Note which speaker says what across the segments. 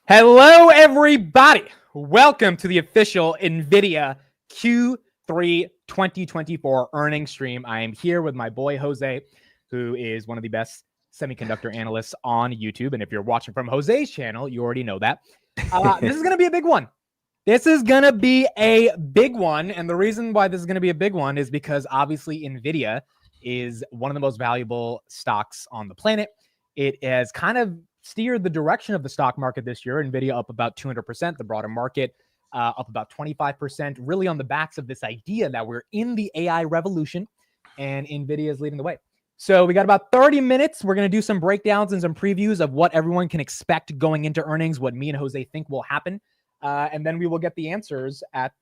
Speaker 1: Hello, everybody. Welcome to the official NVIDIA Q3 2024 earnings stream. I am here with my boy, Jose, who is one of the best semiconductor analysts on YouTube. And if you're watching from Jose's channel, you already know that. This is going to be a big one. This is going to be a big one. And the reason why this is going to be a big one is because obviously NVIDIA is one of the most valuable stocks on the planet. It has kind of steered the direction of the stock market this year. NVIDIA up about 200%, the broader market up about 25%, really on the backs of this idea that we're in the AI revolution and NVIDIA is leading the way. So we got about 30 minutes. We're going to do some breakdowns and some previews of what everyone can expect going into earnings, what me and Jose think will happen. And then we will get the answers at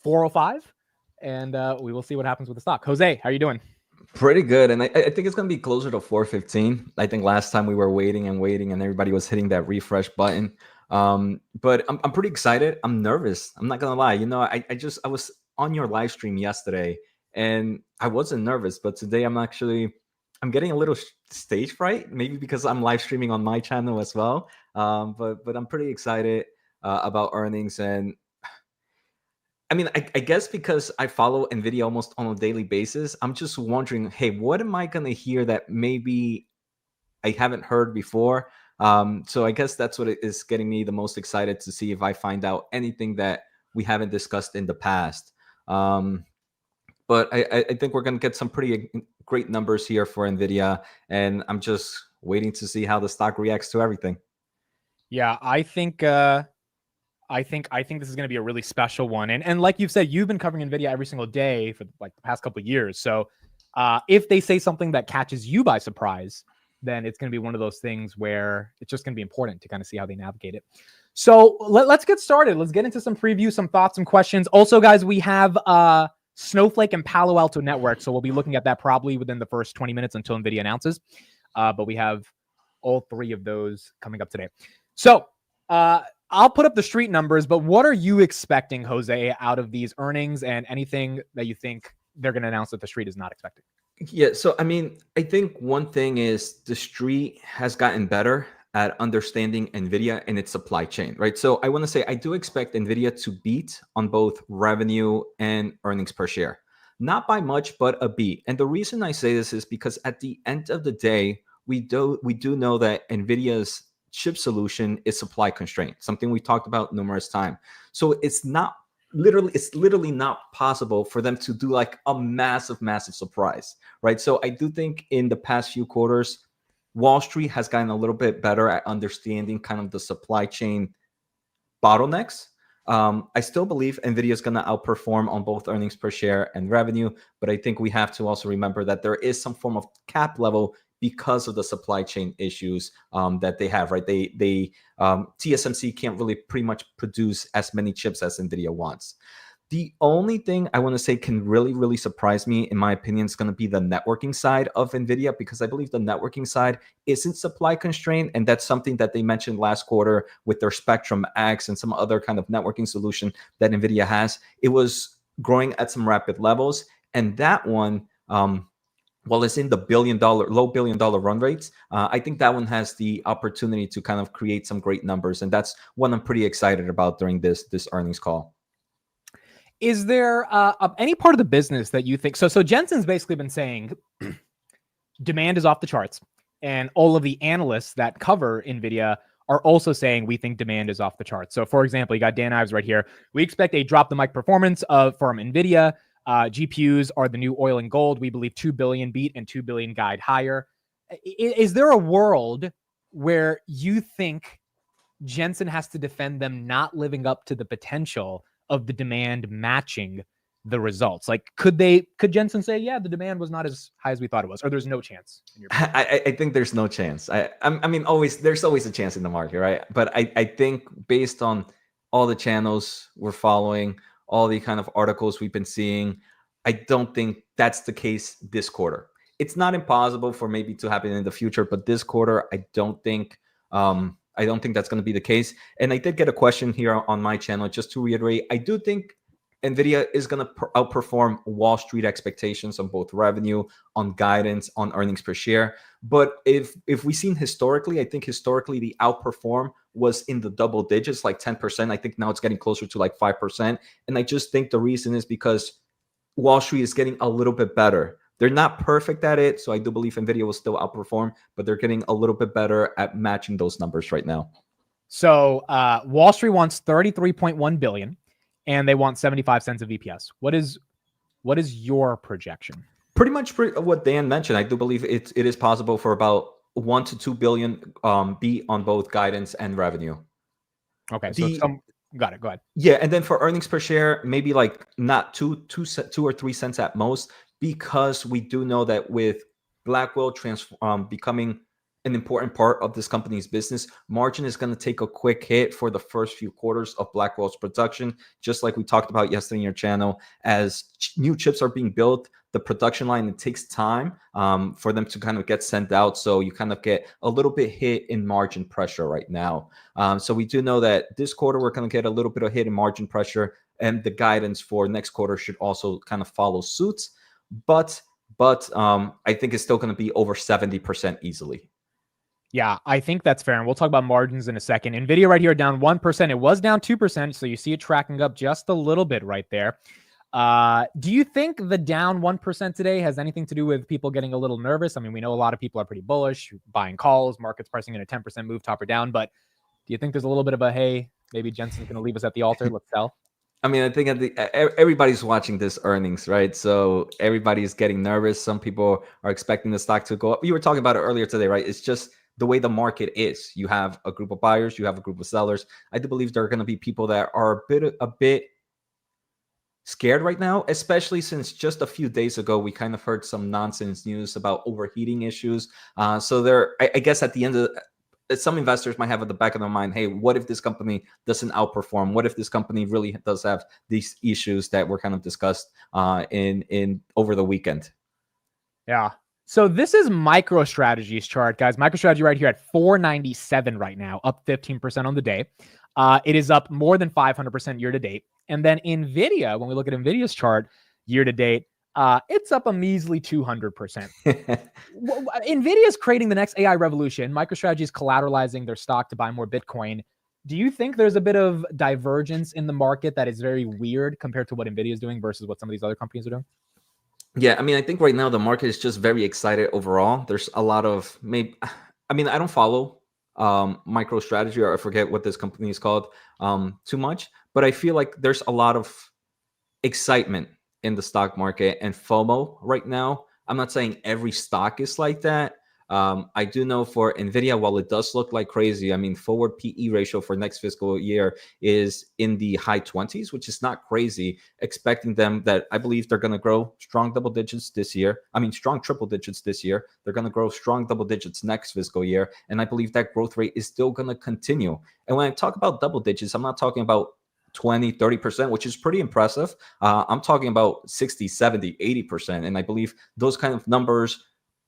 Speaker 1: 4:05 and we will see what happens with the stock. Jose, how are you doing?
Speaker 2: Pretty good. And I think it's going to be closer to 4:15. I think last time we were waiting and everybody was hitting that refresh button. But I'm pretty excited. I'm nervous. I'm not going to lie. You know, I was on your live stream yesterday and I wasn't nervous, but today I'm getting a little stage fright, maybe because I'm live streaming on my channel as well. But I'm pretty excited about earnings. And I mean, I guess because I follow NVIDIA almost on a daily basis, I'm just wondering, hey, what am I going to hear that maybe I haven't heard before? So I guess that's what is getting me the most excited to see if I find out anything that we haven't discussed in the past. But I think we're going to get some pretty great numbers here for NVIDIA, and I'm just waiting to see how the stock reacts to everything.
Speaker 1: Yeah, I think this is going to be a really special one. And like you've said, you've been covering NVIDIA every single day for like the past couple of years. So if they say something that catches you by surprise, then it's going to be one of those things where it's just going to be important to kind of see how they navigate it. So let's get started. Let's get into some previews, some thoughts, some questions. Also, guys, we have Snowflake and Palo Alto network. So we'll be looking at that probably within the first 20 minutes until NVIDIA announces. But we have all three of those coming up today. So I'll put up the street numbers, but what are you expecting, Jose, out of these earnings and anything that you think they're going to announce that the street is not expecting?
Speaker 2: Yeah, so I mean, I think one thing is the street has gotten better at understanding NVIDIA and its supply chain, right? So I want to say I do expect NVIDIA to beat on both revenue and earnings per share. Not by much, but a beat. And the reason I say this is because at the end of the day, we do know that NVIDIA's chip solution is supply constraint, something we talked about numerous times. So it's literally not possible for them to do like a massive surprise, right? So I do think in the past few quarters, Wall Street has gotten a little bit better at understanding kind of the supply chain bottlenecks. I still believe NVIDIA is going to outperform on both earnings per share and revenue, but I think we have to also remember that there is some form of cap level because of the supply chain issues that they have, right? TSMC can't really pretty much produce as many chips as NVIDIA wants. The only thing I want to say can really surprise me, in my opinion, is going to be the networking side of NVIDIA, because I believe the networking side isn't supply constrained, and that's something that they mentioned last quarter with their Spectrum X and some other kind of networking solution that NVIDIA has. It was growing at some rapid levels, and that one, while it's in the low billion dollar run rates, I think that one has the opportunity to kind of create some great numbers, and that's what I'm pretty excited about during this earnings call.
Speaker 1: Is there any part of the business that you think so Jensen's basically been saying demand is off the charts, and all of the analysts that cover NVIDIA are also saying we think demand is off the charts. So for example, you got Dan Ives right here. We expect a drop the mic performance from NVIDIA. GPUs are the new oil and gold. We believe 2 billion beat and 2 billion guide higher. Is there a world where you think Jensen has to defend them not living up to the potential of the demand matching the results? Like, could Jensen say, yeah, the demand was not as high as we thought it was, or there's no chance? In your
Speaker 2: I think there's no chance. I mean, there's always a chance in the market, right? But I think based on all the channels we're following, all the kind of articles we've been seeing, I don't think that's the case this quarter. It's not impossible for maybe to happen in the future, but this quarter, I don't think that's going to be the case. And I did get a question here on my channel, just to reiterate, I do think NVIDIA is going to outperform Wall Street expectations on both revenue, on guidance, on earnings per share. But if we've seen historically, I think historically the outperform was in the double digits, like 10%. I think now it's getting closer to like 5%. And I just think the reason is because Wall Street is getting a little bit better. They're not perfect at it, so I do believe NVIDIA will still outperform, but they're getting a little bit better at matching those numbers right now.
Speaker 1: So Wall Street wants 33.1 billion, and they want 75 cents of EPS. What is your projection?
Speaker 2: Pretty much what Dan mentioned. I do believe it is possible for about 1 to 2 billion beat on both guidance and revenue.
Speaker 1: Okay, so got it. Go ahead.
Speaker 2: Yeah, and then for earnings per share, maybe like not 2 or 3 cents at most, because we do know that with Blackwell becoming an important part of this company's business, margin is going to take a quick hit for the first few quarters of Blackwell's production, just like we talked about yesterday in your channel. As new chips are being built, the production line, it takes time for them to kind of get sent out. So you kind of get a little bit hit in margin pressure right now. So we do know that this quarter, we're going to get a little bit of hit in margin pressure, and the guidance for next quarter should also kind of follow suit. But I think it's still going to be over 70% easily.
Speaker 1: Yeah, I think that's fair. And we'll talk about margins in a second. NVIDIA right here down 1%. It was down 2%. So you see it tracking up just a little bit right there. Do you think the down 1% today has anything to do with people getting a little nervous? I mean, we know a lot of people are pretty bullish, buying calls, market's pricing in a 10% move top or down. But do you think there's a little bit of a, hey, maybe Jensen's going to leave us at the altar? Let's sell.
Speaker 2: I mean, I think everybody's watching this earnings, right? So everybody's getting nervous. Some people are expecting the stock to go up. You were talking about it earlier today, right? It's just the way the market is. You have a group of buyers, you have a group of sellers. I do believe there are going to be people that are a bit scared right now, especially since just a few days ago, we kind of heard some nonsense news about overheating issues. So I guess at the end of some investors might have at the back of their mind, hey, what if this company doesn't outperform? What if this company really does have these issues that were kind of discussed in over the weekend?
Speaker 1: Yeah. So this is MicroStrategy's chart, guys. MicroStrategy right here at 497 right now, up 15% on the day. It is up more than 500% year to date. And then NVIDIA, when we look at NVIDIA's chart year to date, it's up a measly 200%. NVIDIA is creating the next AI revolution. MicroStrategy is collateralizing their stock to buy more Bitcoin. Do you think there's a bit of divergence in the market that is very weird compared to what NVIDIA is doing versus what some of these other companies are doing?
Speaker 2: Yeah, I mean, I think right now the market is just very excited overall. There's a lot of I don't follow MicroStrategy, or I forget what this company is called, too much, but I feel like there's a lot of excitement in the stock market and FOMO right now. I'm not saying every stock is like that. I do know for NVIDIA, while it does look like crazy, I mean, forward PE ratio for next fiscal year is in the high 20s, which is not crazy, expecting them that I believe they're going to grow strong double digits this year. I mean, strong triple digits this year. They're going to grow strong double digits next fiscal year. And I believe that growth rate is still going to continue. And when I talk about double digits, I'm not talking about 20, 30%, which is pretty impressive. I'm talking about 60, 70, 80%. And I believe those kind of numbers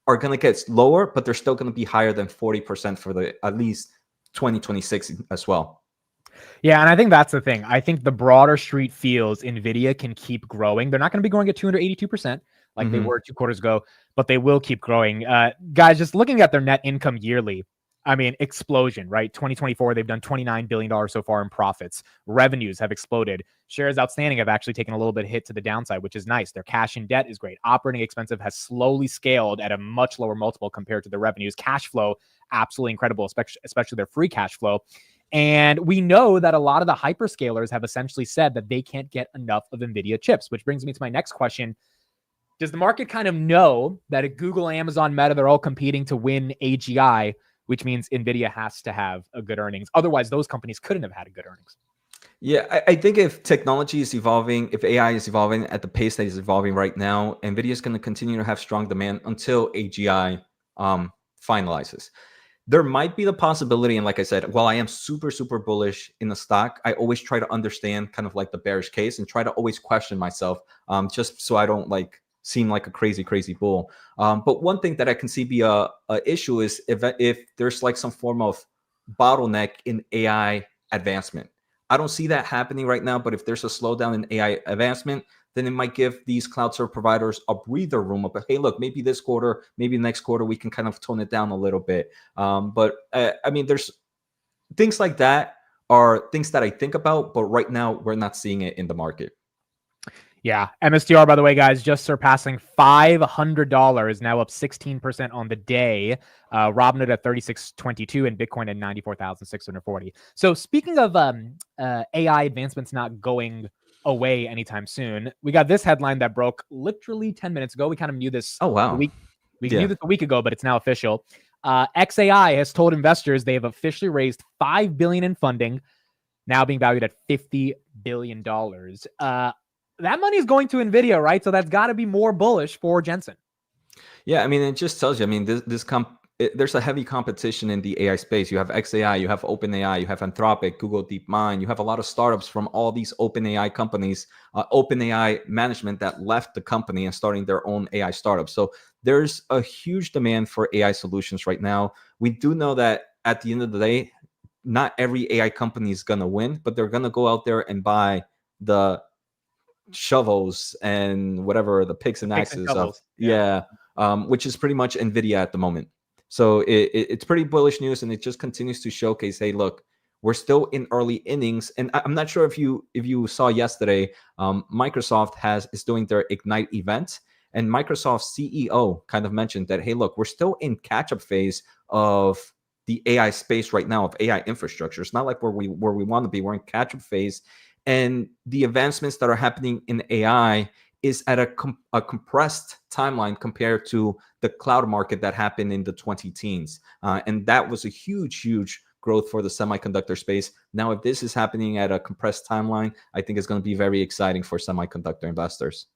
Speaker 2: are going to get lower, but they're still going to be higher than 40% for the at least 2026 as well.
Speaker 1: Yeah, and I think that's the thing. I think the broader street feels NVIDIA can keep growing. They're not going to be growing at 282% like they were 2 quarters ago, but they will keep growing. Guys, just looking at their net income yearly, I mean, explosion, right? 2024, they've done $29 billion so far in profits. Revenues have exploded. Shares outstanding have actually taken a little bit hit to the downside, which is nice. Their cash and debt is great. Operating expensive has slowly scaled at a much lower multiple compared to the revenues. Cash flow, absolutely incredible, especially their free cash flow. And we know that a lot of the hyperscalers have essentially said that they can't get enough of NVIDIA chips, which brings me to my next question. Does the market kind of know that at Google, Amazon, Meta, they're all competing to win AGI, which means NVIDIA has to have a good earnings? Otherwise, those companies couldn't have had a good earnings.
Speaker 2: Yeah, I think if technology is evolving, if AI is evolving at the pace that is evolving right now, NVIDIA is going to continue to have strong demand until AGI finalizes. There might be the possibility, and like I said, while I am super, super bullish in the stock, I always try to understand kind of like the bearish case and try to always question myself, just so I don't like seem like a crazy bull. But one thing that I can see be a issue is if there's like some form of bottleneck in AI advancement. I don't see that happening right now, but if there's a slowdown in AI advancement, then it might give these cloud service providers a breather room of, hey, look, maybe this quarter, maybe next quarter, we can kind of tone it down a little bit. But I mean, there's things like that are things that I think about, but right now we're not seeing it in the market.
Speaker 1: Yeah. MSTR, by the way, guys, just surpassing $500, now up 16% on the day. Robinhood at 36.22 and Bitcoin at 94,640. So speaking of AI advancements not going away anytime soon, we got this headline that broke literally 10 minutes ago. We kind of knew this.
Speaker 2: Oh, wow.
Speaker 1: We knew this a week ago, but it's now official. XAI has told investors they have officially raised $5 billion in funding, now being valued at $50 billion. That money is going to Nvidia, right? So that's got to be more bullish for Jensen.
Speaker 2: Yeah, I mean, it just tells you. I mean, there's a heavy competition in the AI space. You have XAI, you have OpenAI, you have Anthropic, Google DeepMind. You have a lot of startups from all these OpenAI companies, OpenAI management that left the company and starting their own AI startups. So there's a huge demand for AI solutions right now. We do know that at the end of the day, not every AI company is going to win, but they're going to go out there and buy the shovels and whatever, the picks and axes of which is pretty much Nvidia at the moment. So it's pretty bullish news, and it just continues to showcase, hey, look, we're still in early innings. And I'm not sure if you saw yesterday, Microsoft is doing their Ignite event, and Microsoft's CEO kind of mentioned that, hey, look, we're still in catch-up phase of the AI space right now, of AI infrastructure. It's not like where we want to be. We're in catch-up phase. And the advancements that are happening in AI is at a compressed timeline compared to the cloud market that happened in the 2010s. And that was a huge, huge growth for the semiconductor space. Now, if this is happening at a compressed timeline, I think it's going to be very exciting for semiconductor investors.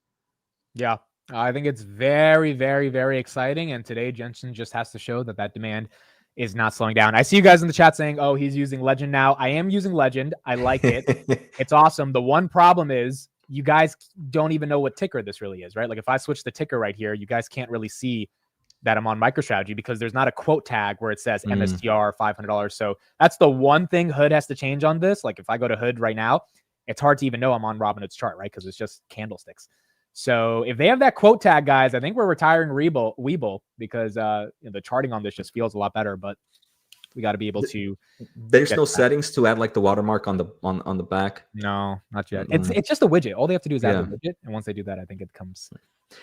Speaker 1: Yeah, I think it's very, very, very exciting. And today, Jensen just has to show that demand is not slowing down. I see you guys in the chat saying, oh, he's using Legend now. I am using Legend. I like it. It's awesome. The one problem is you guys don't even know what ticker this really is, right? Like if I switch the ticker right here, you guys can't really see that I'm on MicroStrategy because there's not a quote tag where it says MSTR $500. So that's the one thing Hood has to change on this. Like if I go to Hood right now, it's hard to even know I'm on Robinhood's chart, right? Because it's just candlesticks. So if they have that quote tag, guys, I think we're retiring Weeble because the charting on this just feels a lot better. But we got to be able to.
Speaker 2: There's no settings to add like the watermark on the back.
Speaker 1: No, not yet. It's just a widget. All they have to do is add the widget, and once they do that, I think it comes.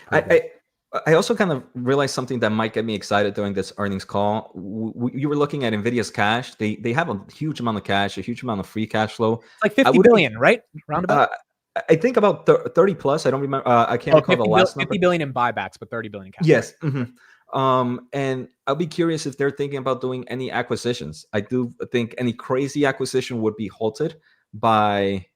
Speaker 2: I also kind of realized something that might get me excited during this earnings call. You were looking at Nvidia's cash. They have a huge amount of cash, a huge amount of free cash flow.
Speaker 1: It's like 50 billion, right? Roundabout.
Speaker 2: I think about 30 plus. I don't remember. I can't recall the last number.
Speaker 1: 50 billion in buybacks, but 30 billion in cash.
Speaker 2: Yes. And I'll be curious if they're thinking about doing any acquisitions. I do think any crazy acquisition would be halted by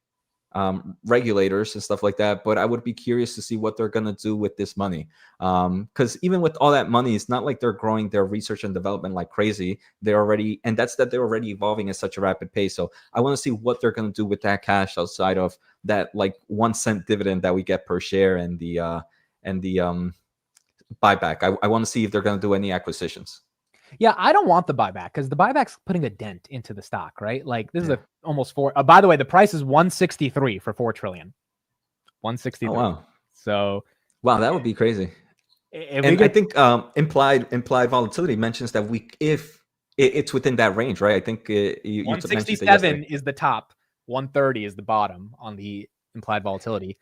Speaker 2: regulators and stuff like that. But I would be curious to see what they're going to do with this money. Because even with all that money, it's not like they're growing their research and development like crazy. They're already evolving at such a rapid pace. So I want to see what they're going to do with that cash outside of that like 1 cent dividend that we get per share and the buyback. I want to see if they're going to do any acquisitions.
Speaker 1: Yeah, I don't want the buyback because the buyback's putting a dent into the stock, right? Like this is almost 4. By the way, the price is 163 for 4 trillion. 163. Oh,
Speaker 2: wow.
Speaker 1: So
Speaker 2: wow, that would be crazy. I think implied volatility mentions that if it's within that range, right? I think you
Speaker 1: 167 is the top, 130 is the bottom on the implied volatility.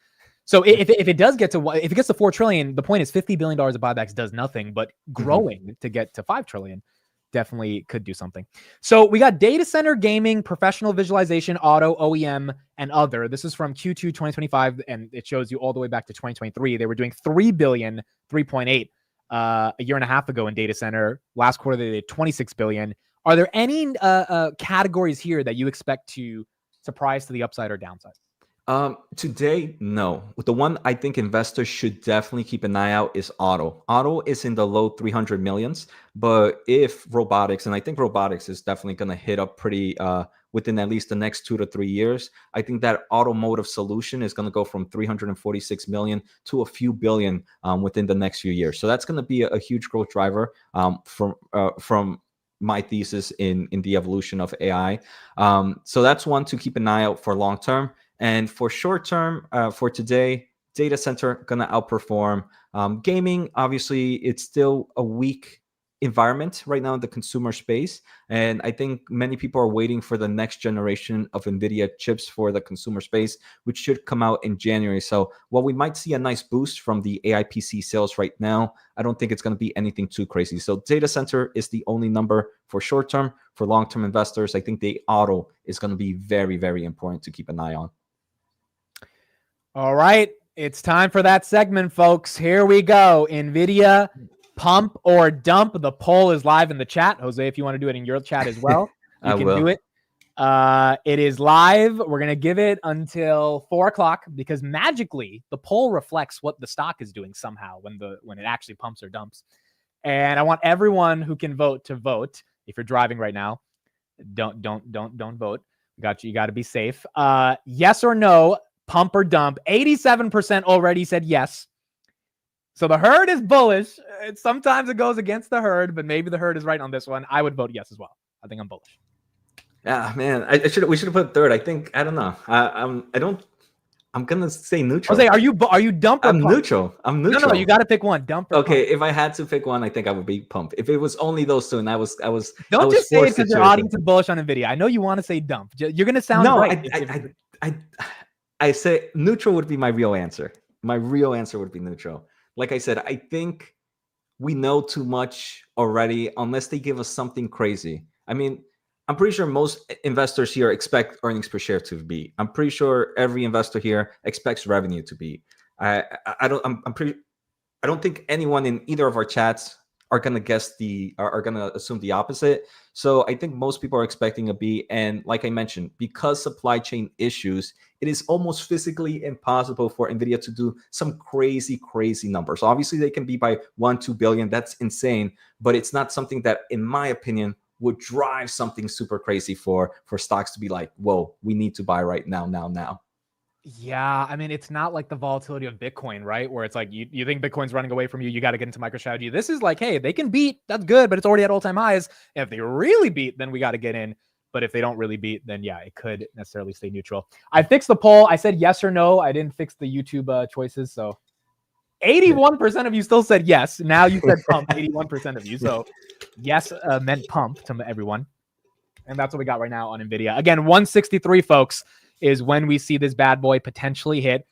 Speaker 1: So if it gets to 4 trillion, the point is $50 billion of buybacks does nothing, but growing to get to 5 trillion definitely could do something. So we got data center, gaming, professional visualization, auto, OEM, and other. This is from Q2 2025, and it shows you all the way back to 2023. They were doing 3 billion, 3.8 a year and a half ago in data center. Last quarter, they did 26 billion. Are there any categories here that you expect to surprise to the upside or downside?
Speaker 2: Today, no. The one I think investors should definitely keep an eye out is auto. Auto is in the low 300 millions, but if robotics, and I think robotics is definitely going to hit up pretty within at least the next 2 to 3 years, I think that automotive solution is going to go from 346 million to a few billion within the next few years. So that's going to be a huge growth driver from my thesis in the evolution of AI. So that's one to keep an eye out for long term. And for short term, for today, data center gonna outperform. Gaming, obviously, it's still a weak environment right now in the consumer space, and I think many people are waiting for the next generation of Nvidia chips for the consumer space, which should come out in January. So while we might see a nice boost from the AI PC sales right now, I don't think it's going to be anything too crazy. So data center is the only number for short term. For long term investors, I think the auto is going to be very, very important to keep an eye on.
Speaker 1: All right, it's time for that segment, folks. Here we go. Nvidia pump or dump. The poll is live in the chat. Jose, if you want to do it in your chat as well, you can do it. It is live. We're going to give it until 4 o'clock because magically the poll reflects what the stock is doing somehow when it actually pumps or dumps. And I want everyone who can vote to vote. If you're driving right now, don't vote. Got you. You got to be safe. Yes or no, pump or dump. 87% already said yes. So the herd is bullish. Sometimes it goes against the herd, but maybe the herd is right on this one. I would vote yes as well. I think I'm bullish.
Speaker 2: Yeah, man. We should have put third. I don't know. I'm gonna say neutral.
Speaker 1: Jose, are you dump or
Speaker 2: I'm
Speaker 1: pump?
Speaker 2: neutral. I'm neutral.
Speaker 1: No, you got to pick one. Dump or
Speaker 2: okay,
Speaker 1: pump.
Speaker 2: if I had to pick one, I think I would be pump. If it was only those two, and I was
Speaker 1: Don't just say it because your audience is bullish on Nvidia. I know you want to say dump. You're gonna sound right.
Speaker 2: I say neutral would be my real answer. My real answer would be neutral. Like I said, I think we know too much already unless they give us something crazy. I mean, I'm pretty sure most investors here expect earnings per share to be. I'm pretty sure every investor here expects revenue to be. I don't think anyone in either of our chats are gonna assume the opposite. So I think most people are expecting a B. And like I mentioned, because supply chain issues, it is almost physically impossible for Nvidia to do some crazy numbers. Obviously, they can be by 1-2 billion. That's insane, but it's not something that, in my opinion, would drive something super crazy for stocks to be like, whoa, we need to buy right now.
Speaker 1: Yeah, I mean, it's not like the volatility of Bitcoin, right? Where it's like you think Bitcoin's running away from you, you got to get into MicroStrategy. This is like, hey, they can beat, that's good, but it's already at all-time highs. And if they really beat, then we got to get in. But if they don't really beat, then yeah, it could necessarily stay neutral. I fixed the poll. I said yes or no. I didn't fix the YouTube choices. So 81% of you still said yes. Now you said pump, 81% of you. So yes meant pump to everyone. And that's what we got right now on Nvidia. Again, 163, folks, is when we see this bad boy potentially hit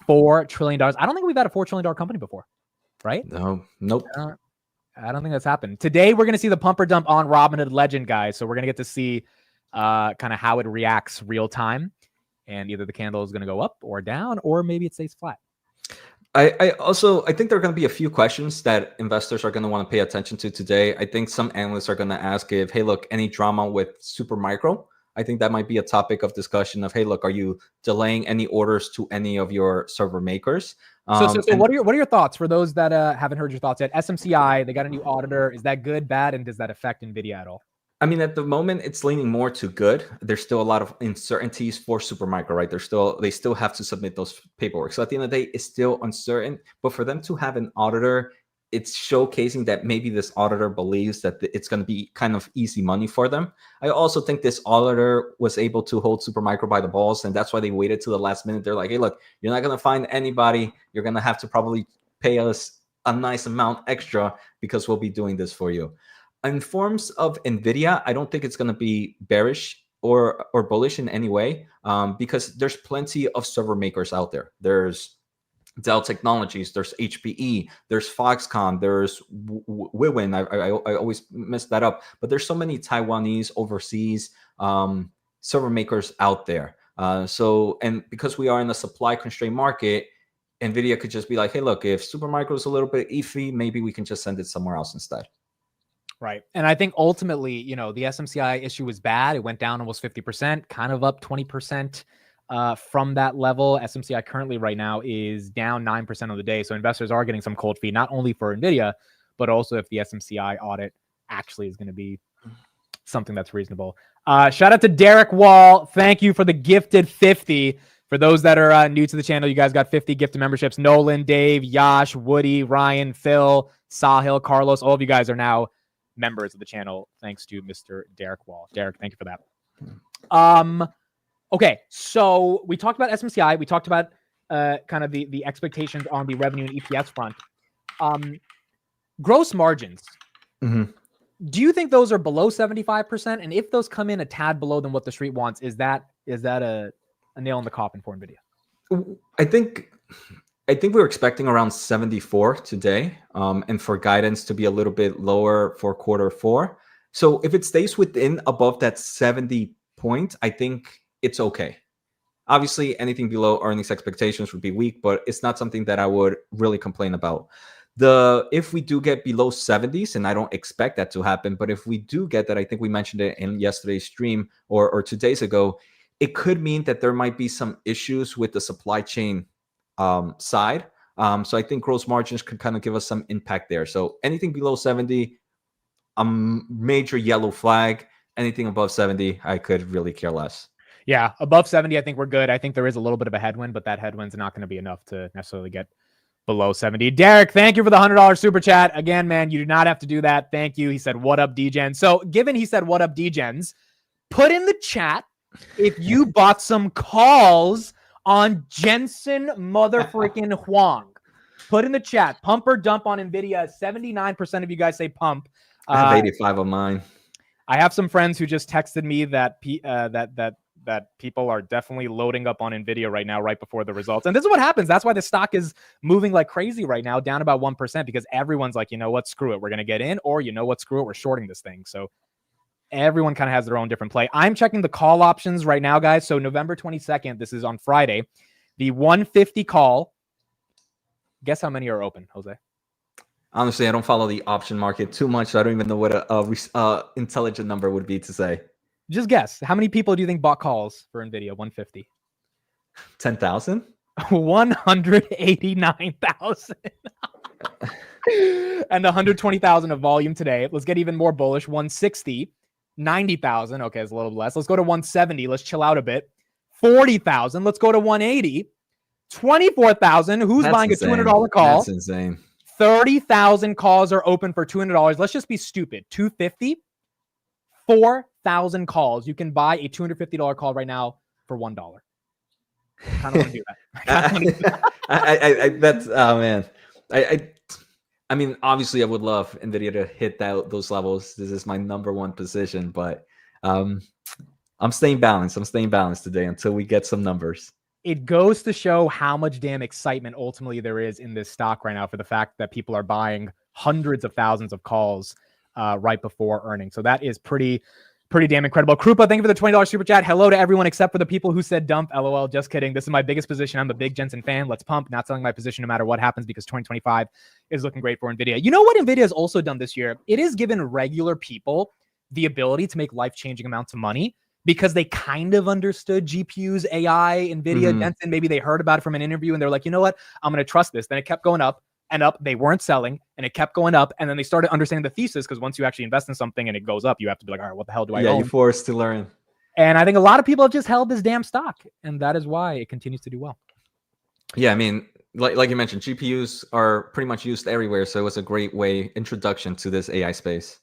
Speaker 1: $4 trillion. I don't think we've had a $4 trillion company before, right?
Speaker 2: No, nope.
Speaker 1: I don't think that's happened. Today, we're going to see the pump or dump on Robinhood Legend, guys. So we're going to get to see kind of how it reacts real time. And either the candle is going to go up or down, or maybe it stays flat.
Speaker 2: I think there are going to be a few questions that investors are going to want to pay attention to today. I think some analysts are going to ask if, hey, look, any drama with Supermicro? I think that might be a topic of discussion of, hey, look, are you delaying any orders to any of your server makers?
Speaker 1: So what are your thoughts for those that haven't heard your thoughts yet? SMCI, they got a new auditor. Is that good, bad, and does that affect Nvidia at all?
Speaker 2: I mean, at the moment, it's leaning more to good. There's still a lot of uncertainties for Supermicro, right? They still have to submit those paperwork. So at the end of the day, it's still uncertain. But for them to have an auditor, it's showcasing that maybe this auditor believes that it's going to be kind of easy money for them. I also think this auditor was able to hold Supermicro by the balls, and that's why they waited to the last minute. They're like, hey, look, you're not going to find anybody. You're going to have to probably pay us a nice amount extra because we'll be doing this for you. In forms of Nvidia, I don't think it's going to be bearish or bullish in any way because there's plenty of server makers out there. There's Dell Technologies, there's HPE, there's Foxconn, there's Wiwin. I always mess that up, but there's so many Taiwanese overseas server makers out there. And because we are in a supply constrained market, Nvidia could just be like, hey, look, if Supermicro is a little bit iffy, maybe we can just send it somewhere else instead.
Speaker 1: Right. And I think ultimately, the SMCI issue was bad. It went down almost 50%, kind of up 20%. From that level. SMCI currently right now is down 9% of the day. So investors are getting some cold feet, not only for Nvidia, but also if the SMCI audit actually is going to be something that's reasonable. Shout out to Derek Wall. Thank you for the gifted 50. For those that are new to the channel, you guys got 50 gifted memberships. Nolan, Dave, Yash, Woody, Ryan, Phil, Sahil, Carlos, all of you guys are now members of the channel, thanks to Mr. Derek Wall. Derek, thank you for that. Okay, so we talked about SMCI. We talked about kind of the expectations on the revenue and EPS front. Gross margins.
Speaker 2: Mm-hmm.
Speaker 1: Do you think those are below 75%? And if those come in a tad below than what the street wants, is that a nail in the coffin for NVIDIA?
Speaker 2: I think we were expecting around 74 today, and for guidance to be a little bit lower for quarter four. So if it stays above that 70 point, I think it's okay. Obviously, anything below earnings expectations would be weak, but it's not something that I would really complain about. If we do get below 70s, and I don't expect that to happen, but if we do get that, I think we mentioned it in yesterday's stream or 2 days ago, it could mean that there might be some issues with the supply chain side. So I think gross margins could kind of give us some impact there. So anything below 70, major yellow flag. Anything above 70, I could really care less.
Speaker 1: Yeah, above 70, I think we're good. I think there is a little bit of a headwind, but that headwind's not going to be enough to necessarily get below 70. Derek, thank you for the $100 super chat. Again, man, you do not have to do that. Thank you. He said, what up, DGen? So given he said, what up, DGens, put in the chat if you bought some calls on Jensen motherfreaking Huang. Put in the chat, pump or dump on NVIDIA. 79% of you guys say pump.
Speaker 2: I have 85 of mine.
Speaker 1: I have some friends who just texted me that that people are definitely loading up on NVIDIA right now, right before the results. And this is what happens. That's why the stock is moving like crazy right now, down about 1%, because everyone's like, you know what, screw it, we're going to get in, or you know what, screw it, we're shorting this thing. So everyone kind of has their own different play. I'm checking the call options right now, guys. So November 22nd, this is on Friday, the 150 call. Guess how many are open, Jose?
Speaker 2: Honestly, I don't follow the option market too much, so I don't even know what a intelligent number would be to say.
Speaker 1: Just guess. How many people do you think bought calls for NVIDIA 150?
Speaker 2: 10,000?
Speaker 1: 189,000. And 120,000 of volume today. Let's get even more bullish. 160, 90,000. Okay, it's a little less. Let's go to 170. Let's chill out a bit. 40,000. Let's go to 180. 24,000. Who's buying a $200 call?
Speaker 2: That's insane.
Speaker 1: 30,000 calls are open for $200. Let's just be stupid. 250, 4,000 calls. You can buy a $250 call right now for $1. Kind of want to do
Speaker 2: that. That's oh man. I mean, obviously, I would love NVIDIA to hit those levels. This is my number one position, but I'm staying balanced. I'm staying balanced today until we get some numbers.
Speaker 1: It goes to show how much damn excitement ultimately there is in this stock right now for the fact that people are buying hundreds of thousands of calls right before earnings. So that is pretty damn incredible. Krupa, thank you for the $20 super chat. Hello to everyone except for the people who said dump. LOL, just kidding. This is my biggest position. I'm a big Jensen fan. Let's pump. Not selling my position no matter what happens because 2025 is looking great for NVIDIA. You know what NVIDIA has also done this year? It has given regular people the ability to make life-changing amounts of money because they kind of understood GPUs, AI, NVIDIA, Jensen. Maybe they heard about it from an interview and they're like, you know what? I'm going to trust this. Then it kept going up and up. They weren't selling and it kept going up. And then they started understanding the thesis because once you actually invest in something and it goes up, you have to be like, all right, what the hell do I own?
Speaker 2: Yeah, you're forced to learn.
Speaker 1: And I think a lot of people have just held this damn stock. And that is why it continues to do well.
Speaker 2: Yeah, I mean, like you mentioned, GPUs are pretty much used everywhere. So it was a great introduction to this AI space.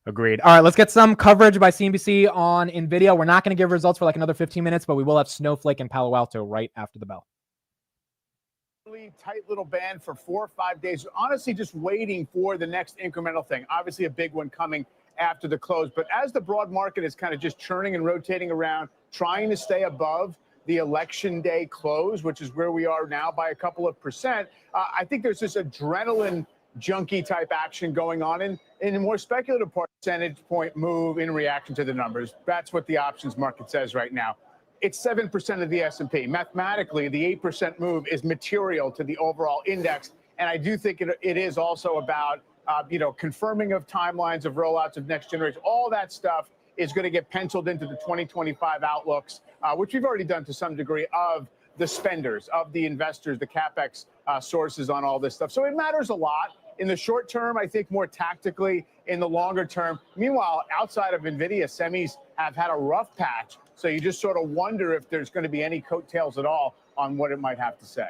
Speaker 1: Agreed. All right, let's get some coverage by CNBC on NVIDIA. We're not going to give results for like another 15 minutes, but we will have Snowflake and Palo Alto right after the bell.
Speaker 3: Tight little band for 4 or 5 days. Honestly, just waiting for the next incremental thing. Obviously, a big one coming after the close. But as the broad market is kind of just churning and rotating around, trying to stay above the election day close, which is where we are now by a couple of percent, I think there's this adrenaline junkie type action going on in a more speculative percentage point move in reaction to the numbers. That's what the options market says right now. It's 7% of the S&P. Mathematically, the 8% move is material to the overall index. And I do think it is also about, confirming of timelines of rollouts of next generation. All that stuff is going to get penciled into the 2025 outlooks, which we've already done to some degree, of the spenders, of the investors, the CapEx sources on all this stuff. So it matters a lot. In the short term, I think more tactically. In the longer term, meanwhile, outside of NVIDIA, semis have had a rough patch. So you just sort of wonder if there's going to be any coattails at all on what it might have to say.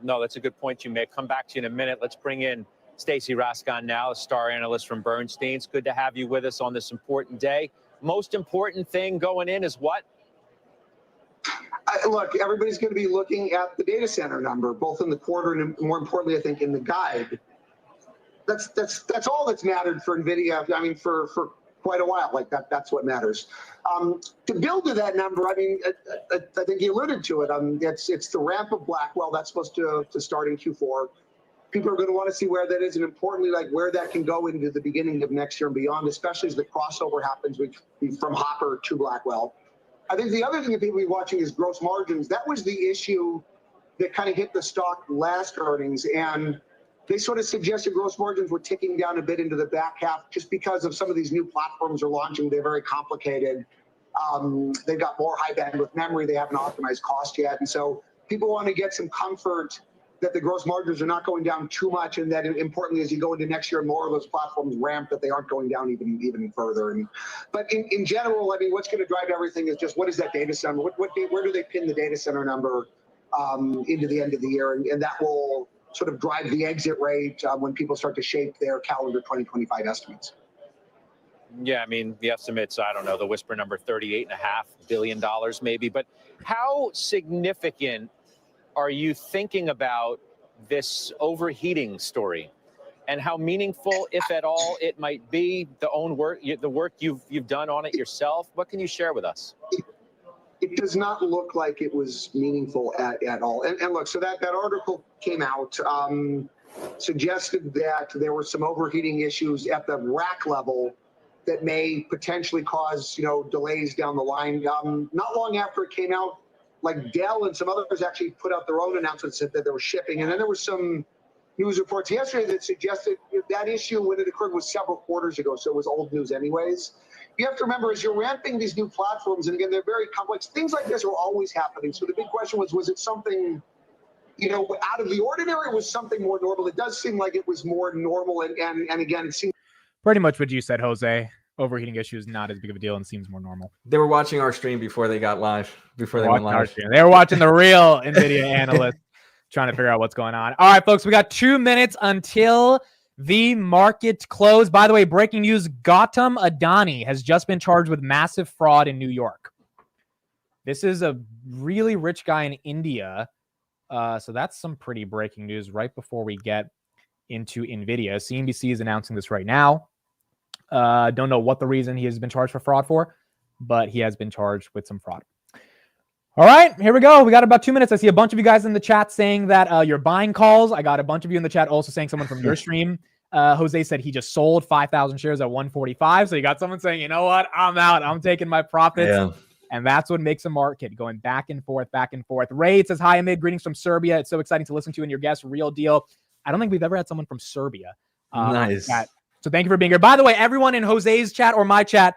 Speaker 4: No, that's a good point you make. Come back to you in a minute. Let's bring in Stacy Rascon now, a star analyst from Bernstein. It's good to have you with us on this important day. Most important thing going in is what?
Speaker 5: Look, everybody's going to be looking at the data center number, both in the quarter and more importantly, I think, in the guide. That's all that's mattered for NVIDIA. I mean, for quite a while, like that's what matters. To build to that number, I mean, I think you alluded to it. It's the ramp of Blackwell that's supposed to start in Q4. People are going to want to see where that is, and importantly, like where that can go into the beginning of next year and beyond, especially as the crossover happens from Hopper to Blackwell. I think the other thing that people will be watching is gross margins. That was the issue that kind of hit the stock last earnings, and they sort of suggested gross margins were ticking down a bit into the back half just because of some of these new platforms are launching. They're very complicated. They've got more high bandwidth memory. They haven't optimized cost yet. And so people want to get some comfort that the gross margins are not going down too much, and that importantly, as you go into next year, more of those platforms ramp, that they aren't going down even further. But in general, I mean, what's going to drive everything is just what is that data center? Where do they pin the data center number into the end of the year? And that will sort of drive the exit rate when people start to shape their calendar 2025 estimates.
Speaker 4: Yeah, I mean, the estimates, I don't know, the whisper number $38.5 billion maybe, but how significant are you thinking about this overheating story, and how meaningful, if at all, it might be, the work you've done on it yourself? What can you share with us?
Speaker 5: It does not look like it was meaningful at all. And look, so that article came out, suggested that there were some overheating issues at the rack level that may potentially cause, delays down the line. Not long after it came out, like Dell and some others actually put out their own announcements that they were shipping. And then there was some news reports yesterday that suggested that issue, when it occurred, was several quarters ago. So it was old news anyways. You have to remember, as you're ramping these new platforms, and again, they're very complex, things like this are always happening. So the big question was it something, out of the ordinary, or was something more normal? It does seem like it was more normal. And again, it seems
Speaker 1: Pretty much what you said, Jose. Overheating issue is not as big of a deal and seems more normal.
Speaker 2: They were watching our stream before they got live, before they went live.
Speaker 1: They were watching the real NVIDIA analyst trying to figure out what's going on. All right, folks, we got 2 minutes until the market close. By the way, breaking news, Gautam Adani has just been charged with massive fraud in New York. This is a really rich guy in India. So that's some pretty breaking news right before we get into NVIDIA. CNBC is announcing this right now. Don't know what the reason he has been charged for fraud for, but he has been charged with some fraud. All right, here we go. We got about 2 minutes. I see a bunch of you guys in the chat saying that you're buying calls. I got a bunch of you in the chat also saying someone from your stream. Jose said he just sold 5,000 shares at 145. So you got someone saying, you know what? I'm out. I'm taking my profits. Yeah. And that's what makes a market going back and forth, back and forth. Ray, it says, hi, Amid. Greetings from Serbia. It's so exciting to listen to and your guest. Real deal. I don't think we've ever had someone from Serbia.
Speaker 2: Nice.
Speaker 1: So thank you for being here. By the way, everyone in Jose's chat or my chat,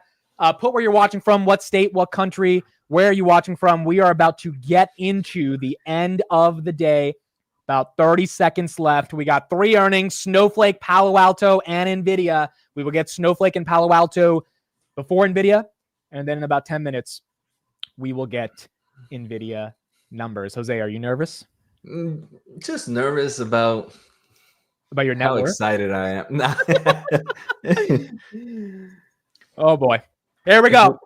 Speaker 1: put where you're watching from, what state, what country, where are you watching from. We are about to get into the end of the day. About 30 seconds left. We got 3 earnings, Snowflake, Palo Alto, and NVIDIA. We will get Snowflake and Palo Alto before NVIDIA. And then in about 10 minutes, we will get NVIDIA numbers. Jose, are you nervous?
Speaker 2: Just nervous about
Speaker 1: your net worth?
Speaker 2: How excited I
Speaker 1: am. Oh, boy. Here we go.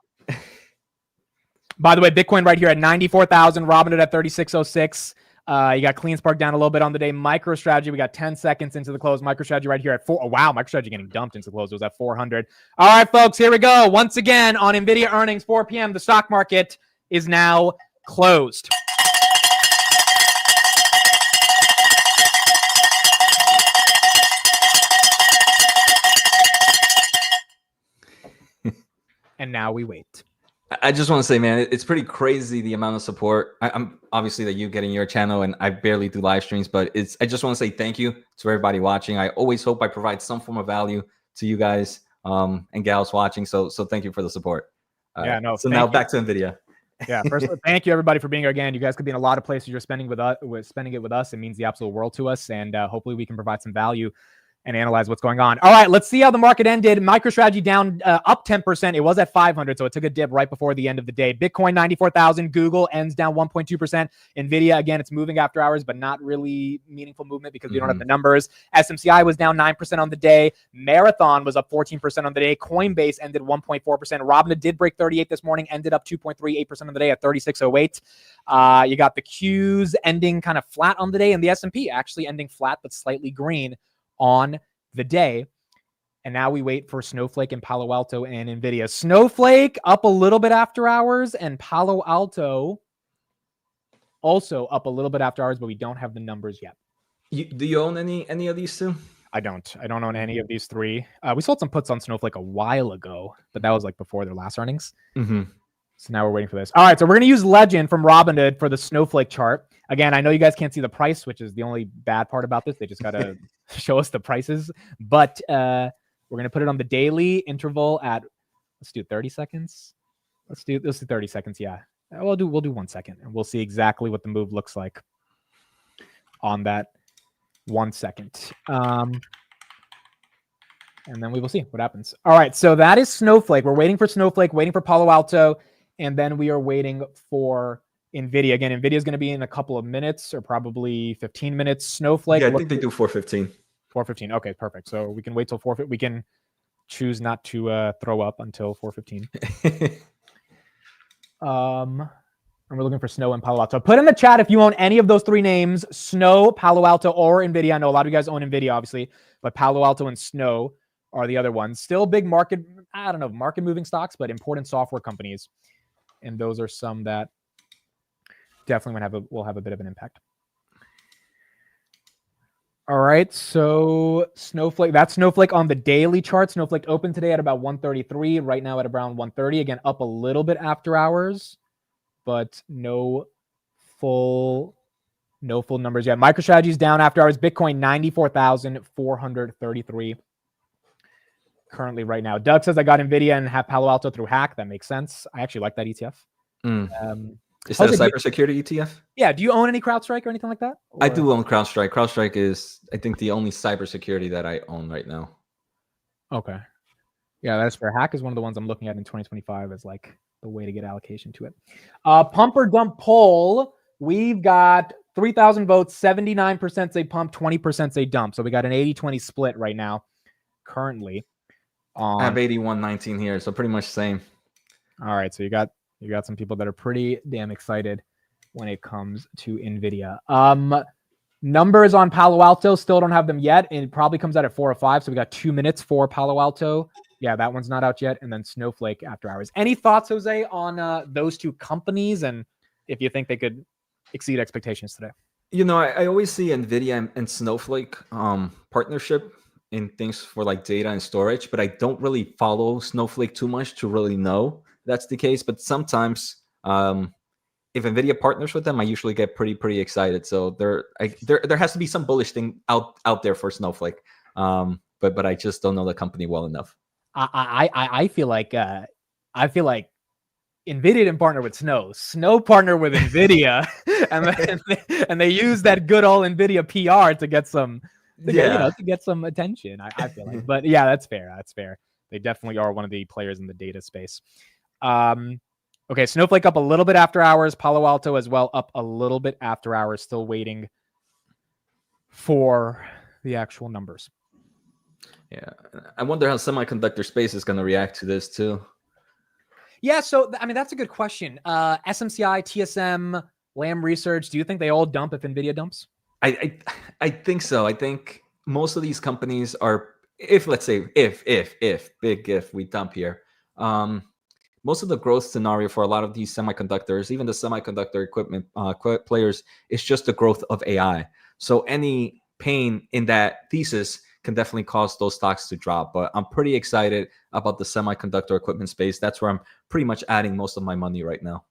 Speaker 1: By the way, Bitcoin right here at 94,000. Robinhood at 3606. You got CleanSpark down a little bit on the day. MicroStrategy, we got 10 seconds into the close. MicroStrategy right here at 4. Oh, wow, MicroStrategy getting dumped into the close. It was at 400. All right, folks, here we go. Once again on NVIDIA earnings, 4 p.m. The stock market is now closed. And now we wait.
Speaker 2: I just want to say, man, it's pretty crazy the amount of support. I'm obviously that you getting your channel, and I barely do live streams, but I just want to say thank you to everybody watching. I always hope I provide some form of value to you guys and gals watching. So thank you for the support. So now back to NVIDIA.
Speaker 1: Yeah, first, thank you everybody for being here again. You guys could be in a lot of places. You're spending it with us. It means the absolute world to us, and hopefully we can provide some value and analyze what's going on. All right, let's see how the market ended. MicroStrategy down up 10%. It was at 500, so it took a dip right before the end of the day. Bitcoin 94,000. Google ends down 1.2%. Nvidia, again, it's moving after hours, but not really meaningful movement because we don't have the numbers. SMCI was down 9% on the day. Marathon was up 14% on the day. Coinbase ended 1.4%. Robinhood did break 38 this morning, ended up 2.38% on the day at 36.08. You got the Qs ending kind of flat on the day, and the S&P actually ending flat but slightly green on the day. And now we wait for Snowflake and Palo Alto and Nvidia. Snowflake up a little bit after hours, and Palo Alto also up a little bit after hours, but we don't have the numbers yet.
Speaker 2: Do you own any of these two?
Speaker 1: I don't own any of these three. We sold some puts on Snowflake a while ago, but that was like before their last earnings. So now we're waiting for this. All right, so we're going to use Legend from Robinhood for the Snowflake chart. Again, I know you guys can't see the price, which is the only bad part about this. They just got to show us the prices. But we're going to put it on the daily interval at, let's do 30 seconds. Let's do 30 seconds, yeah. We'll do 1 second, and we'll see exactly what the move looks like on that 1 second. And then we will see what happens. All right, so that is Snowflake. We're waiting for Snowflake, waiting for Palo Alto, and then we are waiting for NVIDIA. Again, NVIDIA is going to be in a couple of minutes or probably 15 minutes. Snowflake.
Speaker 2: Yeah, I think they do 4:15.
Speaker 1: 4:15. Okay, perfect. So we can wait till 4:15. We can choose not to throw up until 4:15. And we're looking for Snow and Palo Alto. Put in the chat if you own any of those three names, Snow, Palo Alto, or NVIDIA. I know a lot of you guys own NVIDIA, obviously, but Palo Alto and Snow are the other ones. Still big market, I don't know, market moving stocks, but important software companies. And those are some that definitely will have a bit of an impact. All right, so Snowflake, that's Snowflake on the daily chart. Snowflake opened today at about 133, right now at around 130. Again, up a little bit after hours, but no full numbers yet. MicroStrategy is down after hours. Bitcoin 94,433 currently right now. Doug says I got NVIDIA and have Palo Alto through Hack. That makes sense. I actually like that ETF.
Speaker 2: Is that a cybersecurity ETF?
Speaker 1: Yeah. Do you own any CrowdStrike or anything like that? Or?
Speaker 2: I do own CrowdStrike. CrowdStrike is, I think, the only cybersecurity that I own right now. Okay.
Speaker 1: Yeah, that's fair. Hack is one of the ones I'm looking at in 2025 as like the way to get allocation to it. Pump or dump poll. We've got 3,000 votes. 79% say pump, 20% say dump. So we got an 80-20 split right now, currently.
Speaker 2: I have 81-19 here, so pretty much same.
Speaker 1: All right, so you got some people that are pretty damn excited when it comes to NVIDIA. Numbers on Palo Alto, still don't have them yet. And it probably comes out at 4 or 5. So we got 2 minutes for Palo Alto. Yeah, that one's not out yet. And then Snowflake after hours. Any thoughts, Jose, on those two companies and if you think they could exceed expectations today?
Speaker 2: You know, I always see NVIDIA and Snowflake partnership in things for like data and storage, but I don't really follow Snowflake too much to really know that's the case. But sometimes if NVIDIA partners with them, I usually get pretty excited. So there has to be some bullish thing out there for Snowflake. But I just don't know the company well enough.
Speaker 1: I feel like NVIDIA didn't partner with Snow. Snow partnered with NVIDIA, and they use that good old NVIDIA PR to get some, to get some attention. I feel like, but yeah, that's fair. That's fair. They definitely are one of the players in the data space. Okay, Snowflake up a little bit after hours. Palo Alto as well up a little bit after hours. Still waiting for the actual numbers.
Speaker 2: Yeah, I wonder how semiconductor space is going to react to this too.
Speaker 1: Yeah, so I mean that's a good question. SMCI, TSM, Lam Research. Do you think they all dump if NVIDIA dumps?
Speaker 2: I think so. I think most of these companies are. If let's say if we dump here, most of the growth scenario for a lot of these semiconductors, even the semiconductor equipment players, is just the growth of AI. So any pain in that thesis can definitely cause those stocks to drop. But I'm pretty excited about the semiconductor equipment space. That's where I'm pretty much adding most of my money right now.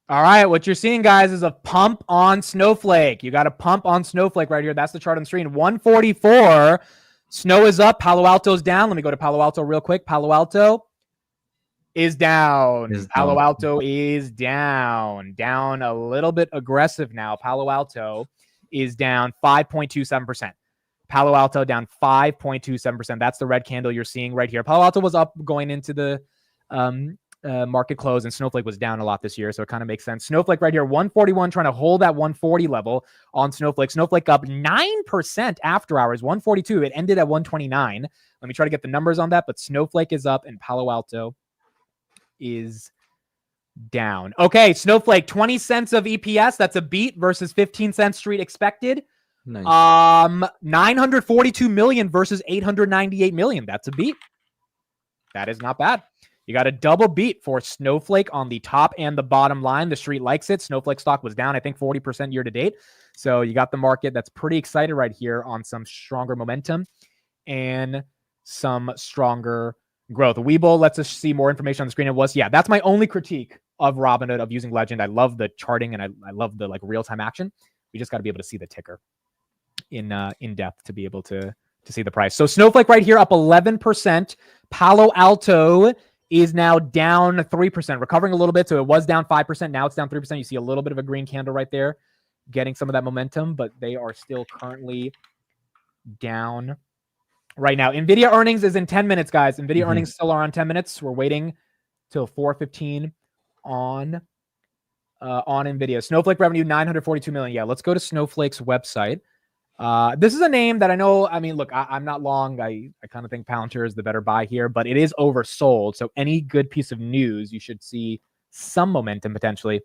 Speaker 1: All right, what you're seeing, guys, is a pump on Snowflake. You got a pump on Snowflake right here. That's the chart on the screen. 144. Snow is up. Palo Alto's down. Let me go to Palo Alto real quick. Palo Alto is down. Palo Alto is down. Down a little bit aggressive now. Palo Alto is down 5.27%. Palo Alto down 5.27%. That's the red candle you're seeing right here. Palo Alto was up going into the market close, and Snowflake was down a lot this year, so it kind of makes sense. Snowflake right here, 141, trying to hold that 140 level on Snowflake. Snowflake up 9% after hours, 142. It ended at 129. Let me try to get the numbers on that, but Snowflake is up and Palo Alto is down. Okay, Snowflake, 20 cents of EPS. That's a beat versus 15 cents street expected.
Speaker 2: Nice.
Speaker 1: 942 million versus 898 million. That's a beat. That is not bad. You got a double beat for Snowflake on the top and the bottom line. The street likes it. Snowflake stock was down, I think, 40% year to date. So you got the market that's pretty excited right here on some stronger momentum and some stronger growth. Webull lets us see more information on the screen. It was, yeah, that's my only critique of Robinhood, of using Legend. I love the charting and I love the like real-time action. We just got to be able to see the ticker in depth to be able to see the price. So Snowflake right here up 11%. Palo Alto is now down 3%, recovering a little bit. So it was down 5%. Now it's down 3%. You see a little bit of a green candle right there, getting some of that momentum, but they are still currently down right now. Nvidia earnings is in 10 minutes, guys. Nvidia earnings still are on 10 minutes. We're waiting till 4:15 on Nvidia. Snowflake revenue, 942 million. Yeah, let's go to Snowflake's website. This is a name that I know. I mean, look, I'm not long. I kind of think Palantir is the better buy here, but it is oversold. So any good piece of news, you should see some momentum potentially.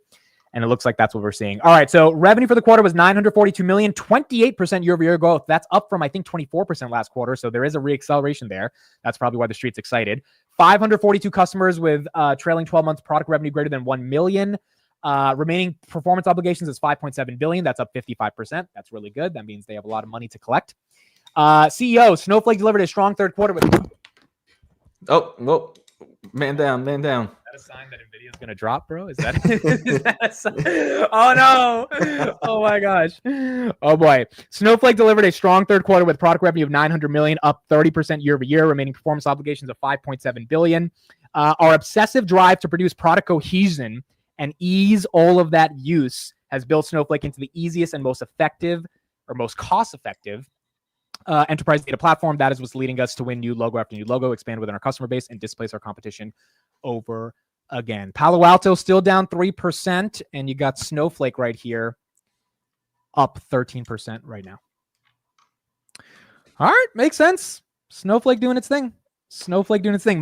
Speaker 1: And it looks like that's what we're seeing. All right. So revenue for the quarter was 942 million, 28% year-over-year growth. That's up from, I think, 24% last quarter. So there is a reacceleration there. That's probably why the street's excited. 542 customers with trailing 12 months product revenue greater than 1 million. Remaining performance obligations is 5.7 billion. That's up 55%. That's really good. That means they have a lot of money to collect. CEO, Snowflake delivered a strong third quarter with...
Speaker 2: Oh, whoa. Man down.
Speaker 1: Is that a sign that Nvidia is going to drop, bro? Is that a sign? Oh, no. Oh, my gosh. Oh, boy. Snowflake delivered a strong third quarter with product revenue of 900 million, up 30% year over year. Remaining performance obligations of 5.7 billion. Our obsessive drive to produce product cohesion and ease all of that use has built Snowflake into the easiest and most effective, or most cost-effective, enterprise data platform. That is what's leading us to win new logo after new logo, expand within our customer base, and displace our competition over again. Palo Alto still down 3%, and you got Snowflake right here up 13% right now. All right, makes sense. Snowflake doing its thing.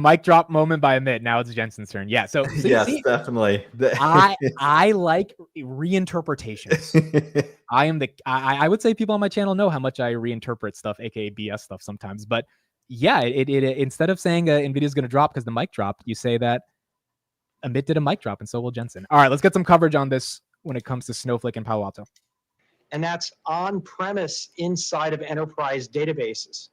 Speaker 1: Mic drop moment by Amit. Now it's Jensen's turn. Yeah. So
Speaker 2: yes, definitely.
Speaker 1: I like reinterpretations. I would say people on my channel know how much I reinterpret stuff, aka BS stuff sometimes. But yeah, it instead of saying Nvidia is going to drop because the mic dropped, you say that Amit did a mic drop, and so will Jensen. All right, let's get some coverage on this when it comes to Snowflake and Palo Alto.
Speaker 6: And that's on-premise inside of enterprise databases.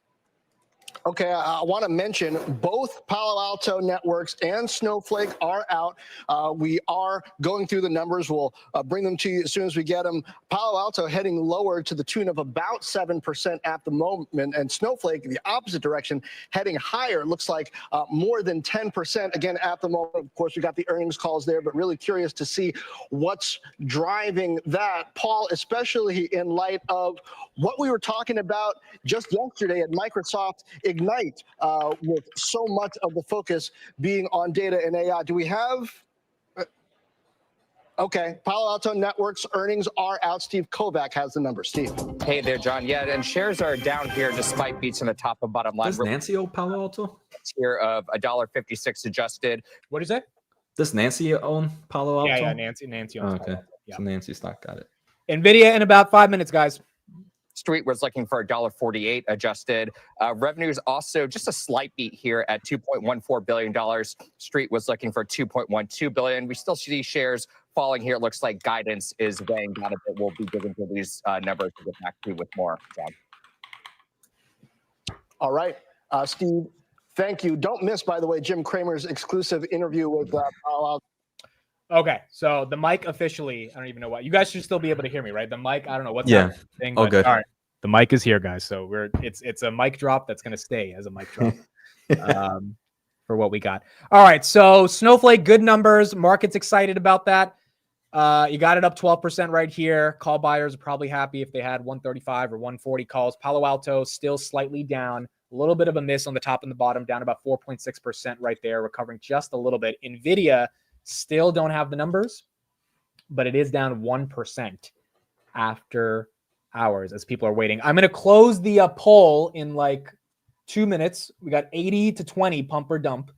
Speaker 7: Okay, I want to mention both Palo Alto networks and Snowflake are out. We are going through the numbers. We'll bring them to you as soon as we get them. Palo Alto heading lower to the tune of about 7% at the moment, and Snowflake, the opposite direction, heading higher. It looks like more than 10% again at the moment. Of course, we got the earnings calls there, but really curious to see what's driving that, Paul, especially in light of what we were talking about just yesterday at Microsoft Ignite, with so much of the focus being on data and AI. Do we have... Okay, Palo Alto Networks earnings are out. Steve Kovac has the numbers. Steve.
Speaker 4: Hey there, John. Yeah, and shares are down here despite beats on the top and bottom line.
Speaker 2: Does Nancy own Palo Alto?
Speaker 4: Here of $1.56 adjusted.
Speaker 1: What is that?
Speaker 2: Does Nancy own Palo Alto?
Speaker 1: Yeah, Nancy owns Palo
Speaker 2: okay.
Speaker 1: Alto. Yeah.
Speaker 2: So Nancy stock, got it.
Speaker 1: Nvidia in about 5 minutes, guys.
Speaker 4: Street was looking for $1.48 adjusted. Revenues also just a slight beat here at $2.14 billion. Street was looking for $2.12 billion. We still see shares falling here. It looks like guidance is weighing down a bit. We'll be digging through these numbers to get back to you with more, John.
Speaker 7: All right, Steve, thank you. Don't miss, by the way, Jim Cramer's exclusive interview with Palo Alto.
Speaker 1: Okay, so the mic officially, I don't even know what. You guys should still be able to hear me, right? The mic, I don't know what's thing.
Speaker 2: Oh, good.
Speaker 1: All right, the mic is here, guys. So it's a mic drop that's going to stay as a mic drop for what we got. All right, so Snowflake, good numbers. Market's excited about that. You got it up 12% right here. Call buyers are probably happy if they had 135 or 140 calls. Palo Alto still slightly down. A little bit of a miss on the top and the bottom, down about 4.6% right there, recovering just a little bit. Nvidia still don't have the numbers, but it is down 1% after hours as people are waiting. I'm going to close the poll in like 2 minutes. We got 80 to 20 pump or dump.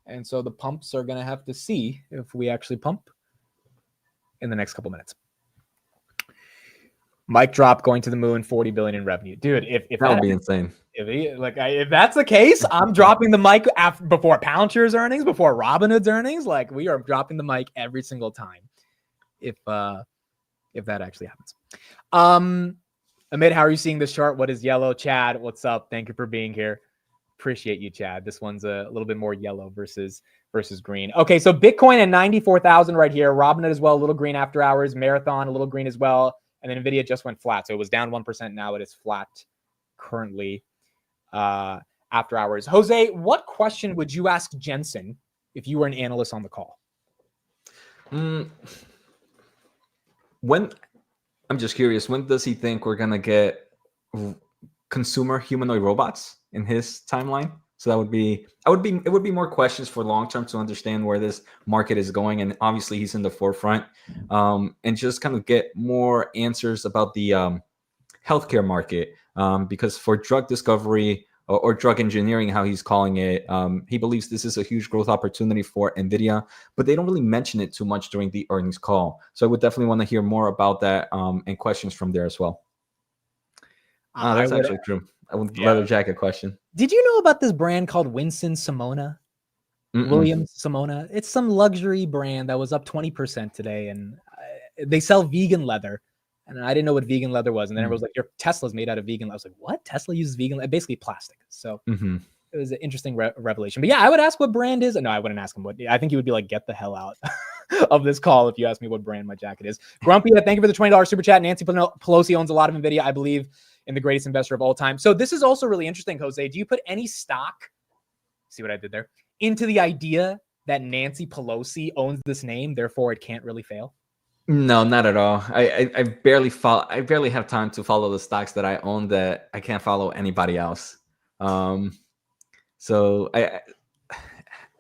Speaker 1: And so the pumps are going to have to see if we actually pump in the next couple minutes. Mic drop, going to the moon, 40 billion in revenue. Dude, if
Speaker 2: that would be insane.
Speaker 1: If that's the case, I'm dropping the mic before Palantir's earnings, before Robinhood's earnings. Like, we are dropping the mic every single time if that actually happens. Amit, how are you seeing this chart? What is yellow? Chad, what's up? Thank you for being here. Appreciate you, Chad. This one's a little bit more yellow versus green. Okay, so Bitcoin at 94,000 right here. Robinhood as well, a little green after hours. Marathon, a little green as well. And then Nvidia just went flat. So it was down 1%. Now it is flat currently after hours. Jose, what question would you ask Jensen if you were an analyst on the call?
Speaker 2: When I'm just curious, when does he think we're gonna get consumer humanoid robots in his timeline? So it would be more questions for long term to understand where this market is going, and obviously he's in the forefront, and just kind of get more answers about the healthcare market, because for drug discovery or drug engineering, how he's calling it, he believes this is a huge growth opportunity for Nvidia, but they don't really mention it too much during the earnings call. So I would definitely want to hear more about that, and questions from there as well. That's actually true. I would leather jacket question.
Speaker 1: Did you know about this brand called Winston Simona? Williams Simona. It's some luxury brand that was up 20% today, and they sell vegan leather. And I didn't know what vegan leather was. And then everyone was like, your Tesla's made out of vegan leather. I was like, what? Tesla uses vegan leather? Basically plastic. So it was an interesting revelation. But yeah, I would ask what brand is. No, I wouldn't ask him what. I think he would be like, get the hell out of this call if you ask me what brand my jacket is. Grumpy, thank you for the $20 super chat. Nancy Pelosi owns a lot of Nvidia, I believe, in the greatest investor of all time. So this is also really interesting, Jose. Do you put any stock, see what I did there, into the idea that Nancy Pelosi owns this name, therefore it can't really fail?
Speaker 2: No, not at all. I barely follow. I barely have time to follow the stocks that I own. That I can't follow anybody else. So I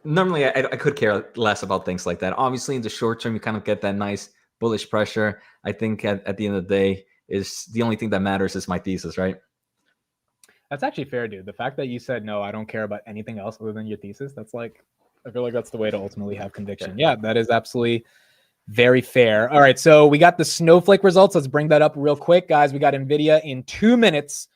Speaker 2: normally I could care less about things like that. Obviously, in the short term, you kind of get that nice bullish pressure. I think at the end of the day, is the only thing that matters is my thesis, right?
Speaker 1: That's actually fair, dude. The fact that you said, no, I don't care about anything else other than your thesis, that's like, I feel like that's the way to ultimately have conviction. Yeah, that is absolutely very fair. All right, so we got the Snowflake results. Let's bring that up real quick, guys. We got Nvidia in 2 minutes,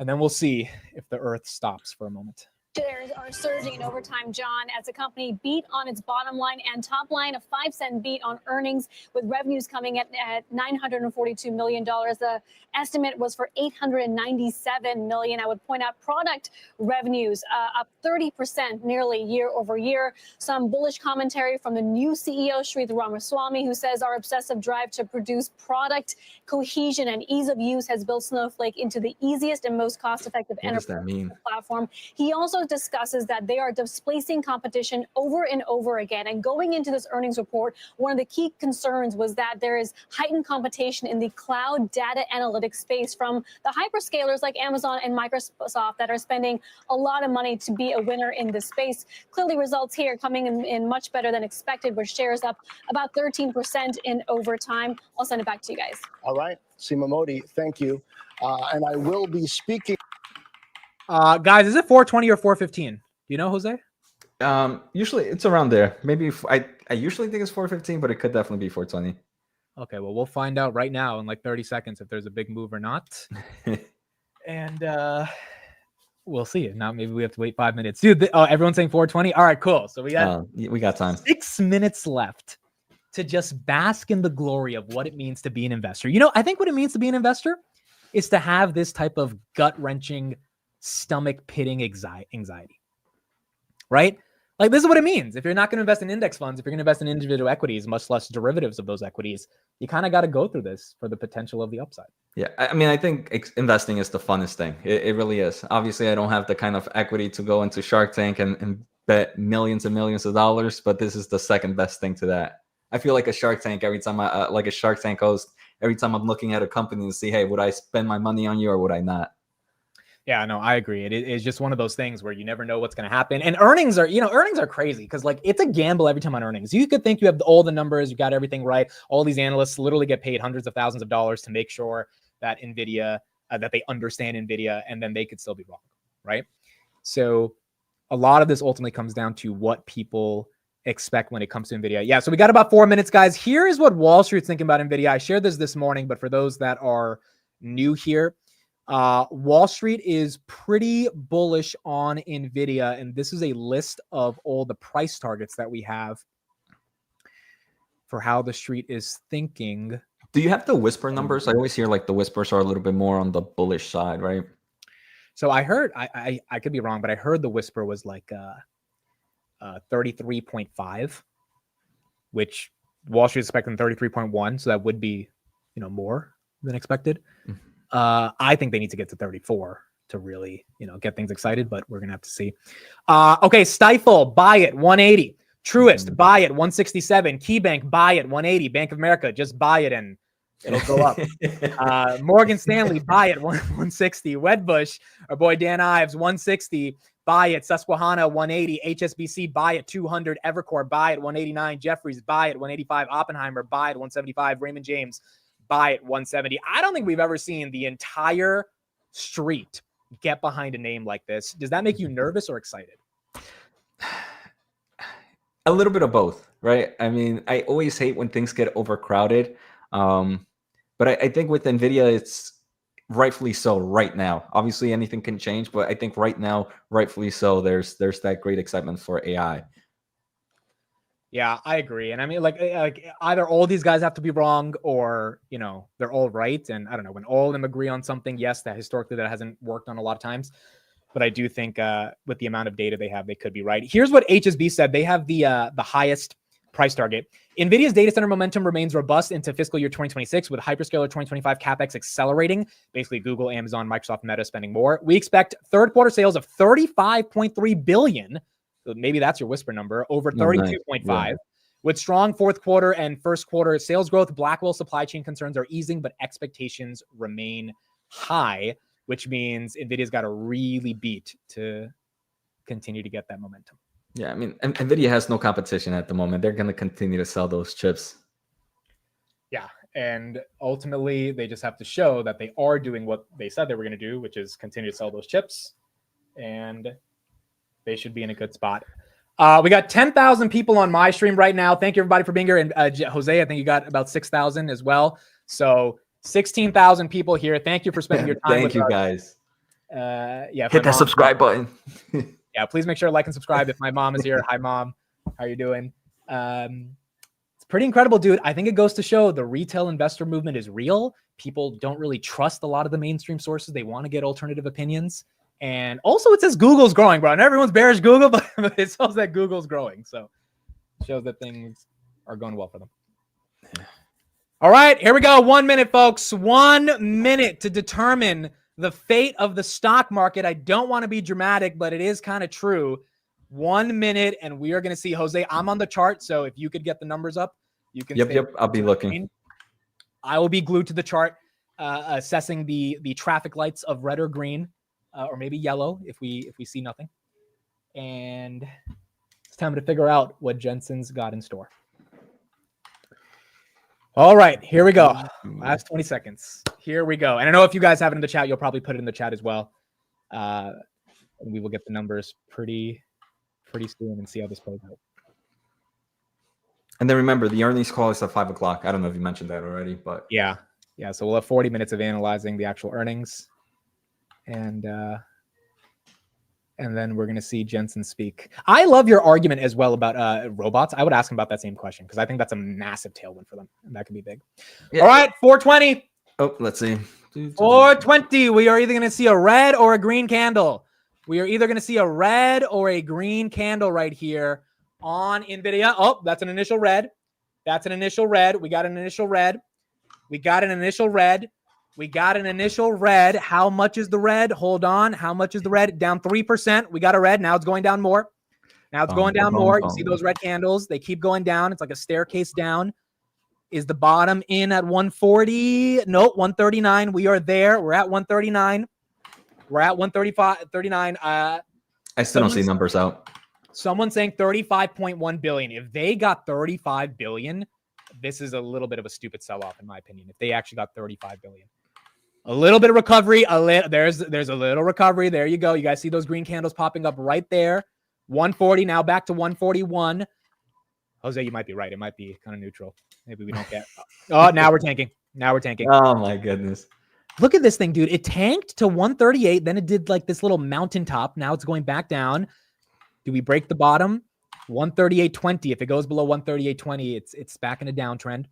Speaker 1: and then we'll see if the earth stops for a moment.
Speaker 8: Shares are surging in overtime, John, as the company beat on its bottom line and top line, a 5-cent beat on earnings, with revenues coming at $942 million. The estimate was for $897 million. I would point out product revenues up 30% nearly year over year. Some bullish commentary from the new CEO, Sridhar Ramaswamy, who says our obsessive drive to produce product cohesion and ease of use has built Snowflake into the easiest and most cost-effective enterprise platform. He also discusses that they are displacing competition over and over again. And going into this earnings report, one of the key concerns was that there is heightened competition in the cloud data analytics space from the hyperscalers like Amazon and Microsoft that are spending a lot of money to be a winner in this space. Clearly, results here coming in much better than expected, with shares up about 13% in overtime. I'll send it back to you guys.
Speaker 7: All right, Seema Modi, thank you. And I will be speaking.
Speaker 1: Guys, is it 420 or 415? Do you know, Jose?
Speaker 2: Usually it's around there. Maybe I usually think it's 415, but it could definitely be 420.
Speaker 1: Okay, well, we'll find out right now in like 30 seconds if there's a big move or not. And we'll see. If not, maybe we have to wait 5 minutes. Dude, everyone's saying 420? All right, cool. So we got
Speaker 2: time.
Speaker 1: 6 minutes left to just bask in the glory of what it means to be an investor. You know, I think what it means to be an investor is to have this type of gut-wrenching, stomach-pitting anxiety, right? Like, this is what it means. If you're not going to invest in index funds, if you're going to invest in individual equities, much less derivatives of those equities, you kind of got to go through this for the potential of the upside.
Speaker 2: Yeah, I mean, I think investing is the funnest thing. It really is. Obviously, I don't have the kind of equity to go into Shark Tank and bet millions and millions of dollars, but this is the second best thing to that. I feel like a Shark Tank every time like a Shark Tank host, every time I'm looking at a company and see, hey, would I spend my money on you or would I not?
Speaker 1: Yeah, no, I agree. It is just one of those things where you never know what's going to happen. And earnings are crazy because like it's a gamble every time on earnings. You could think you have all the numbers, you got everything right. All these analysts literally get paid hundreds of thousands of dollars to make sure that Nvidia, that they understand Nvidia, and then they could still be wrong, right? So a lot of this ultimately comes down to what people expect when it comes to Nvidia. Yeah, so we got about 4 minutes, guys. Here is what Wall Street's thinking about Nvidia. I shared this morning, but for those that are new here, Wall Street is pretty bullish on Nvidia, and this is a list of all the price targets that we have for how the street is thinking.
Speaker 2: Do you have the whisper numbers? I always hear like the whispers are a little bit more on the bullish side, right?
Speaker 1: So I heard, I could be wrong, but I heard the whisper was like 33.5, which Wall Street is expecting 33.1, so that would be, more than expected. I think they need to get to 34 to really, get things excited, but we're going to have to see. Okay. Stifle, buy it, 180. Truist, buy it, 167. KeyBank, buy it, 180. Bank of America, just buy it and it'll go up. Morgan Stanley, buy it, 160. Wedbush, our boy Dan Ives, 160. Buy it. Susquehanna, 180. HSBC, buy it, 200. Evercore, buy it, 189. Jefferies, buy it, 185. Oppenheimer, buy it, 175. Raymond James, buy it, 170. I don't think we've ever seen the entire street get behind a name like this. Does that make you nervous or excited?
Speaker 2: A little bit of both, right? I mean, I always hate when things get overcrowded. But I think with Nvidia, it's rightfully so right now. Obviously, anything can change, but I think right now, rightfully so, there's that great excitement for AI.
Speaker 1: Yeah, I agree. And I mean, like either all these guys have to be wrong or, they're all right. And I don't know, when all of them agree on something, yes, that historically that hasn't worked on a lot of times. But I do think with the amount of data they have, they could be right. Here's what HSB said. They have the highest price target. NVIDIA's data center momentum remains robust into fiscal year 2026 with hyperscaler 2025 CapEx accelerating. Basically, Google, Amazon, Microsoft, Meta spending more. We expect third quarter sales of $35.3 billion. So maybe that's your whisper number, over 32.5. Yeah. With strong fourth quarter and first quarter sales growth, Blackwell supply chain concerns are easing, but expectations remain high, which means NVIDIA's got to really beat to continue to get that momentum.
Speaker 2: Yeah, I mean, Nvidia has no competition at the moment. They're going to continue to sell those chips.
Speaker 1: Yeah, and ultimately, they just have to show that they are doing what they said they were going to do, which is continue to sell those chips, and they should be in a good spot. We got 10,000 people on my stream right now. Thank you, everybody, for being here. And Jose, I think you got about 6,000 as well. So 16,000 people here. Thank you for spending your time with us.
Speaker 2: Thank you, guys.
Speaker 1: Yeah,
Speaker 2: hit that subscribe button.
Speaker 1: Yeah, please make sure to like and subscribe. If my mom is here, hi mom, how are you doing? It's pretty incredible, dude. I think it goes to show the retail investor movement is real. People don't really trust a lot of the mainstream sources. They want to get alternative opinions. And also it says Google's growing, bro. And everyone's bearish Google, but it shows that Google's growing. So it shows that things are going well for them. All right, here we go. 1 minute, folks. 1 minute to determine the fate of the stock market. I don't want to be dramatic, but it is kind of true. 1 minute, and we are going to see, Jose, I'm on the chart, so if you could get the numbers up, you can.
Speaker 2: Yep, I'll be looking.
Speaker 1: I will be glued to the chart, assessing the traffic lights of red or green, or maybe yellow if we see nothing. And it's time to figure out what Jensen's got in store. All right, here we go. Last 20 seconds. Here we go. And I know if you guys have it in the chat, you'll probably put it in the chat as well. And we will get the numbers pretty soon and see how this plays out.
Speaker 2: And then remember, the earnings call is at 5 o'clock. I don't know if you mentioned that already, but
Speaker 1: yeah. So we'll have 40 minutes of analyzing the actual earnings, and then we're going to see Jensen speak. I love your argument as well about robots. I would ask him about that same question because I think that's a massive tailwind for them, and that could be big. Yeah. All right, 420.
Speaker 2: Oh, let's see.
Speaker 1: 420. We are either going to see a red or a green candle. We are either going to see a red or a green candle right here on NVIDIA. Oh, that's an initial red. That's an initial red. We got an initial red. We got an initial red. We got an initial red. How much is the red? Hold on. How much is the red? Down 3%. We got a red. Now it's going down more. Now it's going down more. You see
Speaker 2: boom.
Speaker 1: those red candles. They keep going down. It's like a staircase down. Is the bottom in at 140? Nope, 139. We are there. We're at 139. We're at 135, 39.
Speaker 2: I still don't see numbers out.
Speaker 1: Someone saying 35.1 billion. If they got 35 billion, this is a little bit of a stupid sell-off, in my opinion. If they actually got 35 billion. A little bit of recovery. There's a little recovery. There you go. You guys see those green candles popping up right there. 140, now back to 141. Jose, you might be right. It might be kind of neutral. Maybe we don't get. Oh, now we're tanking. Now we're tanking.
Speaker 2: Oh my goodness.
Speaker 1: Look at this thing, dude. It tanked to 138. Then it did like this little mountaintop. Now it's going back down. Do we break the bottom? 138.20. If it goes below 138.20, it's back in a downtrend.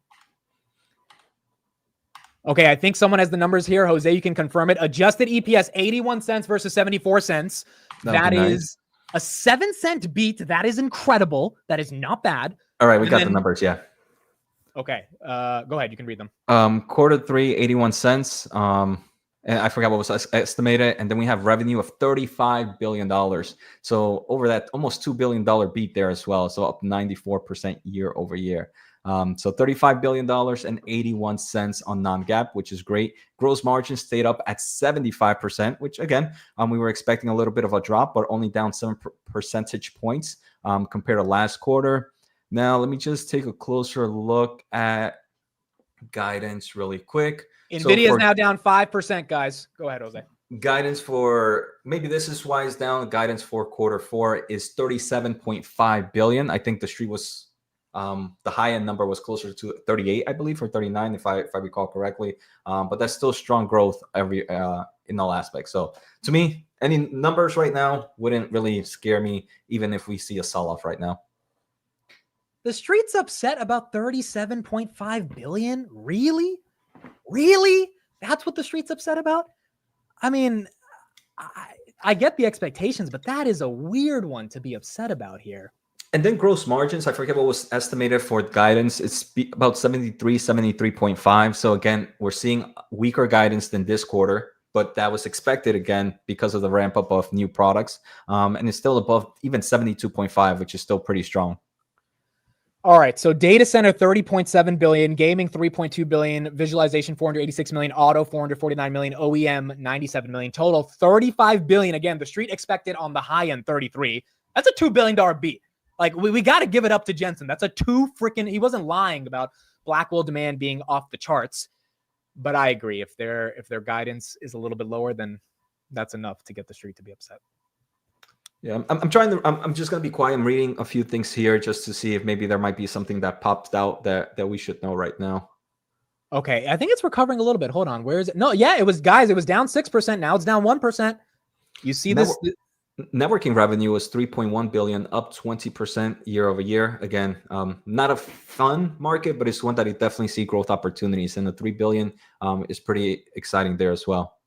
Speaker 1: Okay, I think someone has the numbers here. Jose, you can confirm it. Adjusted EPS, 81 cents versus 74 cents. That is a 7-cent beat. That is incredible. That is not bad.
Speaker 2: All right, we got the numbers, yeah.
Speaker 1: Okay, go ahead. You can read them.
Speaker 2: Q3, 81 cents. And I forgot what was estimated. And then we have revenue of $35 billion. So over that, almost $2 billion beat there as well. So up 94% year over year. So $35 billion and 81 cents on non-GAAP, which is great. Gross margin stayed up at 75%, which again, we were expecting a little bit of a drop, but only down 7 percentage points compared to last quarter. Now, let me just take a closer look at guidance really quick.
Speaker 1: NVIDIA is now down 5%, guys. Go ahead, Jose.
Speaker 2: Guidance for, maybe this is why it's down. Guidance for Q4 is 37.5 billion. I think the street was, the high end number was closer to 38, I believe, or 39, if I recall correctly. But that's still strong growth in all aspects. So to me, any numbers right now wouldn't really scare me, even if we see a sell-off right now.
Speaker 1: The street's upset about 37.5 billion? Really? Really? That's what the street's upset about? I mean, I get the expectations, but that is a weird one to be upset about here.
Speaker 2: And then gross margins, I forget what was estimated for guidance. It's about 73, 73.5. So again, we're seeing weaker guidance than this quarter, but that was expected again because of the ramp up of new products. And it's still above even 72.5, which is still pretty strong.
Speaker 1: All right, so data center 30.7 billion, gaming 3.2 billion, visualization 486 million, auto 449 million, OEM 97 million, total 35 billion. Again, the street expected on the high end 33. That's a $2 billion beat. Like we got to give it up to Jensen. That's a he wasn't lying about Blackwell demand being off the charts. But I agree, if their guidance is a little bit lower, then that's enough to get the street to be upset.
Speaker 2: Yeah, I'm just going to be quiet. I'm reading a few things here just to see if maybe there might be something that pops out that we should know right now.
Speaker 1: Okay, I think it's recovering a little bit. Hold on. Where is it? No, yeah, it was down 6%. Now it's down 1%. You see this?
Speaker 2: Networking revenue was 3.1 billion, up 20% year over year. Again, not a fun market, but it's one that you definitely see growth opportunities. And the 3 billion is pretty exciting there as well.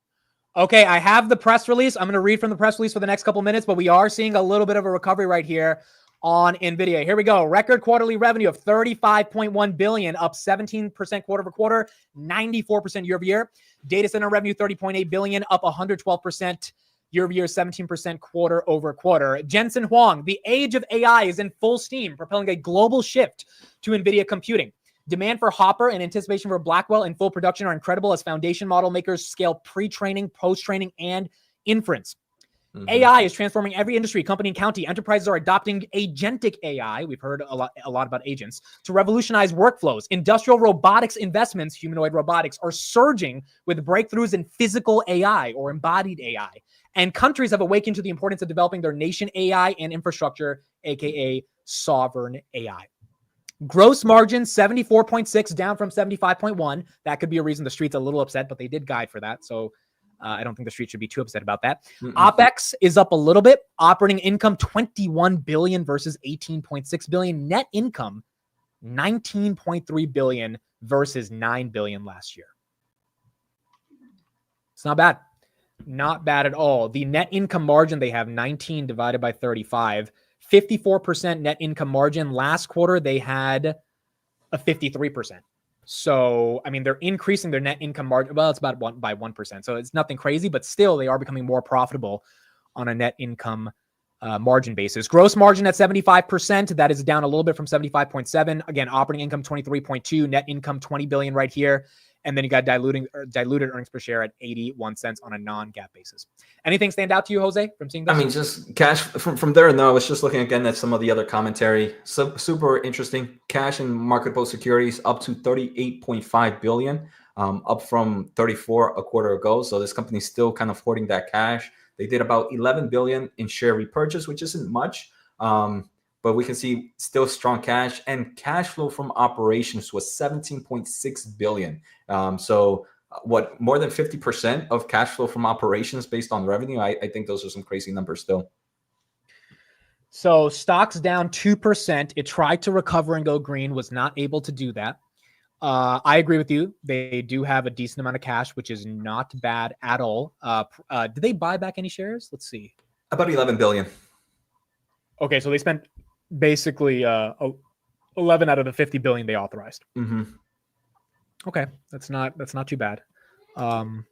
Speaker 1: Okay, I have the press release. I'm going to read from the press release for the next couple minutes, but we are seeing a little bit of a recovery right here on NVIDIA. Here we go. Record quarterly revenue of 35.1 billion, up 17% quarter over quarter, 94% year over year. Data center revenue 30.8 billion, up 112% year over year, 17% quarter over quarter. Jensen Huang, the age of AI is in full steam, propelling a global shift to NVIDIA computing. Demand for Hopper and anticipation for Blackwell in full production are incredible as foundation model makers scale pre-training, post-training, and inference. Mm-hmm. AI is transforming every industry, company, and county. Enterprises are adopting agentic AI. We've heard a lot about agents to revolutionize workflows. Industrial robotics investments, humanoid robotics, are surging with breakthroughs in physical AI or embodied AI. And countries have awakened to the importance of developing their nation AI and infrastructure, aka sovereign AI. Gross margin 74.6, down from 75.1. That could be a reason the street's a little upset, but they did guide for that. So I don't think the street should be too upset about that. Mm-mm. OpEx is up a little bit. Operating income 21 billion versus 18.6 billion. Net income 19.3 billion versus 9 billion last year. It's not bad. Not bad at all. The net income margin they have 19 divided by 35. 54% net income margin. Last quarter, they had a 53%. So, I mean, they're increasing their net income margin. Well, it's about 1%. So it's nothing crazy, but still they are becoming more profitable on a net income margin basis. Gross margin at 75%. That is down a little bit from 75.7. Again, operating income 23.2, net income 20 billion right here. And then you got diluted earnings per share at 81 cents on a non-GAAP basis. Anything stand out to you, Jose, from seeing this?
Speaker 2: I mean, just cash from there. No, I was just looking again at some of the other commentary. So super interesting. Cash and marketable securities up to 38.5 billion, up from 34 a quarter ago. So this company's still kind of hoarding that cash. They did about 11 billion in share repurchase, which isn't much. But we can see still strong cash, and cash flow from operations was 17.6 billion. So what, more than 50% of cash flow from operations based on revenue? I think those are some crazy numbers still.
Speaker 1: So stocks down 2%. It tried to recover and go green, was not able to do that. I agree with you. They do have a decent amount of cash, which is not bad at all. Did they buy back any shares? Let's see.
Speaker 2: About 11 billion.
Speaker 1: Okay, so they spent basically 11 out of the 50 billion they authorized.
Speaker 2: Mm-hmm.
Speaker 1: Okay, that's not too bad. And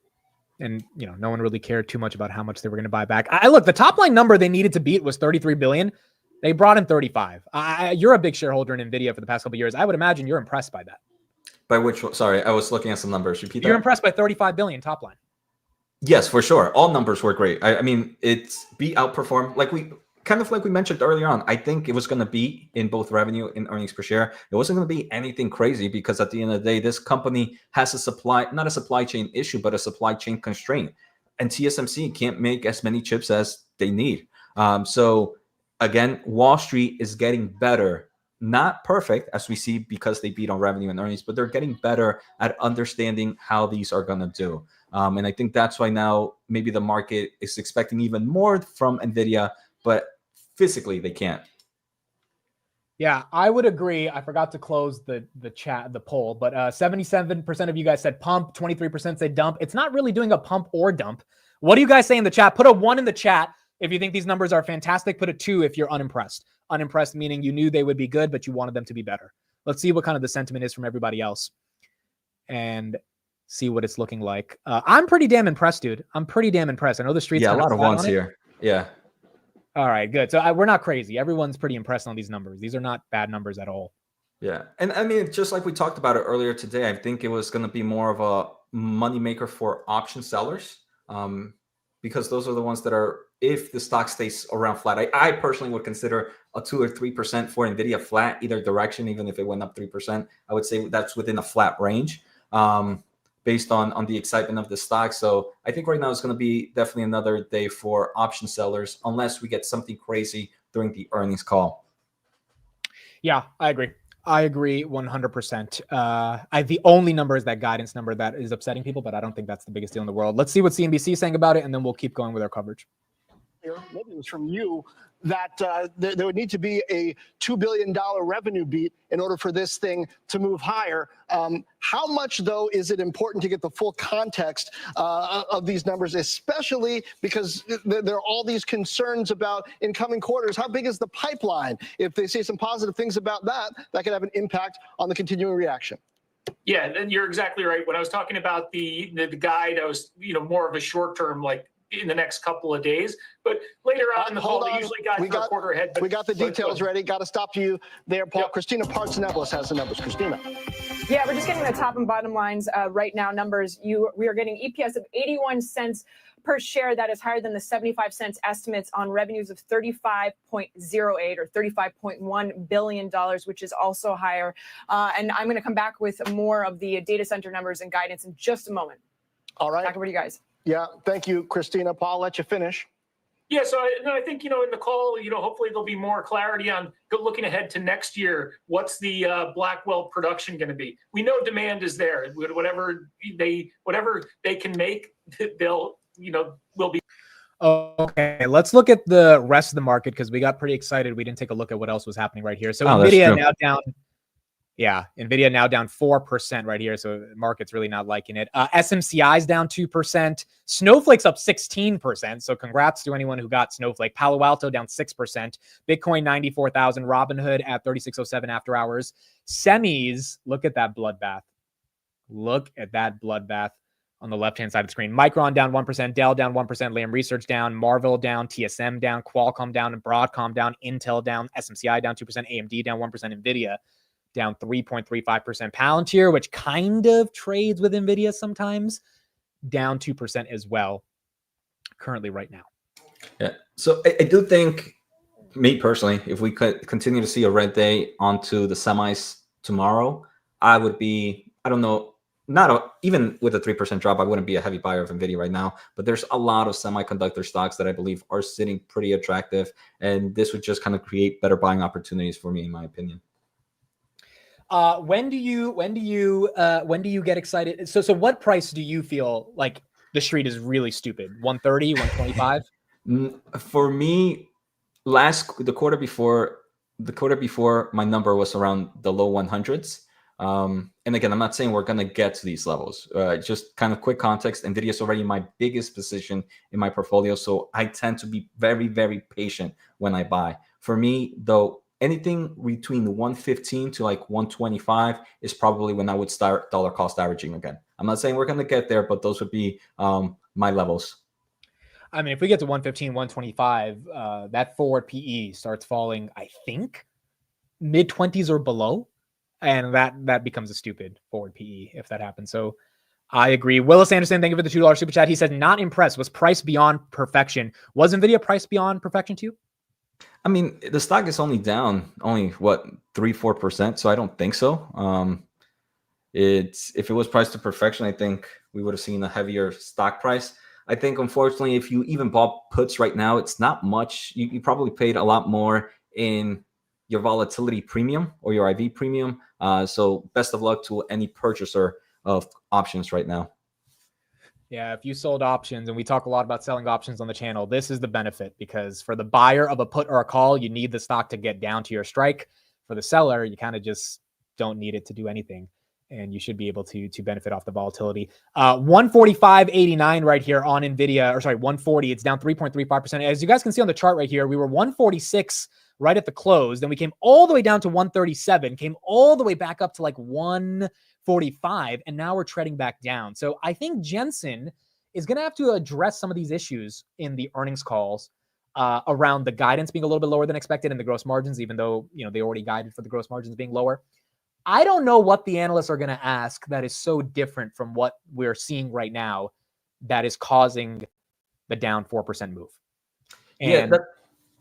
Speaker 1: you know, no one really cared too much about how much they were going to buy back. I look, the top line number they needed to beat was 33 billion. They brought in 35. You're a big shareholder in Nvidia for the past couple of years. I would imagine you're impressed by that.
Speaker 2: By which one? Sorry, I was looking at some numbers. Repeat that.
Speaker 1: You're impressed by 35 billion top line.
Speaker 2: Yes, for sure. All numbers were great. I mean, it's outperformed. Like we mentioned earlier on, I think it was going to be in both revenue and earnings per share. It wasn't going to be anything crazy because at the end of the day, this company has not a supply chain issue, but a supply chain constraint. And TSMC can't make as many chips as they need. So again, Wall Street is getting better. Not perfect, as we see, because they beat on revenue and earnings, but they're getting better at understanding how these are going to do. And I think that's why now maybe the market is expecting even more from Nvidia, but physically they can't.
Speaker 1: Yeah, I would agree. I forgot to close the poll, but 77% of you guys said pump, 23% said dump. It's not really doing a pump or dump. What do you guys say in the chat? Put a 1 in the chat if you think these numbers are fantastic. Put a 2 if you're unimpressed. Unimpressed meaning you knew they would be good, but you wanted them to be better. Let's see what kind of the sentiment is from everybody else and see what it's looking like. I'm pretty damn impressed, dude. I'm pretty damn impressed. I know the street's
Speaker 2: a lot of ones here. Yeah.
Speaker 1: All right, good. So we're not crazy. Everyone's pretty impressed on these numbers. These are not bad numbers at all.
Speaker 2: Yeah. And I mean, just like we talked about it earlier today, I think it was going to be more of a moneymaker for option sellers, because those are the ones that are, if the stock stays around flat, I personally would consider a 2 or 3% for Nvidia flat, either direction. Even if it went up 3%, I would say that's within a flat range, based on the excitement of the stock. So I think right now it's going to be definitely another day for option sellers, unless we get something crazy during the earnings call.
Speaker 1: Yeah, I agree. I agree 100%. The only number is that guidance number that is upsetting people, but I don't think that's the biggest deal in the world. Let's see what CNBC is saying about it, and then we'll keep going with our coverage.
Speaker 7: Maybe it was from you, that there would need to be a $2 billion revenue beat in order for this thing to move higher. How much, though, is it important to get the full context of these numbers, especially because there are all these concerns about incoming quarters? How big is the pipeline? If they say some positive things about that, that could have an impact on the continuing reaction.
Speaker 9: Yeah, and you're exactly right. When I was talking about the guide, I was more of a short term, like in the next couple of days. But later on in the call, they usually guide for a quarter ahead.
Speaker 7: We got the details ready. Got to stop you there, Paul. Yep. Christina Partsinevelos has the numbers. Christina.
Speaker 10: Yeah, we're just getting the top and bottom lines right now. Numbers. We are getting EPS of 81 cents per share. That is higher than the 75 cents estimates on revenues of 35.08 or $35.1 billion, which is also higher. And I'm going to come back with more of the data center numbers and guidance in just a moment.
Speaker 7: All right.
Speaker 10: Back over to you guys.
Speaker 7: Yeah, thank you, Christina. Paul, I'll let you finish.
Speaker 9: Yeah, so I think, in the call, hopefully there'll be more clarity on looking ahead to next year. What's the Blackwell production going to be? We know demand is there. Whatever they can make, they'll, will be.
Speaker 1: Okay, let's look at the rest of the market because we got pretty excited. We didn't take a look at what else was happening right here. So Nvidia now down. Yeah, Nvidia now down 4% right here. So the market's really not liking it. SMCI's down 2%. Snowflake's up 16%. So congrats to anyone who got Snowflake. Palo Alto down 6%. Bitcoin 94,000. Robinhood at 3607 after hours. Semis, look at that bloodbath. Look at that bloodbath. on the left-hand side of the screen. Micron down 1%, Dell down 1%, Lam Research down, Marvell down, TSM down, Qualcomm down, and Broadcom down, Intel down, SMCI down 2%, AMD down 1%, Nvidia down 3.35%. Palantir, which kind of trades with Nvidia sometimes, down 2% as well currently right now.
Speaker 2: Yeah. So I do think, me personally, if we could continue to see a red day onto the semis tomorrow, I would be, I don't know, even with a 3% drop, I wouldn't be a heavy buyer of Nvidia right now. But there's a lot of semiconductor stocks that I believe are sitting pretty attractive, and this would just kind of create better buying opportunities for me, in my opinion.
Speaker 1: When do you get excited? So what price do you feel like the street is really stupid? 130, 125?
Speaker 2: For me, the quarter before, my number was around the low 100s. And again, I'm not saying we're going to get to these levels. Just kind of quick context, Nvidia is already my biggest position in my portfolio, so I tend to be very, very patient when I buy. For me, though, anything between 115 to like 125 is probably when I would start dollar cost averaging again. I'm not saying we're going to get there, but those would be my levels.
Speaker 1: I mean, if we get to 115, 125, that forward PE starts falling, I think, mid-20s or below. And that becomes a stupid forward PE if that happens. So I agree. Willis Anderson, thank you for the $2 super chat. He said, not impressed. Was price beyond perfection? Was Nvidia price beyond perfection to you?
Speaker 2: I mean, the stock is only down, what, 3-4%. So I don't think so. If it was priced to perfection, I think we would have seen a heavier stock price. I think, unfortunately, if you even bought puts right now, it's not much. You probably paid a lot more in your volatility premium or your IV premium. So best of luck to any purchaser of options right now.
Speaker 1: Yeah, if you sold options, and we talk a lot about selling options on the channel, this is the benefit, because for the buyer of a put or a call, you need the stock to get down to your strike. For the seller, you kind of just don't need it to do anything, and you should be able to benefit off the volatility. 145.89 right here on Nvidia, or sorry, 140. It's down 3.35%. As you guys can see on the chart right here, we were 146 right at the close. Then we came all the way down to 137, came all the way back up to like 145, and now we're treading back down. So I think Jensen is going to have to address some of these issues in the earnings calls around the guidance being a little bit lower than expected and the gross margins, even though, they already guided for the gross margins being lower. I don't know what the analysts are going to ask that is so different from what we're seeing right now that is causing the down 4% move. And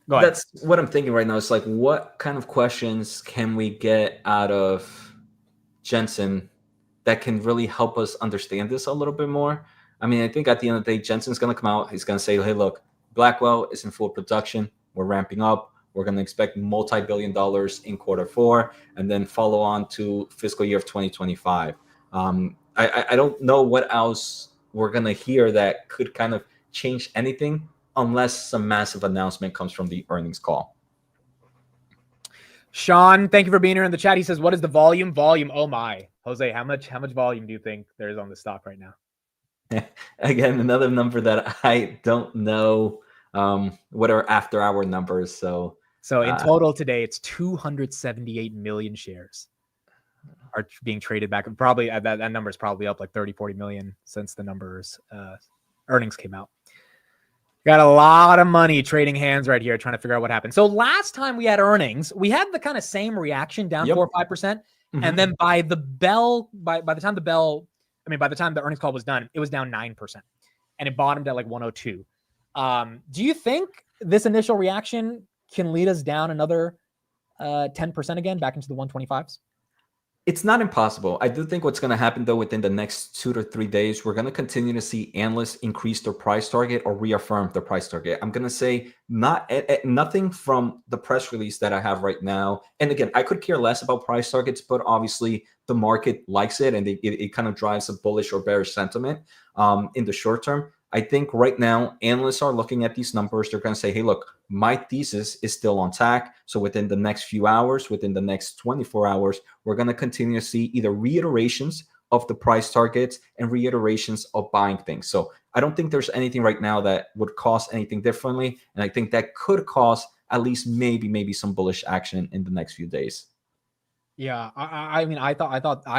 Speaker 2: that's what I'm thinking right now. It's like, what kind of questions can we get out of Jensen that can really help us understand this a little bit more? I mean, I think at the end of the day, Jensen's going to come out. He's going to say, hey, look, Blackwell is in full production. We're ramping up. We're going to expect multi-billion dollars in Q4 and then follow on to fiscal year of 2025. I don't know what else we're going to hear that could kind of change anything unless some massive announcement comes from the earnings call.
Speaker 1: Sean, thank you for being here in the chat. He says, what is the volume? Oh my. Jose, how much volume do you think there is on the stock right now?
Speaker 2: Again, another number that I don't know what are after hour numbers. So
Speaker 1: in total today, it's 278 million shares are being traded back. Probably that number is probably up like 30-40 million since the numbers earnings came out. Got a lot of money trading hands right here, trying to figure out what happened. So last time we had earnings, we had the kind of same reaction, down 4 or 5%. Mm-hmm. And then by the time the earnings call was done, it was down 9%, and it bottomed at like 102. Do you think this initial reaction can lead us down another 10% again, back into the 125s?
Speaker 2: It's not impossible. I do think what's going to happen, though, within the next 2 to 3 days, we're going to continue to see analysts increase their price target or reaffirm their price target. I'm going to say nothing from the press release that I have right now. And again, I could care less about price targets, but obviously the market likes it, and it kind of drives a bullish or bearish sentiment in the short term. I think right now, analysts are looking at these numbers. They're going to say, hey, look, my thesis is still on track. So within the next few hours, within the next 24 hours, we're going to continue to see either reiterations of the price targets and reiterations of buying things. So I don't think there's anything right now that would cause anything differently. And I think that could cause at least maybe some bullish action in the next few days.
Speaker 1: Yeah, I mean, I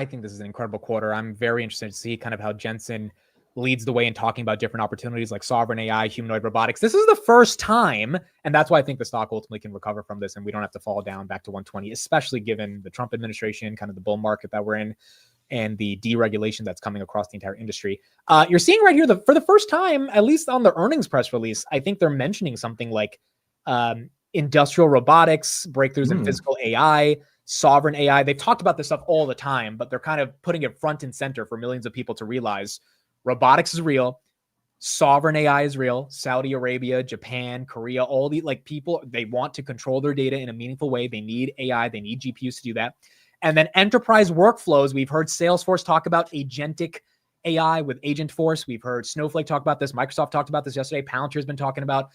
Speaker 1: think this is an incredible quarter. I'm very interested to see kind of how Jensen leads the way in talking about different opportunities like sovereign AI, humanoid robotics. This is the first time, and that's why I think the stock ultimately can recover from this, and we don't have to fall down back to 120, especially given the Trump administration, kind of the bull market that we're in, and the deregulation that's coming across the entire industry. You're seeing right here, for the first time, at least on the earnings press release, I think they're mentioning something like industrial robotics, breakthroughs in physical AI, sovereign AI. They've talked about this stuff all the time, but they're kind of putting it front and center for millions of people to realize robotics is real. Sovereign AI is real. Saudi Arabia, Japan, Korea, all the people, they want to control their data in a meaningful way. They need AI. They need GPUs to do that. And then enterprise workflows. We've heard Salesforce talk about agentic AI with Agentforce. We've heard Snowflake talk about this. Microsoft talked about this yesterday. Palantir has been talking about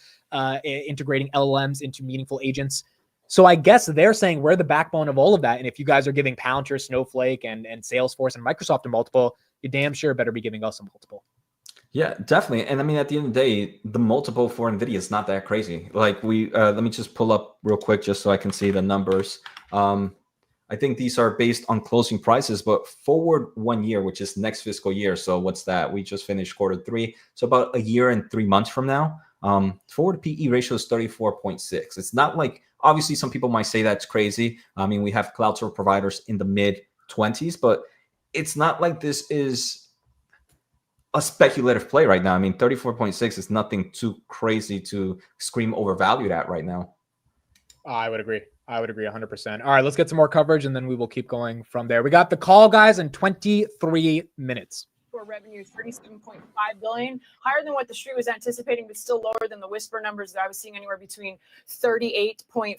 Speaker 1: integrating LLMs into meaningful agents. So I guess they're saying we're the backbone of all of that. And if you guys are giving Palantir, Snowflake, and Salesforce and Microsoft a multiple, you damn sure better be giving us a multiple.
Speaker 2: Yeah, definitely. And I mean, at the end of the day, the multiple for Nvidia is not that crazy. Like let me just pull up real quick just so I can see the numbers. I think these are based on closing prices, but forward 1 year, which is next fiscal year. So what's that? We just finished Q3. So about a year and 3 months from now, forward PE ratio is 34.6. It's not like, obviously some people might say that's crazy. I mean, we have cloud service providers in the mid 20s, but it's not like this is a speculative play right now. I mean, 34.6 is nothing too crazy to scream overvalued at right now.
Speaker 1: I would agree. 100%. All right, let's get some more coverage and then we will keep going from there. We got the call, guys, in 23 minutes.
Speaker 10: Revenue 37.5 billion, higher than what the street was anticipating, but still lower than the whisper numbers that I was seeing, anywhere between 38.5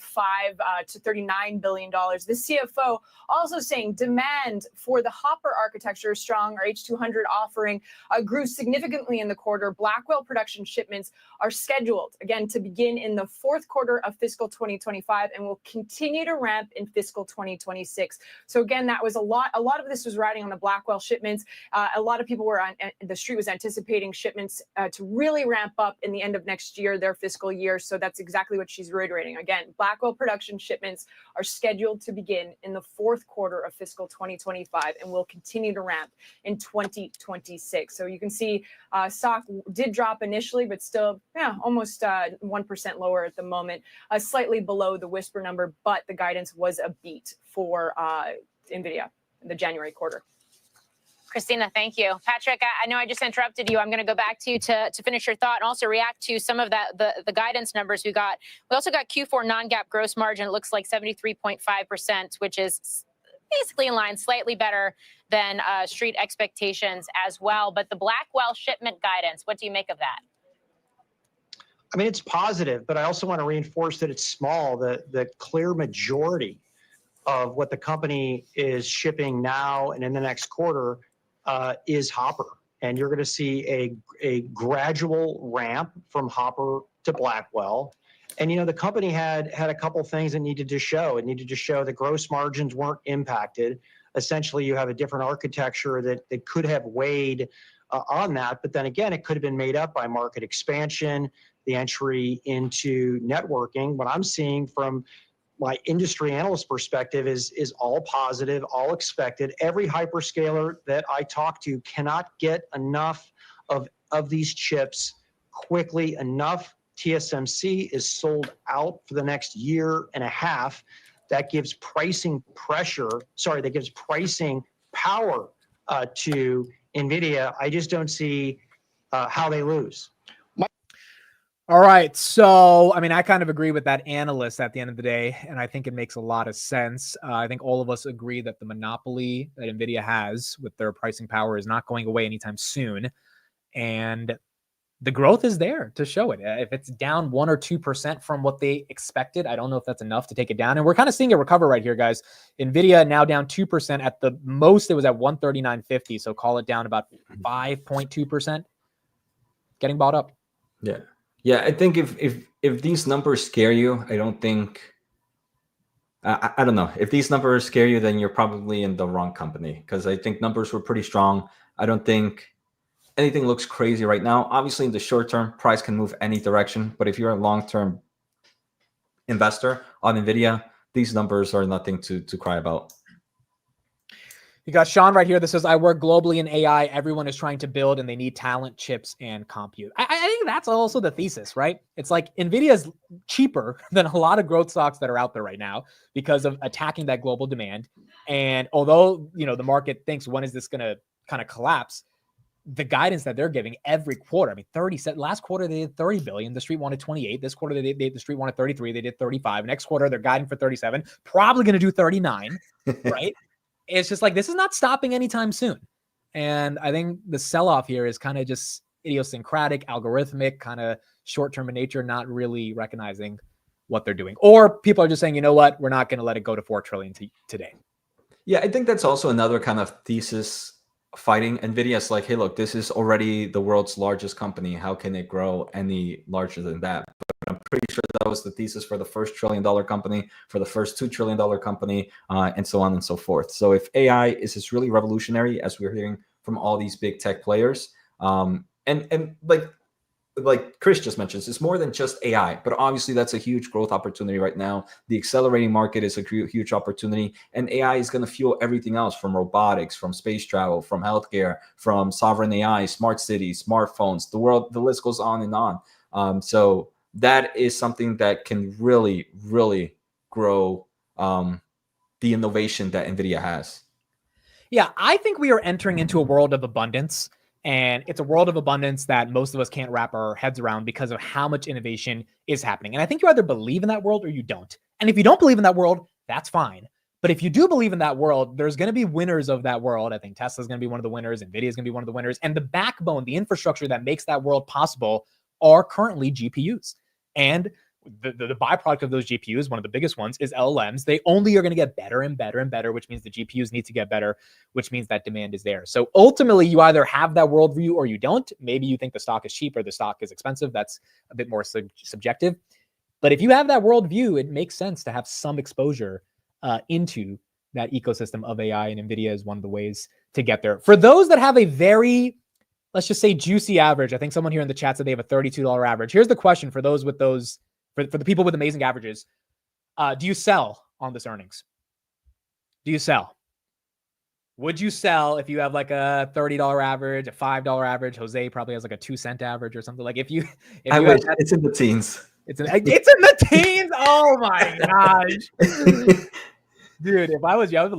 Speaker 10: to 39 billion dollars. The CFO also saying demand for the Hopper architecture is strong. Our H200 offering grew significantly in the quarter. Blackwell production shipments are scheduled again to begin in the fourth quarter of fiscal 2025 and will continue to ramp in fiscal 2026. So again, that was a lot of this was riding on the Blackwell shipments. A lot of people were on the street was anticipating shipments to really ramp up in the end of next year, their fiscal year. So that's exactly what she's reiterating. Again, Blackwell production shipments are scheduled to begin in the fourth quarter of fiscal 2025 and will continue to ramp in 2026. So you can see stock did drop initially, but still almost 1% lower at the moment, slightly below the whisper number, but the guidance was a beat for Nvidia in the January quarter.
Speaker 11: Christina, thank you. Patrick, I know I just interrupted you. I'm going to go back to you to finish your thought and also react to some of the guidance numbers we got. We also got Q4 non-GAAP gross margin. It looks like 73.5%, which is basically in line, slightly better than street expectations as well. But the Blackwell shipment guidance, what do you make of that?
Speaker 6: I mean, it's positive, but I also want to reinforce that it's small. The clear majority of what the company is shipping now and in the next quarter is Hopper. And you're going to see a gradual ramp from Hopper to Blackwell. And, the company had a couple things it needed to show. It needed to show the gross margins weren't impacted. Essentially, you have a different architecture that could have weighed on that. But then again, it could have been made up by market expansion, the entry into networking. What I'm seeing from my industry analyst perspective is all positive, all expected. Every hyperscaler that I talk to cannot get enough of these chips quickly enough. TSMC is sold out for the next year and a half. That gives pricing power to Nvidia. I just don't see how they lose.
Speaker 1: All right. So, I mean, I kind of agree with that analyst at the end of the day, and I think it makes a lot of sense. I think all of us agree that the monopoly that Nvidia has with their pricing power is not going away anytime soon. And the growth is there to show it. If it's down 1 or 2% from what they expected, I don't know if that's enough to take it down. And we're kind of seeing it recover right here, guys. Nvidia now down 2%. At the most, it was at 139.50. So call it down about 5.2%. Getting bought up.
Speaker 2: Yeah. Yeah, I think if these numbers scare you, I don't think, I don't know. If these numbers scare you, then you're probably in the wrong company, because I think numbers were pretty strong. I don't think anything looks crazy right now. Obviously, in the short term, price can move any direction. But if you're a long-term investor on NVIDIA, these numbers are nothing to cry about.
Speaker 1: You got Sean right here that says, I work globally in AI. Everyone is trying to build and they need talent, chips, and compute. I think that's also the thesis, right? It's like NVIDIA is cheaper than a lot of growth stocks that are out there right now because of attacking that global demand. And although, the market thinks, when is this going to kind of collapse? The guidance that they're giving every quarter, I mean, 37, last quarter they did 30 billion. The street wanted 28. This quarter the street wanted 33. They did 35. Next quarter they're guiding for 37. Probably going to do 39, right? It's just like, this is not stopping anytime soon. And I think the sell-off here is kind of just idiosyncratic, algorithmic, kind of short-term in nature, not really recognizing what they're doing. Or people are just saying, you know what, we're not going to let it go to 4 trillion today.
Speaker 2: Yeah, I think that's also another kind of thesis fighting NVIDIA. It's like, hey, look, this is already the world's largest company. How can it grow any larger than that? But I'm pretty sure that was the thesis for the first $1 trillion company, for the first $2 trillion company, and so on and so forth. So if AI is as really revolutionary as we're hearing from all these big tech players, and like Chris just mentioned, it's more than just AI, but obviously that's a huge growth opportunity right now. The accelerating market is a huge opportunity, and AI is going to fuel everything else, from robotics, from space travel, from healthcare, from sovereign AI, smart cities, smartphones, the list goes on and on. So that is something that can really, really grow the innovation that NVIDIA has.
Speaker 1: Yeah, I think we are entering into a world of abundance. And it's a world of abundance that most of us can't wrap our heads around because of how much innovation is happening. And I think you either believe in that world or you don't. And if you don't believe in that world, that's fine. But if you do believe in that world, there's going to be winners of that world. I think Tesla's going to be one of the winners. NVIDIA is going to be one of the winners. And the backbone, the infrastructure that makes that world possible are currently GPUs. And the byproduct of those GPUs, one of the biggest ones, is LLMs. They only are going to get better and better and better, which means the GPUs need to get better, which means that demand is there. So ultimately, you either have that worldview or you don't. Maybe you think the stock is cheap or the stock is expensive. That's a bit more subjective. But if you have that worldview, it makes sense to have some exposure into that ecosystem of AI, and NVIDIA is one of the ways to get there. For those that have a very, let's just say, juicy average, I think someone here in the chat said they have a $32 average. Here's the question for those with those, for the people with amazing averages. Do you sell on this earnings? Do you sell? Would you sell if you have like a $30 average, a $5 average? Jose probably has like a 2-cent average or something. Like if you
Speaker 2: wish it's in the teens.
Speaker 1: It's in the teens. Oh my gosh. Dude, if I was you, I would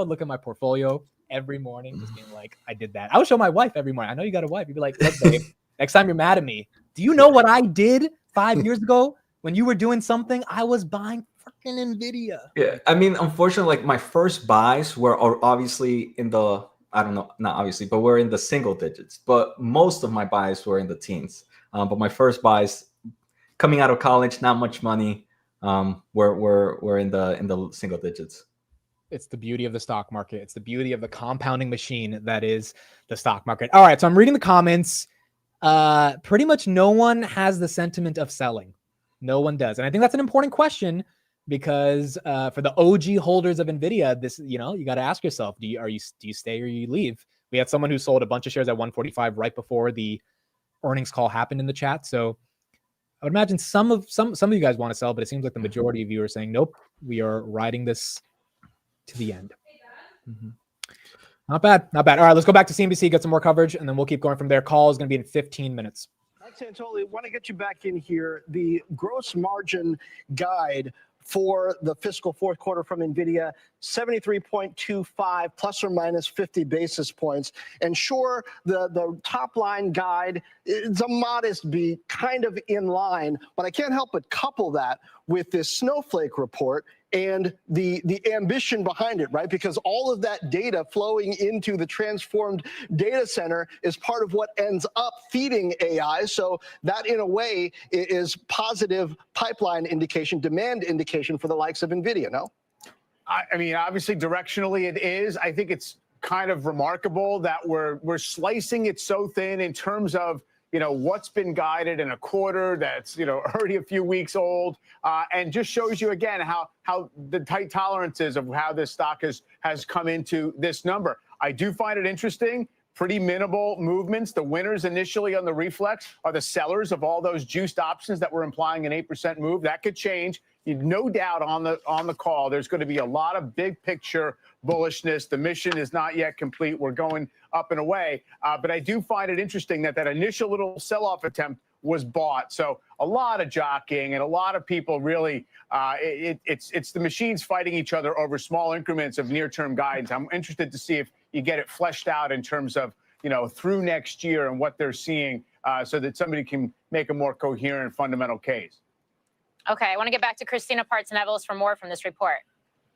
Speaker 1: look at my portfolio every morning, just being like, I did that. I would show my wife every morning. I know you got a wife. You'd be like, look, babe, next time you're mad at me, do you know what I did 5 years ago when you were doing something? I was buying freaking NVIDIA.
Speaker 2: Yeah, I mean, unfortunately, like my first buys were obviously in the, I don't know, not obviously, but we're in the single digits. But most of my buys were in the teens. But my first buys coming out of college, not much money, were in the single digits.
Speaker 1: It's the beauty of the stock market. It's the beauty of the compounding machine that is the stock market. All right, so I'm reading the comments. Pretty much no one has the sentiment of selling. No one does. And I think that's an important question because for the OG holders of NVIDIA, this, you got to ask yourself, do you stay or you leave? We had someone who sold a bunch of shares at 145 right before the earnings call happened in the chat. So I would imagine some of you guys want to sell, but it seems like the majority of you are saying, nope, we are riding this to the end. Mm-hmm. Not bad. All right, let's go back to CNBC, get some more coverage, and then we'll keep going from there. Call is going to be in 15 minutes.
Speaker 7: Santoli, want to get you back in here. The gross margin guide for the fiscal fourth quarter from NVIDIA, 73.25 plus or minus 50 basis points. And sure, the top line guide is a modest beat, kind of in line, but I can't help but couple that with this Snowflake report and the ambition behind it, right? Because all of that data flowing into the transformed data center is part of what ends up feeding AI. So that, in a way, is positive pipeline indication, demand indication for the likes of NVIDIA, no?
Speaker 3: I mean, obviously, directionally it is. I think it's kind of remarkable that we're slicing it so thin in terms of, what's been guided in a quarter that's, already a few weeks old, and just shows you again how the tight tolerances of how this stock has come into this number. I do find it interesting pretty minimal movements. The winners initially on the reflex are the sellers of all those juiced options that were implying an 8% move. That could change. No doubt on the call, there's going to be a lot of big picture bullishness. The mission is not yet complete. We're going up and away. But I do find it interesting that initial little sell-off attempt was bought. So a lot of jockeying and a lot of people really, it's the machines fighting each other over small increments of near-term guidance. I'm interested to see if you get it fleshed out in terms of, through next year and what they're seeing so that somebody can make a more coherent fundamental case.
Speaker 11: Okay, I want to get back to Christina Parts-Neveles for more from this report.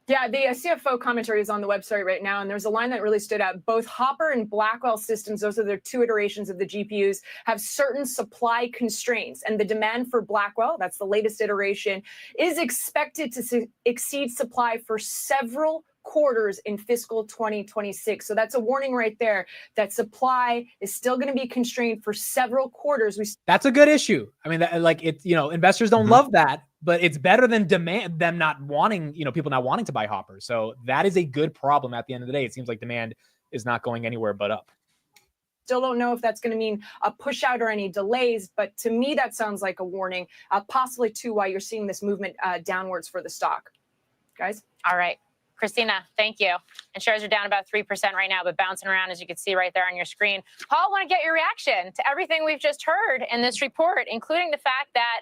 Speaker 10: Yeah, the CFO commentary is on the website right now, and there's a line that really stood out. Both Hopper and Blackwell systems, those are their two iterations of the GPUs, have certain supply constraints, and the demand for Blackwell, that's the latest iteration, is expected to exceed supply for several quarters in fiscal 2026. So that's a warning right there that supply is still going to be constrained for several quarters.
Speaker 1: That's a good issue. I mean, investors don't love that, but it's better than them not wanting, people not wanting to buy Hopper. So that is a good problem at the end of the day. It seems like demand is not going anywhere but up.
Speaker 10: Still don't know if that's going to mean a push out or any delays, but to me, that sounds like a warning, possibly too, why you're seeing this movement downwards for the stock. Guys?
Speaker 11: All right. Christina, thank you. And shares are down about 3% right now, but bouncing around, as you can see right there on your screen. Paul, I want to get your reaction to everything we've just heard in this report, including the fact that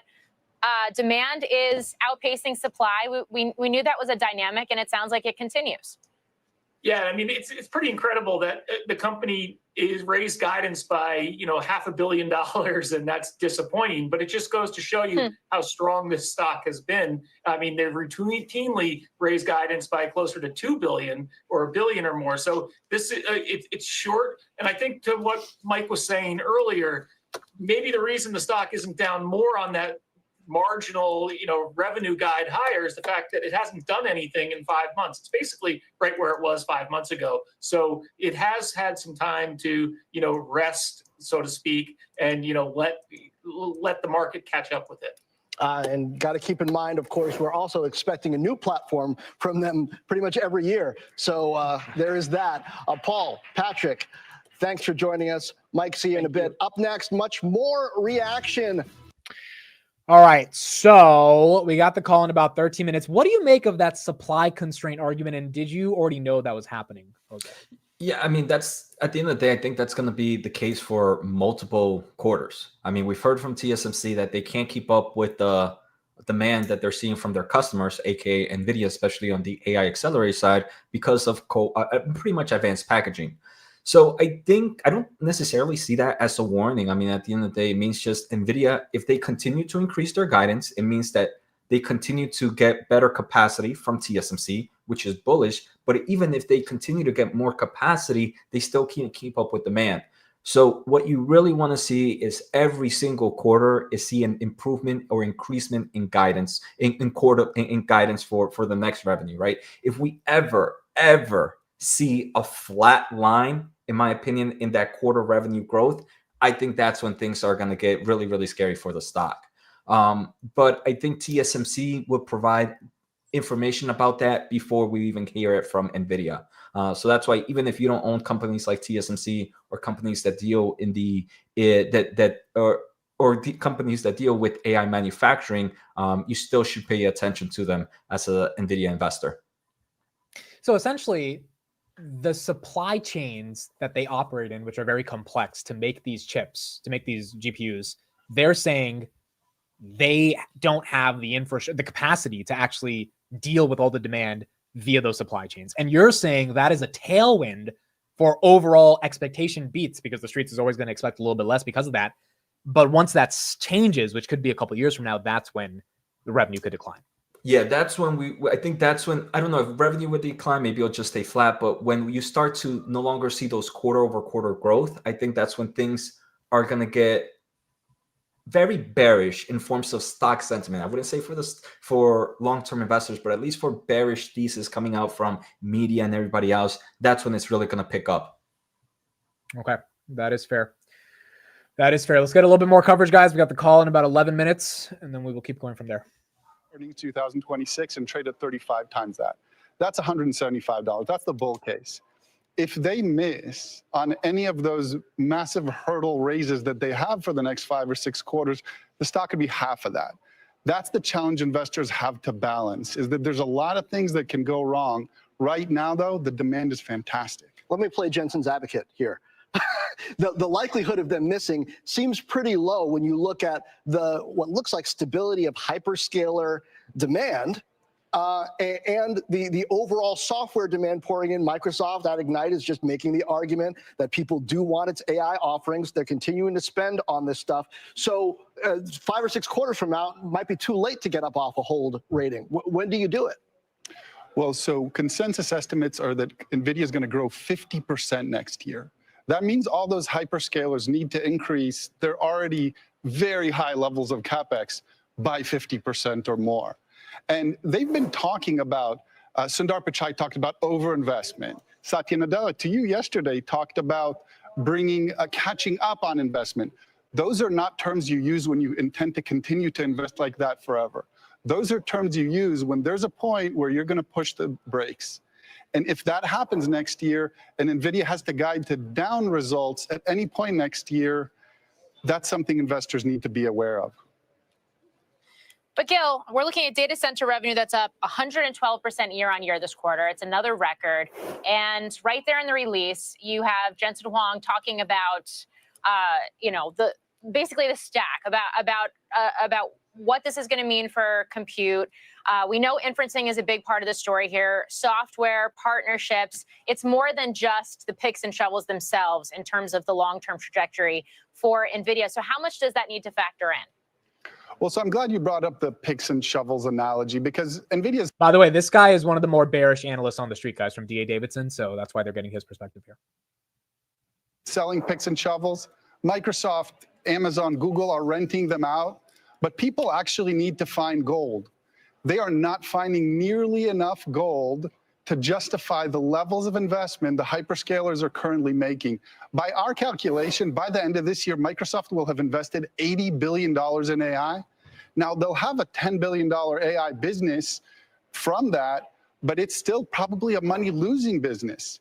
Speaker 11: demand is outpacing supply. We knew that was a dynamic, and it sounds like it continues.
Speaker 9: Yeah, I mean, it's pretty incredible that the company is raised guidance by, $500 million, and that's disappointing. But it just goes to show you how strong this stock has been. I mean, they've routinely raised guidance by closer to $2 billion or $1 billion or more. So this it's short. And I think to what Mike was saying earlier, maybe the reason the stock isn't down more on that marginal, revenue guide higher is the fact that it hasn't done anything in 5 months. It's basically right where it was 5 months ago. So it has had some time to, rest, so to speak, and, let the market catch up with it.
Speaker 7: And got to keep in mind, of course, we're also expecting a new platform from them pretty much every year. So there is that. Paul, Patrick, thanks for joining us. Mike, see you in a bit. Up next, much more reaction.
Speaker 1: All right, so we got the call in about 13 minutes. What do you make of that supply constraint argument, and did you already know that was happening? Okay.
Speaker 2: Yeah, I mean, that's at the end of the day, I think that's going to be the case for multiple quarters. I mean, we've heard from TSMC that they can't keep up with the demand that they're seeing from their customers, aka Nvidia, especially on the AI accelerator side, because of pretty much advanced packaging. So I think I don't necessarily see that as a warning. I mean, at the end of the day, it means just Nvidia, if they continue to increase their guidance, it means that they continue to get better capacity from TSMC, which is bullish. But even if they continue to get more capacity, they still can't keep up with demand. So what you really want to see is every single quarter is see an improvement or increasement in guidance in guidance for the next revenue, right? If we ever see a flat line, in my opinion, in that quarter revenue growth, I think that's when things are going to get really, really scary for the stock. But I think TSMC would provide information about that before we even hear it from Nvidia. So that's why even if you don't own companies like TSMC or companies that deal in the or the companies that deal with AI manufacturing, you still should pay attention to them as a Nvidia investor.
Speaker 1: So essentially, the supply chains that they operate in, which are very complex to make these chips, to make these GPUs, they're saying they don't have the infrastructure, the capacity to actually deal with all the demand via those supply chains. And you're saying that is a tailwind for overall expectation beats, because the streets is always going to expect a little bit less because of that. But once that changes, which could be a couple of years from now, that's when the revenue could decline.
Speaker 2: Yeah, that's when I think that's when, I don't know if revenue would decline, maybe it'll just stay flat. But when you start to no longer see those quarter over quarter growth, I think that's when things are going to get very bearish in forms of stock sentiment. I wouldn't say for long-term investors, but at least for bearish thesis coming out from media and everybody else, that's when it's really going to pick up.
Speaker 1: Okay, that is fair. That is fair. Let's get a little bit more coverage, guys. We got the call in about 11 minutes, and then we will keep going from there.
Speaker 12: 2026 and trade at 35 times that. That's $175. That's the bull case. if they miss on any of those massive hurdle raises that they have for the next 5 or 6 quarters, the stock could be half of that. That's the challenge investors have to balance, is that there's a lot of things that can go wrong. Right now, though, the demand is fantastic.
Speaker 7: Let me play Jensen's advocate here. The likelihood of them missing seems pretty low when you look at what looks like stability of hyperscaler demand and the overall software demand pouring in. Microsoft at Ignite is just making the argument that people do want its AI offerings. They're continuing to spend on this stuff. So 5 or 6 quarters from now, it might be too late to get up off a hold rating. When do you do it?
Speaker 12: Well, so consensus estimates are that NVIDIA is going to grow 50% next year. That means all those hyperscalers need to increase their already very high levels of CapEx by 50% or more. And they've been talking about, Sundar Pichai talked about overinvestment. Satya Nadella, to you yesterday, talked about catching up on investment. Those are not terms you use when you intend to continue to invest like that forever. Those are terms you use when there's a point where you're going to push the brakes. And if that happens next year, and NVIDIA has to guide to down results at any point next year, that's something investors need to be aware of.
Speaker 11: But Gil, we're looking at data center revenue that's up 112% year on year this quarter. It's another record. And right there in the release, you have Jensen Huang talking about, basically the stack, about what this is going to mean for compute. We know inferencing is a big part of the story here. Software, partnerships. It's more than just the picks and shovels themselves in terms of the long-term trajectory for NVIDIA. So how much does that need to factor in?
Speaker 12: Well, so I'm glad you brought up the picks and shovels analogy, because NVIDIA's...
Speaker 1: By the way, this guy is one of the more bearish analysts on the street, guys, from D.A. Davidson, so that's why they're getting his perspective here.
Speaker 12: selling picks and shovels. Microsoft, Amazon, Google are renting them out, but people actually need to find gold. They are not finding nearly enough gold to justify the levels of investment the hyperscalers are currently making. By our calculation, by the end of this year, Microsoft will have invested $80 billion in AI. Now, they'll have a $10 billion AI business from that, but it's still probably a money-losing business.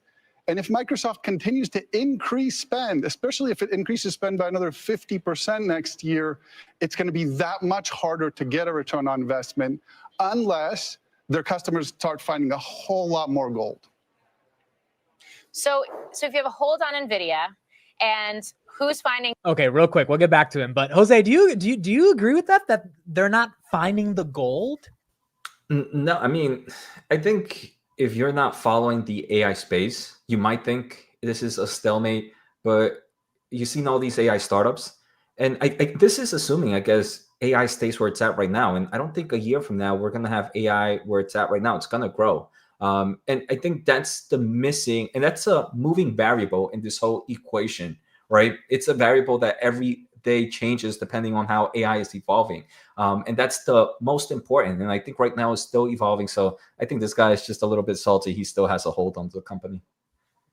Speaker 12: And if Microsoft continues to increase spend, especially if it increases spend by another 50% next year, it's going to be that much harder to get a return on investment unless their customers start finding a whole lot more gold.
Speaker 11: So if you have a hold on Nvidia, and who's finding?
Speaker 1: Okay, real quick, we'll get back to him. But Jose, do you agree with that? That they're not finding the gold?
Speaker 2: No, I mean, I think if you're not following the AI space, you might think this is a stalemate. But you've seen all these AI startups, and this is assuming, I guess, AI stays where it's at right now. And I don't think a year from now we're going to have AI where it's at right now. It's going to grow. And I think that's the missing, and that's a moving variable in this whole equation, right? It's a variable that every day changes depending on how AI is evolving. And that's the most important. And I think right now it's still evolving. So I think this guy is just a little bit salty. He still has a hold on the company.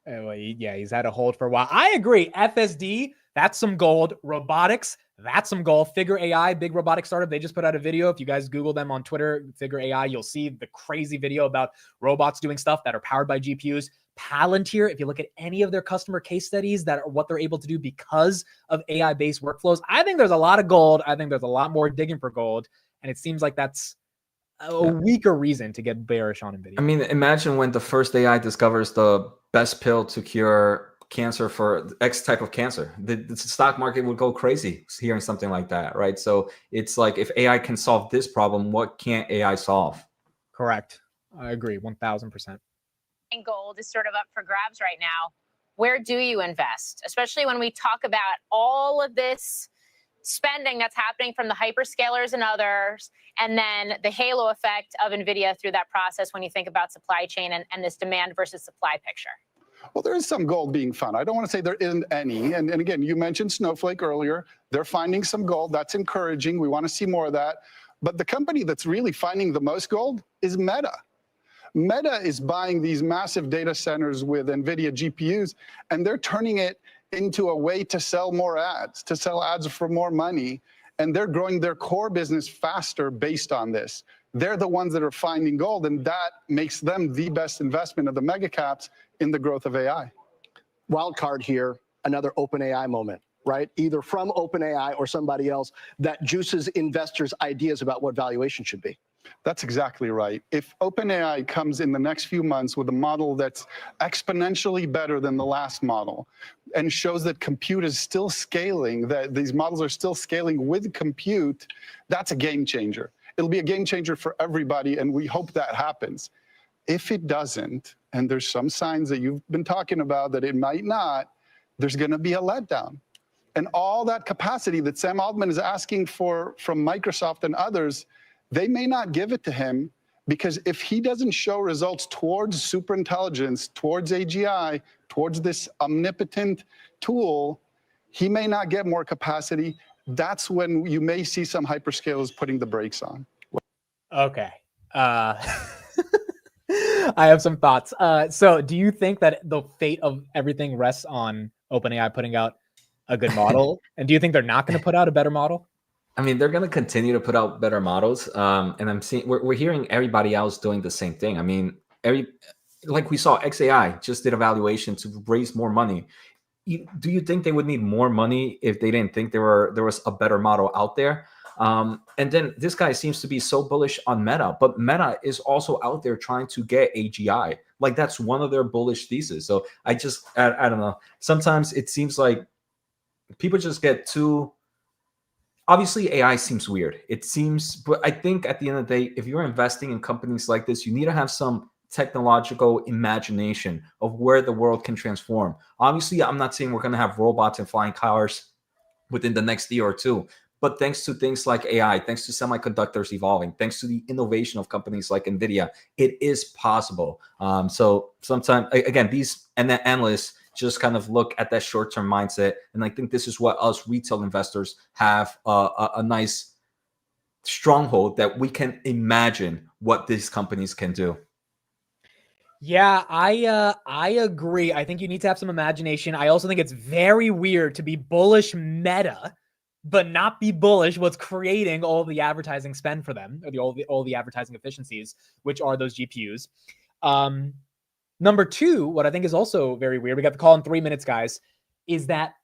Speaker 1: Well, yeah, he's had a hold for a while. I agree. FSD, that's some gold. Robotics, that's some gold. Figure AI, big robotic startup. They just put out a video. If you guys Google them on Twitter, Figure AI, you'll see the crazy video about robots doing stuff that are powered by GPUs. Palantir, if you look at any of their customer case studies that are what they're able to do because of AI-based workflows, I think there's a lot of gold. I think there's a lot more digging for gold. And it seems like that's a weaker reason to get bearish on NVIDIA.
Speaker 2: I mean, imagine when the first AI discovers the best pill to cure cancer for X type of cancer. The stock market would go crazy hearing something like that, right? So it's like, if AI can solve this problem, what can't AI solve?
Speaker 1: Correct. I agree, 1,000%.
Speaker 11: And gold is sort of up for grabs right now. Where do you invest? Especially when we talk about all of this spending that's happening from the hyperscalers and others, and then the halo effect of NVIDIA through that process when you think about supply chain and this demand versus supply picture.
Speaker 12: Well, there is some gold being found. I don't want to say there isn't any. And again, you mentioned Snowflake earlier. They're finding some gold. That's encouraging. We want to see more of that. But the company that's really finding the most gold is Meta. Meta is buying these massive data centers with NVIDIA GPUs, and they're turning it into a way to sell more ads, to sell ads for more money. And they're growing their core business faster based on this. They're the ones that are finding gold, and that makes them the best investment of the mega caps in the growth of AI.
Speaker 7: Wild card here, another OpenAI moment, right? Either from OpenAI or somebody else that juices investors' ideas about what valuation should be.
Speaker 12: That's exactly right. If OpenAI comes in the next few months with a model that's exponentially better than the last model and shows that compute is still scaling, that these models are still scaling with compute, that's a game changer. It'll be a game changer for everybody, and we hope that happens. If it doesn't, and there's some signs that you've been talking about that it might not, there's going to be a letdown. And all that capacity that Sam Altman is asking for from Microsoft and others, they may not give it to him, because if he doesn't show results towards superintelligence, towards AGI, towards this omnipotent tool, he may not get more capacity. That's when you may see some hyperscalers putting the brakes on.
Speaker 1: Okay. I have some thoughts. So do you think that the fate of everything rests on OpenAI putting out a good model? And do you think they're not going to put out a better model?
Speaker 2: I mean, they're going to continue to put out better models. And I'm seeing, we're hearing everybody else doing the same thing. I mean, like we saw, XAI just did a valuation to raise more money. Do you think they would need more money if they didn't think there was a better model out there? And then this guy seems to be so bullish on Meta, but Meta is also out there trying to get AGI. Like, that's one of their bullish theses. So I don't know. Sometimes it seems like people just get too. Obviously, AI seems weird. It seems, but I think at the end of the day, if you're investing in companies like this, you need to have some technological imagination of where the world can transform. Obviously, I'm not saying we're going to have robots and flying cars within the next year or two, but thanks to things like AI, thanks to semiconductors evolving, thanks to the innovation of companies like Nvidia, it is possible. So sometimes, again, these analysts just kind of look at that short-term mindset. And I think this is what us retail investors have a nice stronghold, that we can imagine what these companies can do.
Speaker 1: Yeah, I agree. I think you need to have some imagination. I also think it's very weird to be bullish Meta, but not be bullish what's creating all the advertising spend for them, or all the advertising efficiencies, which are those GPUs. Number two, what I think is also very weird, we got the call in 3 minutes, guys, is that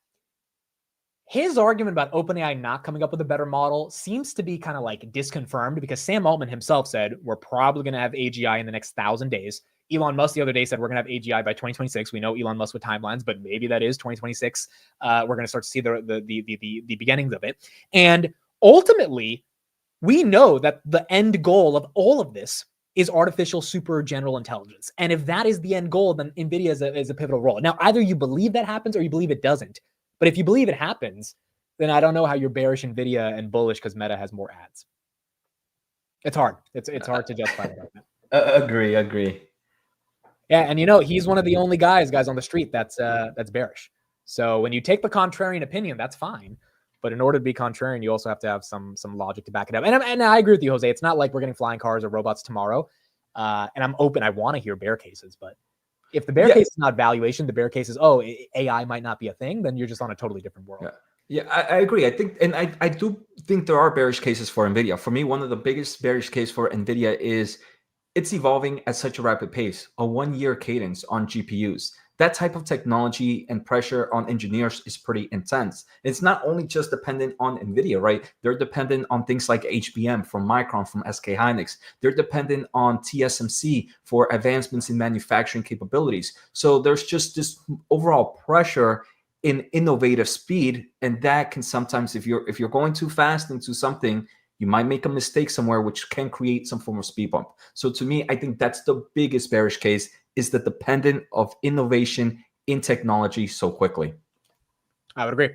Speaker 1: his argument about OpenAI not coming up with a better model seems to be kind of like disconfirmed, because Sam Altman himself said we're probably going to have AGI in the next 1,000 days. Elon Musk the other day said we're going to have AGI by 2026. We know Elon Musk with timelines, but maybe that is 2026. We're going to start to see the beginnings of it. And ultimately, we know that the end goal of all of this is artificial super general intelligence. And if that is the end goal, then NVIDIA is a pivotal role. Now, either you believe that happens or you believe it doesn't. But if you believe it happens, then I don't know how you're bearish NVIDIA and bullish because Meta has more ads. It's hard. It's hard to justify that.
Speaker 2: Agree.
Speaker 1: Yeah, and he's one of the only guys on the street that's bearish. So when you take the contrarian opinion, that's fine. But in order to be contrarian, you also have to have some logic to back it up. And I agree with you, Jose. It's not like we're getting flying cars or robots tomorrow. And I'm open. I want to hear bear cases. But if the bear case is not valuation, the bear case is, AI might not be a thing, then you're just on a totally different world.
Speaker 2: Yeah, I agree. I think, and I do think there are bearish cases for NVIDIA. For me, one of the biggest bearish case for NVIDIA is it's evolving at such a rapid pace, a 1-year cadence on GPUs. That type of technology and pressure on engineers is pretty intense. It's not only just dependent on NVIDIA, right? They're dependent on things like HBM from Micron, from SK Hynix. They're dependent on TSMC for advancements in manufacturing capabilities. So there's just this overall pressure in innovative speed, and that can sometimes, if you're going too fast into something, you might make a mistake somewhere, which can create some form of speed bump. So to me, I think that's the biggest bearish case, is the dependent of innovation in technology so quickly.
Speaker 1: I would agree.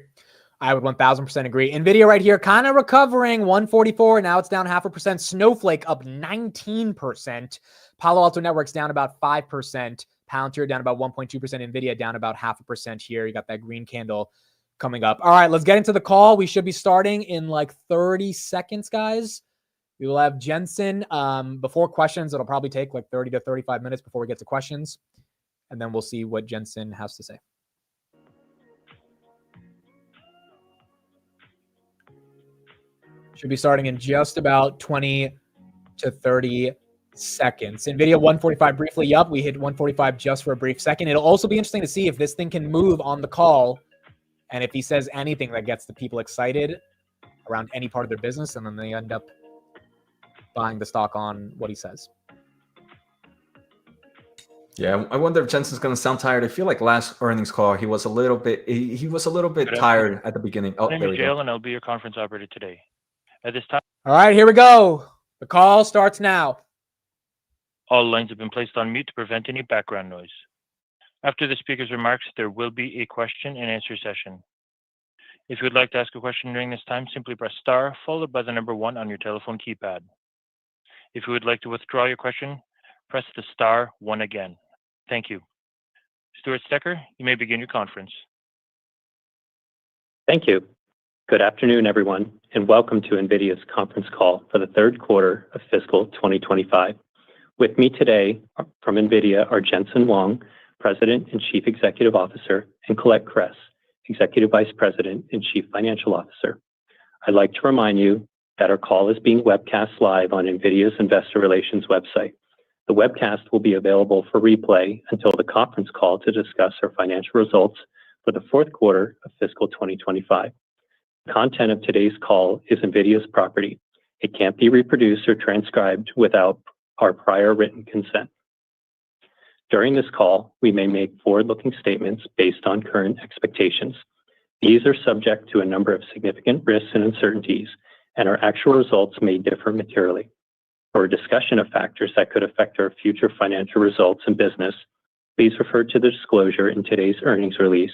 Speaker 1: I would 1000% agree. NVIDIA right here, kind of recovering, 144. Now it's down 0.5%. Snowflake up 19%. Palo Alto Networks down about 5%. Palantir down about 1.2%. NVIDIA down about 0.5% here. You got that green candle coming up. All right, let's get into the call. We should be starting in like 30 seconds, guys. We will have Jensen. Before questions, it'll probably take like 30 to 35 minutes before we get to questions. And then we'll see what Jensen has to say. Should be starting in just about 20 to 30 seconds. Nvidia 145 briefly up. We hit 145 just for a brief second. It'll also be interesting to see if this thing can move on the call and if he says anything that gets the people excited around any part of their business, and then they end up buying the stock on what he says.
Speaker 2: Yeah, I wonder if Jensen's going to sound tired. I feel like last earnings call he was a little bit tired at the beginning. Oh,
Speaker 13: My name
Speaker 2: there
Speaker 13: is
Speaker 2: we go.
Speaker 13: Jale, and I'll be your conference operator today. At this time,
Speaker 1: All right, here we go. The call starts now.
Speaker 13: all lines have been placed on mute to prevent any background noise. After the speaker's remarks, there will be a question and answer session. If you would like to ask a question during this time, simply press star followed by the number 1 on your telephone keypad. If you would like to withdraw your question, press the star 1 again. Thank you. Stuart Stecker, you may begin your conference.
Speaker 14: Thank you. Good afternoon, everyone, and welcome to NVIDIA's conference call for the third quarter of fiscal 2025. With me today from NVIDIA are Jensen Huang, President and Chief Executive Officer, and Colette Kress, Executive Vice President and Chief Financial Officer. I'd like to remind you that our call is being webcast live on NVIDIA's Investor Relations website. The webcast will be available for replay until the conference call to discuss our financial results for the fourth quarter of fiscal 2025. The content of today's call is NVIDIA's property. It can't be reproduced or transcribed without our prior written consent. During this call, we may make forward-looking statements based on current expectations. These are subject to a number of significant risks and uncertainties, and our actual results may differ materially. For a discussion of factors that could affect our future financial results and business, please refer to the disclosure in today's earnings release,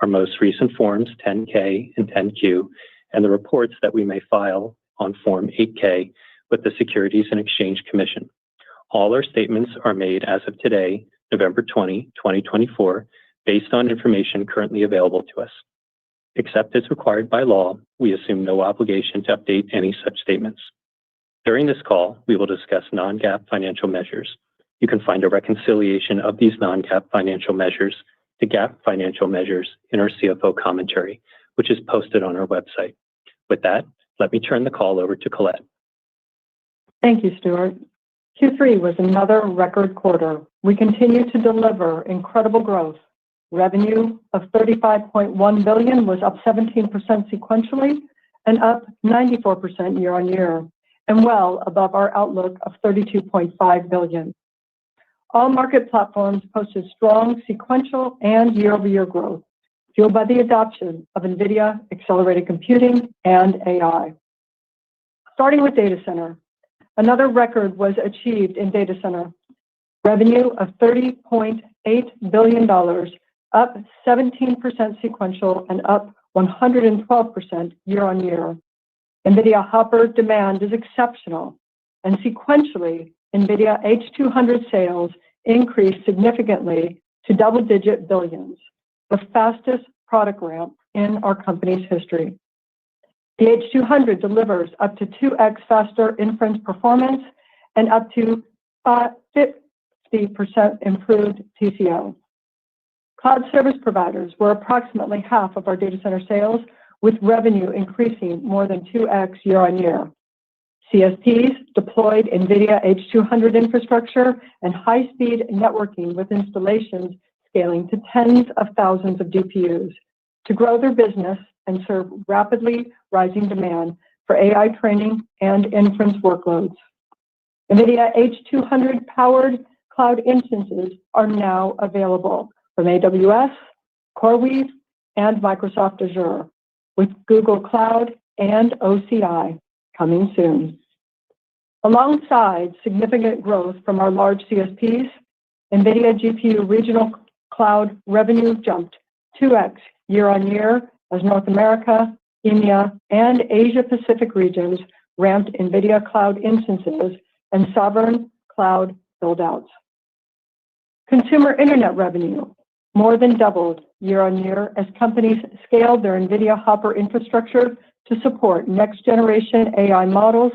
Speaker 14: our most recent Forms 10-K and 10-Q, and the reports that we may file on Form 8-K with the Securities and Exchange Commission. All our statements are made as of today, November 20, 2024, based on information currently available to us. Except as required by law, we assume no obligation to update any such statements. During this call, we will discuss non-GAAP financial measures. You can find a reconciliation of these non-GAAP financial measures to GAAP financial measures in our CFO commentary, which is posted on our website. With that, let me turn the call over to Colette.
Speaker 15: Thank you, Stuart. Q3 was another record quarter. We continue to deliver incredible growth. Revenue of $35.1 billion was up 17% sequentially and up 94% year on year, and well above our outlook of $32.5 billion. All market platforms posted strong sequential and year-over-year growth, fueled by the adoption of NVIDIA accelerated computing and AI. Starting with data center, another record was achieved in data center. Revenue of $30.8 billion, up 17% sequential and up 112% year on year. NVIDIA Hopper demand is exceptional, and sequentially, NVIDIA H200 sales increased significantly to double-digit billions, the fastest product ramp in our company's history. The H200 delivers up to 2x faster inference performance and up to 50% improved TCO. Cloud service providers were approximately half of our data center sales, with revenue increasing more than 2x year on year. CSPs deployed NVIDIA H200 infrastructure and high-speed networking with installations scaling to tens of thousands of GPUs to grow their business and serve rapidly rising demand for AI training and inference workloads. NVIDIA H200-powered cloud instances are now available from AWS, CoreWeave, and Microsoft Azure, with Google Cloud and OCI coming soon. Alongside significant growth from our large CSPs, NVIDIA GPU regional cloud revenue jumped 2x year on year as North America, EMEA, and Asia-Pacific regions ramped NVIDIA cloud instances and sovereign cloud buildouts. Consumer internet revenue more than doubled year on year as companies scaled their NVIDIA Hopper infrastructure to support next-generation AI models,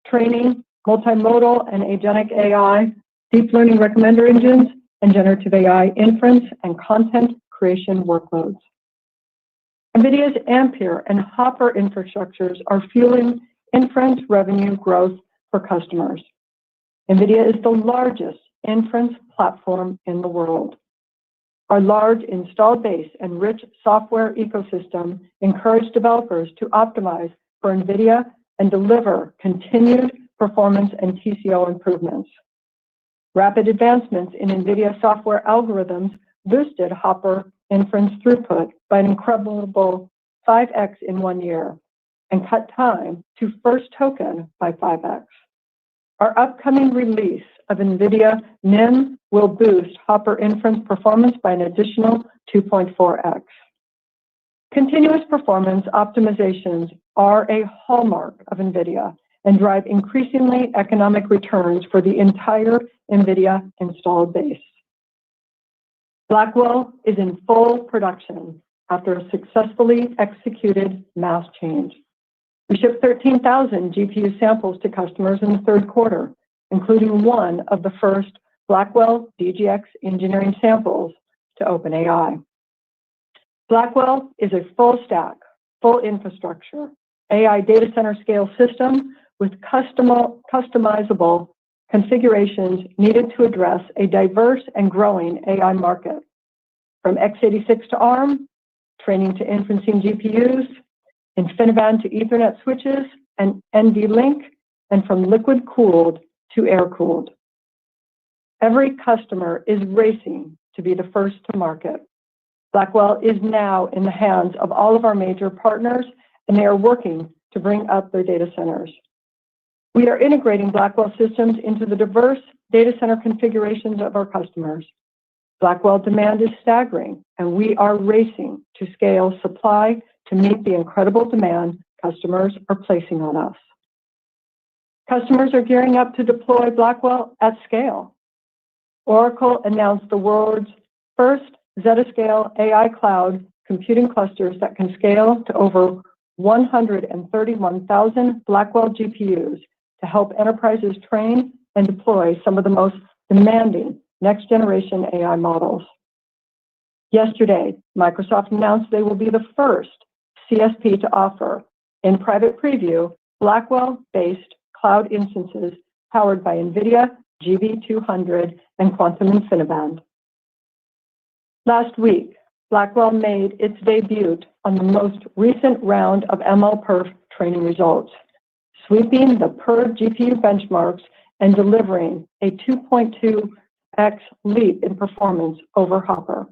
Speaker 15: training, multimodal and agentic AI, deep learning recommender engines, and generative AI inference and content creation workloads. NVIDIA's Ampere and Hopper infrastructures are fueling inference revenue growth for customers. NVIDIA is the largest inference platform in the world. Our large installed base and rich software ecosystem encourage developers to optimize for NVIDIA and deliver continued performance and TCO improvements. Rapid advancements in NVIDIA software algorithms boosted Hopper inference throughput by an incredible 5x in 1 year and cut time to first token by 5x. Our upcoming release of NVIDIA NIM will boost Hopper inference performance by an additional 2.4x. Continuous performance optimizations are a hallmark of NVIDIA and drive increasingly economic returns for the entire NVIDIA installed base. Blackwell is in full production after a successfully executed mass change. We shipped 13,000 GPU samples to customers in the third quarter, including one of the first Blackwell DGX engineering samples to OpenAI. Blackwell is a full stack, full infrastructure, AI data center scale system with customizable configurations needed to address a diverse and growing AI market. From x86 to ARM, training to inferencing GPUs, InfiniBand to Ethernet switches, and NVLink, and from liquid-cooled to air-cooled. Every customer is racing to be the first to market. Blackwell is now in the hands of all of our major partners, and they are working to bring up their data centers. We are integrating Blackwell systems into the diverse data center configurations of our customers. Blackwell demand is staggering, and we are racing to scale supply to meet the incredible demand customers are placing on us. Customers are gearing up to deploy Blackwell at scale. Oracle announced the world's first Zettascale AI cloud computing clusters that can scale to over 131,000 Blackwell GPUs to help enterprises train and deploy some of the most demanding next-generation AI models. Yesterday, Microsoft announced they will be the first CSP to offer, in private preview, Blackwell-based cloud instances powered by NVIDIA GB200 and Quantum InfiniBand. Last week, Blackwell made its debut on the most recent round of MLPerf training results, sweeping the per GPU benchmarks and delivering a 2.2x leap in performance over Hopper.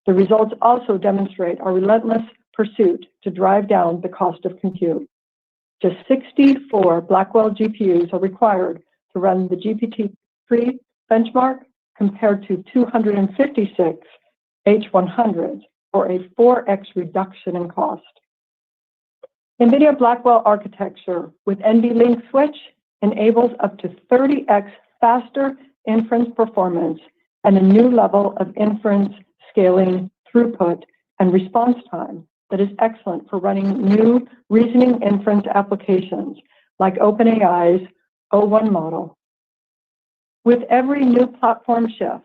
Speaker 15: The results also demonstrate our relentless pursuit to drive down the cost of compute. Just 64 Blackwell GPUs are required to run the GPT-3 benchmark compared to 256 H100s, for a 4x reduction in cost. NVIDIA Blackwell architecture with NVLink switch enables up to 30x faster inference performance and a new level of inference scaling throughput and response time that is excellent for running new reasoning inference applications like OpenAI's O1 model. With every new platform shift,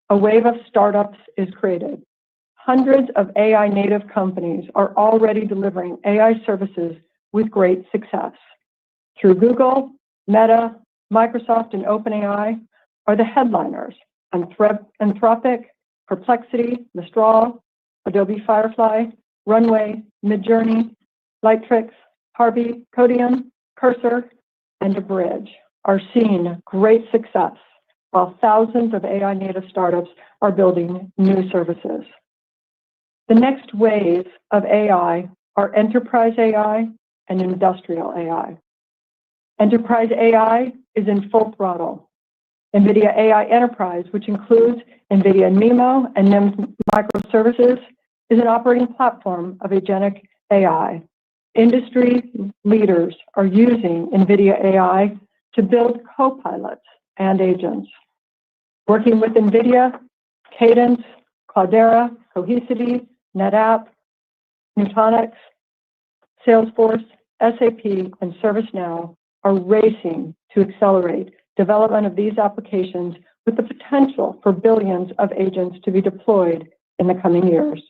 Speaker 15: a wave of startups is created. Hundreds of AI native companies are already delivering AI services with great success. Through Google, Meta, Microsoft, and OpenAI are the headliners. Anthropic, Perplexity, Mistral, Adobe Firefly, Runway, Midjourney, Lightricks, Harvey, Codium, Cursor, and Abridge are seeing great success, while thousands of AI native startups are building new services. The next wave of AI are enterprise AI and industrial AI. Enterprise AI is in full throttle. NVIDIA AI Enterprise, which includes NVIDIA NeMo and NIM microservices, is an operating platform of agentic AI. Industry leaders are using NVIDIA AI to build copilots and agents. Working with NVIDIA, Cadence, Cloudera, Cohesity, NetApp, Nutanix, Salesforce, SAP, and ServiceNow are racing to accelerate development of these applications with the potential for billions of agents to be deployed in the coming years.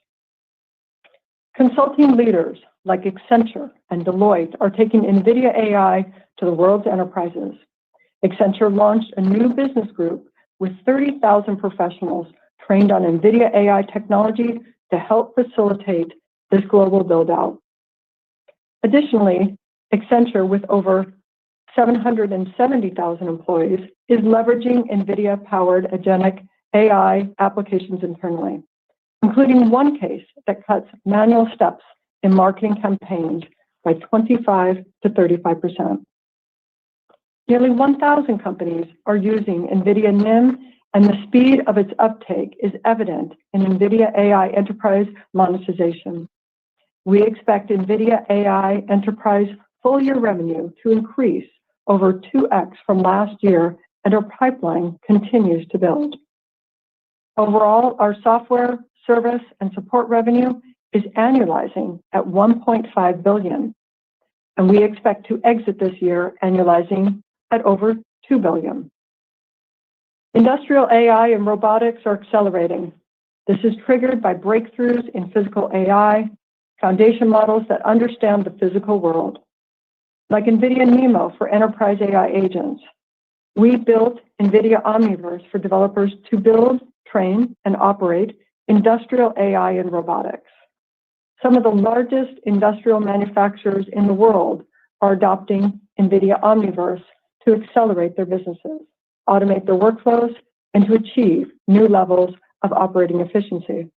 Speaker 15: Consulting leaders like Accenture and Deloitte are taking NVIDIA AI to the world's enterprises. Accenture launched a new business group with 30,000 professionals trained on NVIDIA AI technology to help facilitate this global build-out. Additionally, Accenture, with over 770,000 employees, is leveraging NVIDIA-powered agentic AI applications internally, including one case that cuts manual steps in marketing campaigns by 25 to 35%. Nearly 1,000 companies are using NVIDIA NIM, and the speed of its uptake is evident in NVIDIA AI Enterprise monetization. We expect NVIDIA AI Enterprise full-year revenue to increase over 2x from last year, and our pipeline continues to build. Overall, our software, service, and support revenue is annualizing at $1.5 billion, and we expect to exit this year annualizing at over $2 billion. Industrial AI and robotics are accelerating. This is triggered by breakthroughs in physical AI, foundation models that understand the physical world. Like NVIDIA NeMo for enterprise AI agents, we built NVIDIA Omniverse for developers to build, train, and operate industrial AI and robotics. Some of the largest industrial manufacturers in the world are adopting NVIDIA Omniverse to accelerate their businesses, automate their workflows, and to achieve new levels of operating efficiency.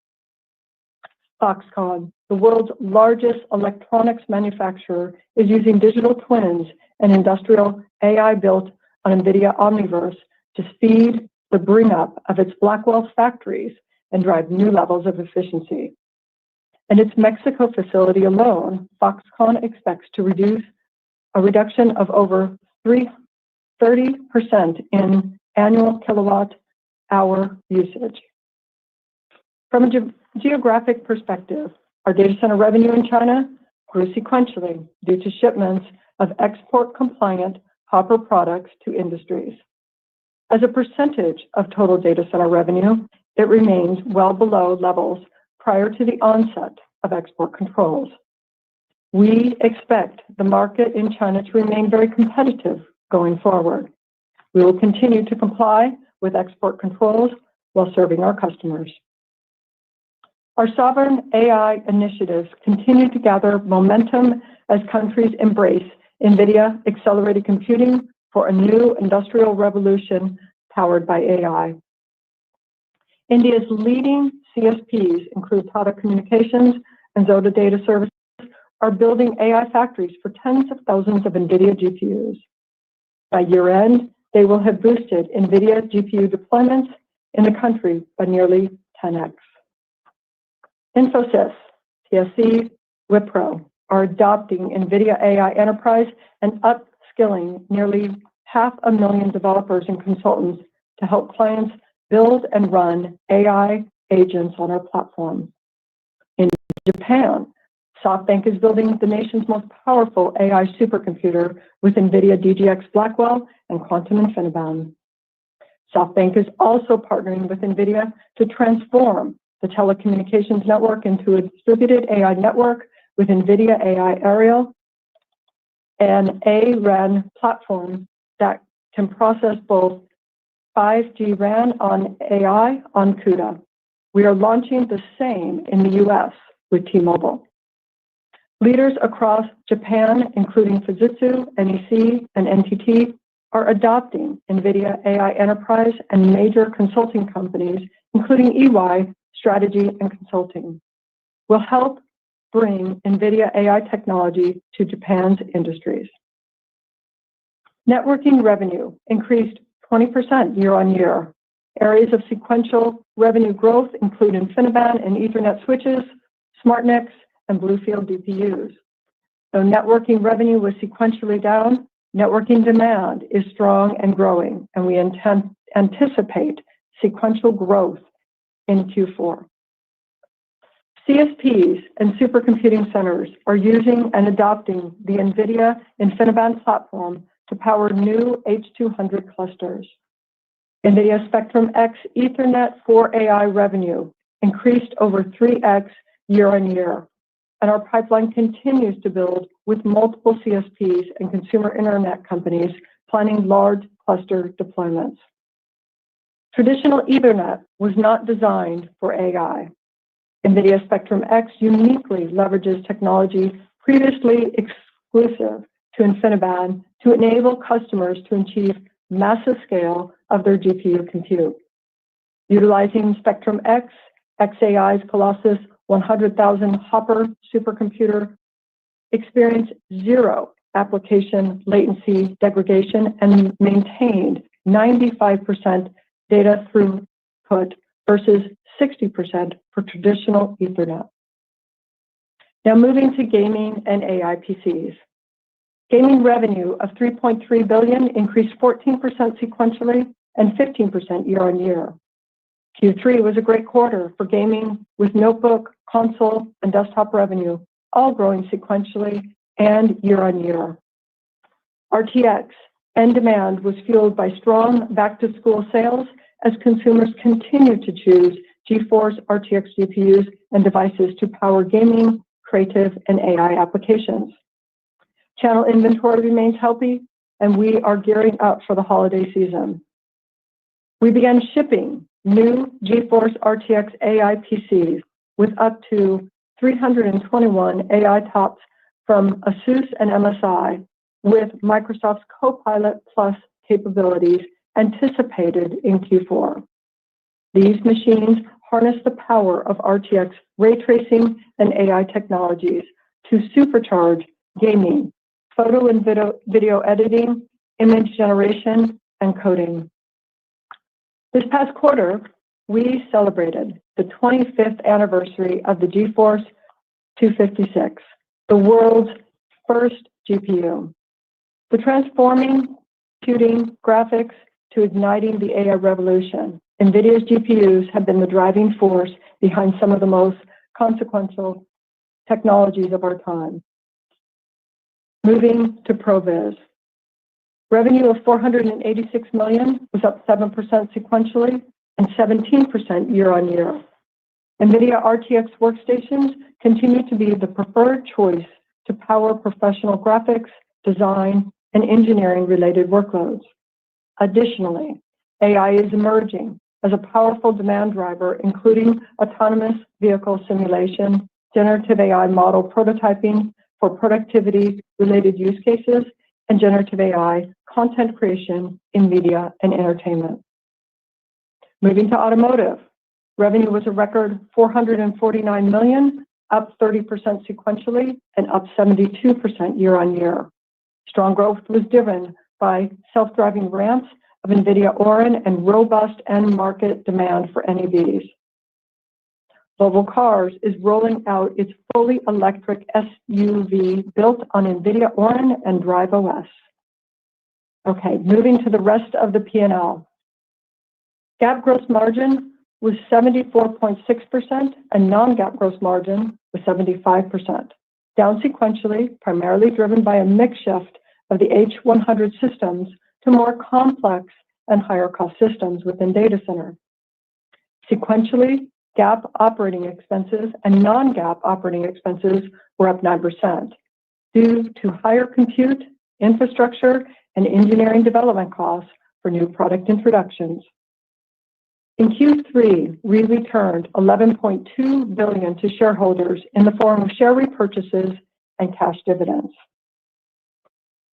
Speaker 15: Foxconn, the world's largest electronics manufacturer, is using digital twins and industrial AI built on NVIDIA Omniverse to speed the bring-up of its Blackwell factories and drive new levels of efficiency. In its Mexico facility alone, Foxconn expects to reduce a reduction of over 30% in annual kilowatt-hour usage. From a geographic perspective, our data center revenue in China grew sequentially due to shipments of export-compliant Hopper products to industries. As a percentage of total data center revenue, it remains well below levels prior to the onset of export controls. We expect the market in China to remain very competitive going forward. We will continue to comply with export controls while serving our customers. Our sovereign AI initiatives continue to gather momentum as countries embrace NVIDIA accelerated computing for a new industrial revolution powered by AI. India's leading CSPs, include Tata Communications and Zoda Data Services, are building AI factories for tens of thousands of NVIDIA GPUs. By year-end, they will have boosted NVIDIA GPU deployments in the country by nearly 10x. Infosys, TSC, Wipro are adopting NVIDIA AI Enterprise and upskilling nearly 500,000 developers and consultants to help clients build and run AI agents on our platform. In Japan, SoftBank is building the nation's most powerful AI supercomputer with NVIDIA DGX Blackwell and Quantum InfiniBand. SoftBank is also partnering with NVIDIA to transform the telecommunications network into a distributed AI network with NVIDIA AI Aerial, an ARAN platform that can process both 5G RAN on AI on CUDA. We are launching the same in the US with T-Mobile. Leaders across Japan, including Fujitsu, NEC, and NTT, are adopting NVIDIA AI Enterprise, and major consulting companies, including EY, Strategy and Consulting, will help bring NVIDIA AI technology to Japan's industries. Networking revenue increased 20% year-on-year. Areas of sequential revenue growth include InfiniBand and Ethernet switches, SmartNICs, and Bluefield DPUs. Though networking revenue was sequentially down, networking demand is strong and growing, and we anticipate sequential growth in Q4. CSPs and supercomputing centers are using and adopting the NVIDIA InfiniBand platform to power new H200 clusters. NVIDIA Spectrum-X Ethernet for AI revenue increased over 3x year-on-year, and our pipeline continues to build with multiple CSPs and consumer internet companies planning large cluster deployments. Traditional Ethernet was not designed for AI. NVIDIA Spectrum X uniquely leverages technology previously exclusive to InfiniBand to enable customers to achieve massive scale of their GPU compute. Utilizing Spectrum X, xAI's Colossus 100,000 Hopper supercomputer experienced zero application latency degradation and maintained 95% data throughput versus 60% for traditional Ethernet. Now moving to gaming and AI PCs. Gaming revenue of $3.3 billion increased 14% sequentially and 15% year-on-year. Q3 was a great quarter for gaming, with notebook, console, and desktop revenue all growing sequentially and year-on-year. RTX end demand was fueled by strong back-to-school sales as consumers continued to choose GeForce RTX GPUs and devices to power gaming, creative, and AI applications. Channel inventory remains healthy, and we are gearing up for the holiday season. We began shipping new GeForce RTX AI PCs with up to 321 AI TOPS from ASUS and MSI, with Microsoft's Copilot Plus capabilities anticipated in Q4. These machines harness the power of RTX ray tracing and AI technologies to supercharge gaming, photo and video editing, image generation, and coding. This past quarter, we celebrated the 25th anniversary of the GeForce 256, the world's first GPU. The transforming computing graphics to igniting the AI revolution, NVIDIA's GPUs have been the driving force behind some of the most consequential technologies of our time. Moving to ProViz. Revenue of $486 million was up 7% sequentially and 17% year-on-year. NVIDIA RTX workstations continue to be the preferred choice to power professional graphics, design, and engineering-related workloads. Additionally, AI is emerging as a powerful demand driver, including autonomous vehicle simulation, generative AI model prototyping for productivity-related use cases, and generative AI content creation in media and entertainment. Moving to automotive. Revenue was a record $449 million, up 30% sequentially and up 72% year-on-year. Strong growth was driven by self-driving ramps of NVIDIA Orin and robust end market demand for NEVs. Volvo Cars is rolling out its fully electric SUV built on NVIDIA Orin and Drive OS. Okay, moving to the rest of the P&L. GAAP gross margin was 74.6% and non-GAAP gross margin was 75%, down sequentially, primarily driven by a mix shift of the H100 systems to more complex and higher cost systems within data center. Sequentially, GAAP operating expenses and non-GAAP operating expenses were up 9% due to higher compute, infrastructure, and engineering development costs for new product introductions. In Q3, we returned $11.2 billion to shareholders in the form of share repurchases and cash dividends.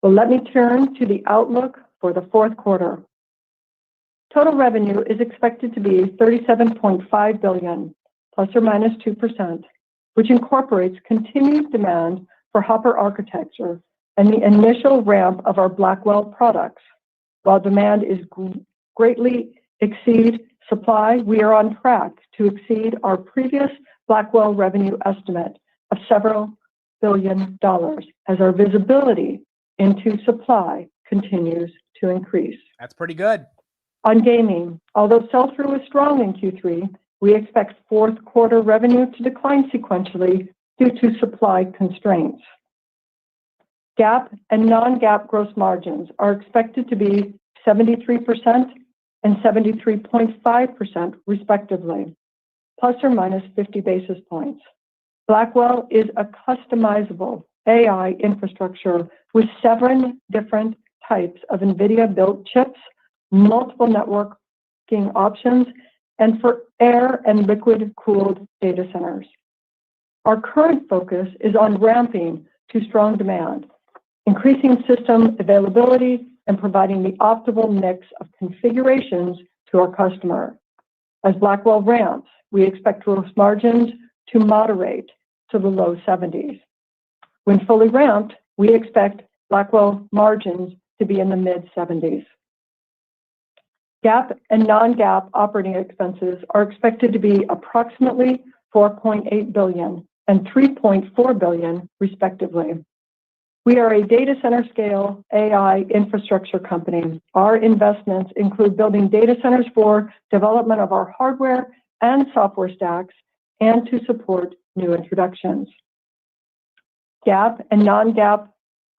Speaker 15: Well, let me turn to the outlook for the fourth quarter. Total revenue is expected to be $37.5 billion, plus or minus 2%, which incorporates continued demand for Hopper architecture and the initial ramp of our Blackwell products. While demand is greatly exceed supply, we are on track to exceed our previous Blackwell revenue estimate of several $billion as our visibility into supply continues to increase.
Speaker 1: That's pretty good.
Speaker 15: On gaming, although sell-through is strong in Q3, we expect fourth quarter revenue to decline sequentially due to supply constraints. GAAP and non-GAAP gross margins are expected to be 73% and 73.5% respectively, plus or minus 50 basis points. Blackwell is a customizable AI infrastructure with 7 different types of NVIDIA-built chips, multiple networking options, and for air and liquid-cooled data centers. Our current focus is on ramping to strong demand, increasing system availability, and providing the optimal mix of configurations to our customer. As Blackwell ramps, we expect gross margins to moderate to the low 70s. When fully ramped, we expect Blackwell margins to be in the mid-70s. GAAP and non-GAAP operating expenses are expected to be approximately $4.8 billion and $3.4 billion, respectively. We are a data center scale AI infrastructure company. Our investments include building data centers for development of our hardware and software stacks and to support new introductions. GAAP and non-GAAP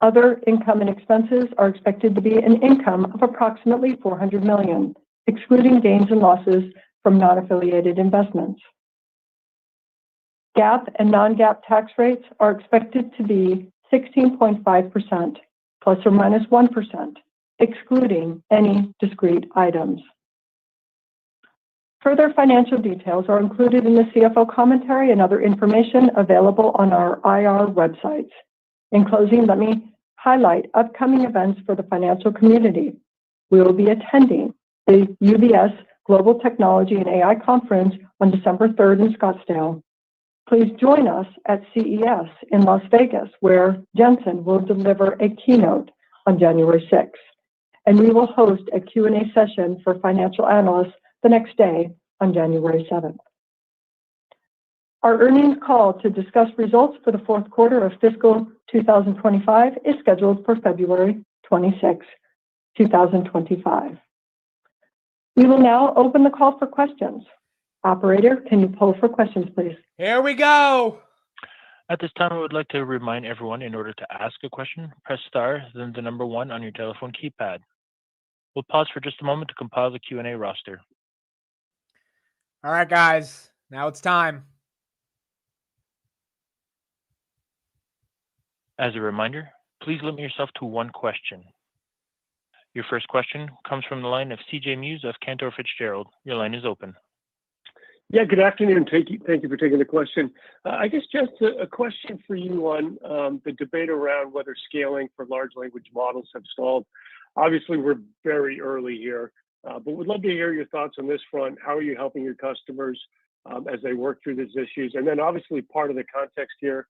Speaker 15: other income and expenses are expected to be an income of approximately $400 million, excluding gains and losses from non-affiliated investments. GAAP and non-GAAP tax rates are expected to be 16.5%, plus or minus 1%, excluding any discrete items. Further financial details are included in the CFO commentary and other information available on our IR websites. In closing, let me highlight upcoming events for the financial community. We will be attending the UBS Global Technology and AI Conference on December 3rd in Scottsdale. Please join us at CES in Las Vegas, where Jensen will deliver a keynote on January 6th. And we will host a Q&A session for financial analysts the next day on January 7th. Our earnings call to discuss results for the fourth quarter of fiscal 2025 is scheduled for February 26, 2025. We will now open the call for questions. Operator, can you poll for questions, please?
Speaker 1: Here we go.
Speaker 13: At this time, I would like to remind everyone, in order to ask a question, press star, then the number 1 on your telephone keypad. We'll pause for just a moment to compile the Q&A roster.
Speaker 1: All right, guys, now it's time.
Speaker 13: As a reminder, please limit yourself to one question. Your first question comes from the line of CJ Muse of Cantor Fitzgerald. Your line is open.
Speaker 16: Yeah, good afternoon. Thank you for taking the question. I guess just a question for you on the debate around whether scaling for large language models have stalled. Obviously, we're very early here, but we'd love to hear your thoughts on this front. How are you helping your customers as they work through these issues? And then obviously part of the context here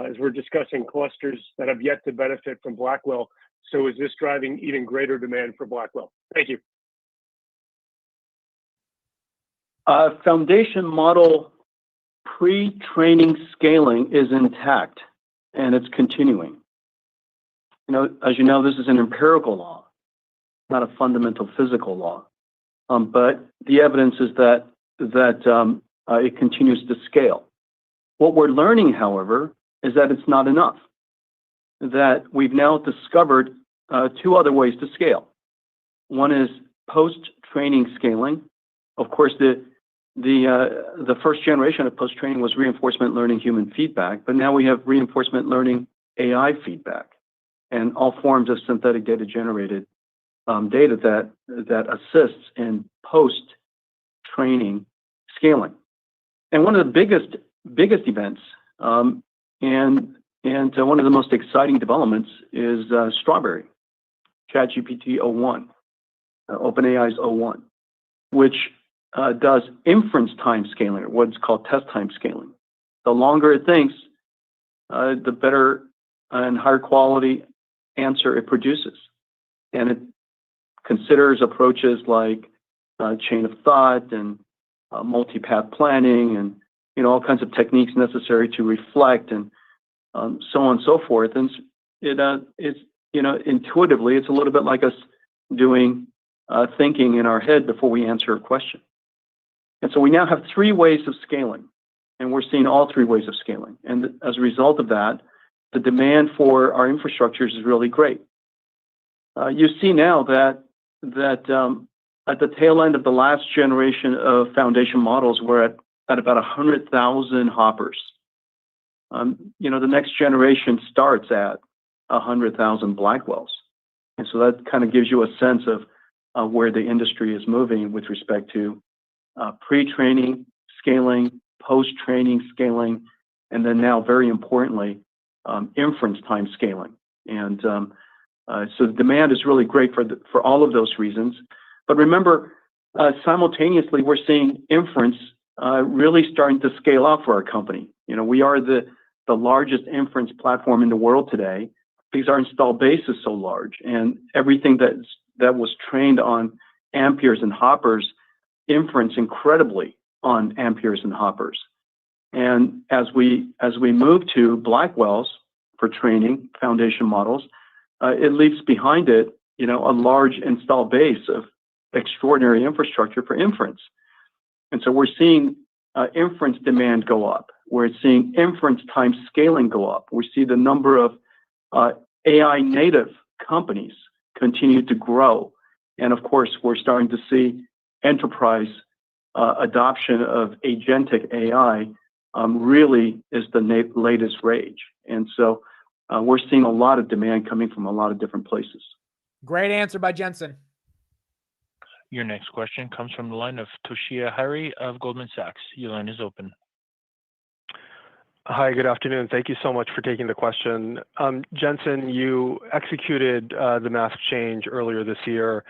Speaker 16: is we're discussing clusters that have yet to benefit from Blackwell. So is this driving even greater demand for Blackwell? Thank you.
Speaker 17: Foundation model pre-training scaling is intact, and it's continuing. As you know, this is an empirical law, not a fundamental physical law. But the evidence is that it continues to scale. What we're learning, however, is that it's not enough. That we've now discovered 2 other ways to scale. One is post-training scaling. Of course, the first generation of post-training was reinforcement learning human feedback, but now we have reinforcement learning AI feedback and all forms of synthetic data generated data that assists in post-training scaling. And one of the biggest events and one of the most exciting developments is Strawberry, ChatGPT 01, OpenAI's 01, which does inference time scaling, or what's called test time scaling. The longer it thinks, the better and higher quality answer it produces. And it considers approaches like chain of thought and multi-path planning and all kinds of techniques necessary to reflect and so on and so forth. And it's intuitively, it's a little bit like us doing thinking in our head before we answer a question. And so we now have 3 ways of scaling, and we're seeing all 3 ways of scaling. And as a result of that, the demand for our infrastructures is really great. You see now that at the tail end of the last generation of foundation models, we're at about 100,000 hoppers. The next generation starts at 100,000 Blackwells. And so that kind of gives you a sense of where the industry is moving with respect to pre-training, scaling, post-training scaling, and then now, very importantly, inference time scaling. And so the demand is really great for all of those reasons. But remember, simultaneously, we're seeing inference really starting to scale up for our company. We are the largest inference platform in the world today because our install base is so large, and everything that was trained on Amperes and Hoppers inference incredibly on Amperes and Hoppers. And as we move to Blackwells for training foundation models, it leaves behind it, a large install base of extraordinary infrastructure for inference. And so we're seeing inference demand go up. We're seeing inference time scaling go up. We see the number of AI native companies continue to grow. And of course, we're starting to see enterprise adoption of agentic AI really is the latest rage. And so we're seeing a lot of demand coming from a lot of different places.
Speaker 1: Great answer by Jensen.
Speaker 13: Your next question comes from the line of Toshiya Hari of Goldman Sachs. Your line is open.
Speaker 18: Hi, good afternoon. Thank you so much for taking the question. Jensen, you executed the mask change earlier this year.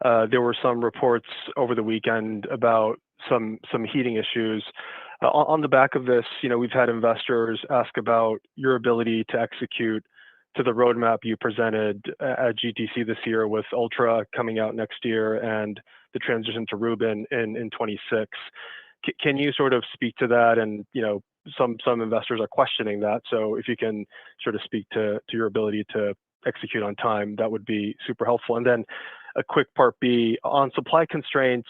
Speaker 18: There were some reports over the weekend about some heating issues. On the back of this, we've had investors ask about your ability to execute to the roadmap you presented at GTC this year, with Ultra coming out next year and the transition to Rubin in 26. Can you sort of speak to that? And some investors are questioning that. So if you can sort of speak to your ability to execute on time, that would be super helpful. And then a quick part B on supply constraints.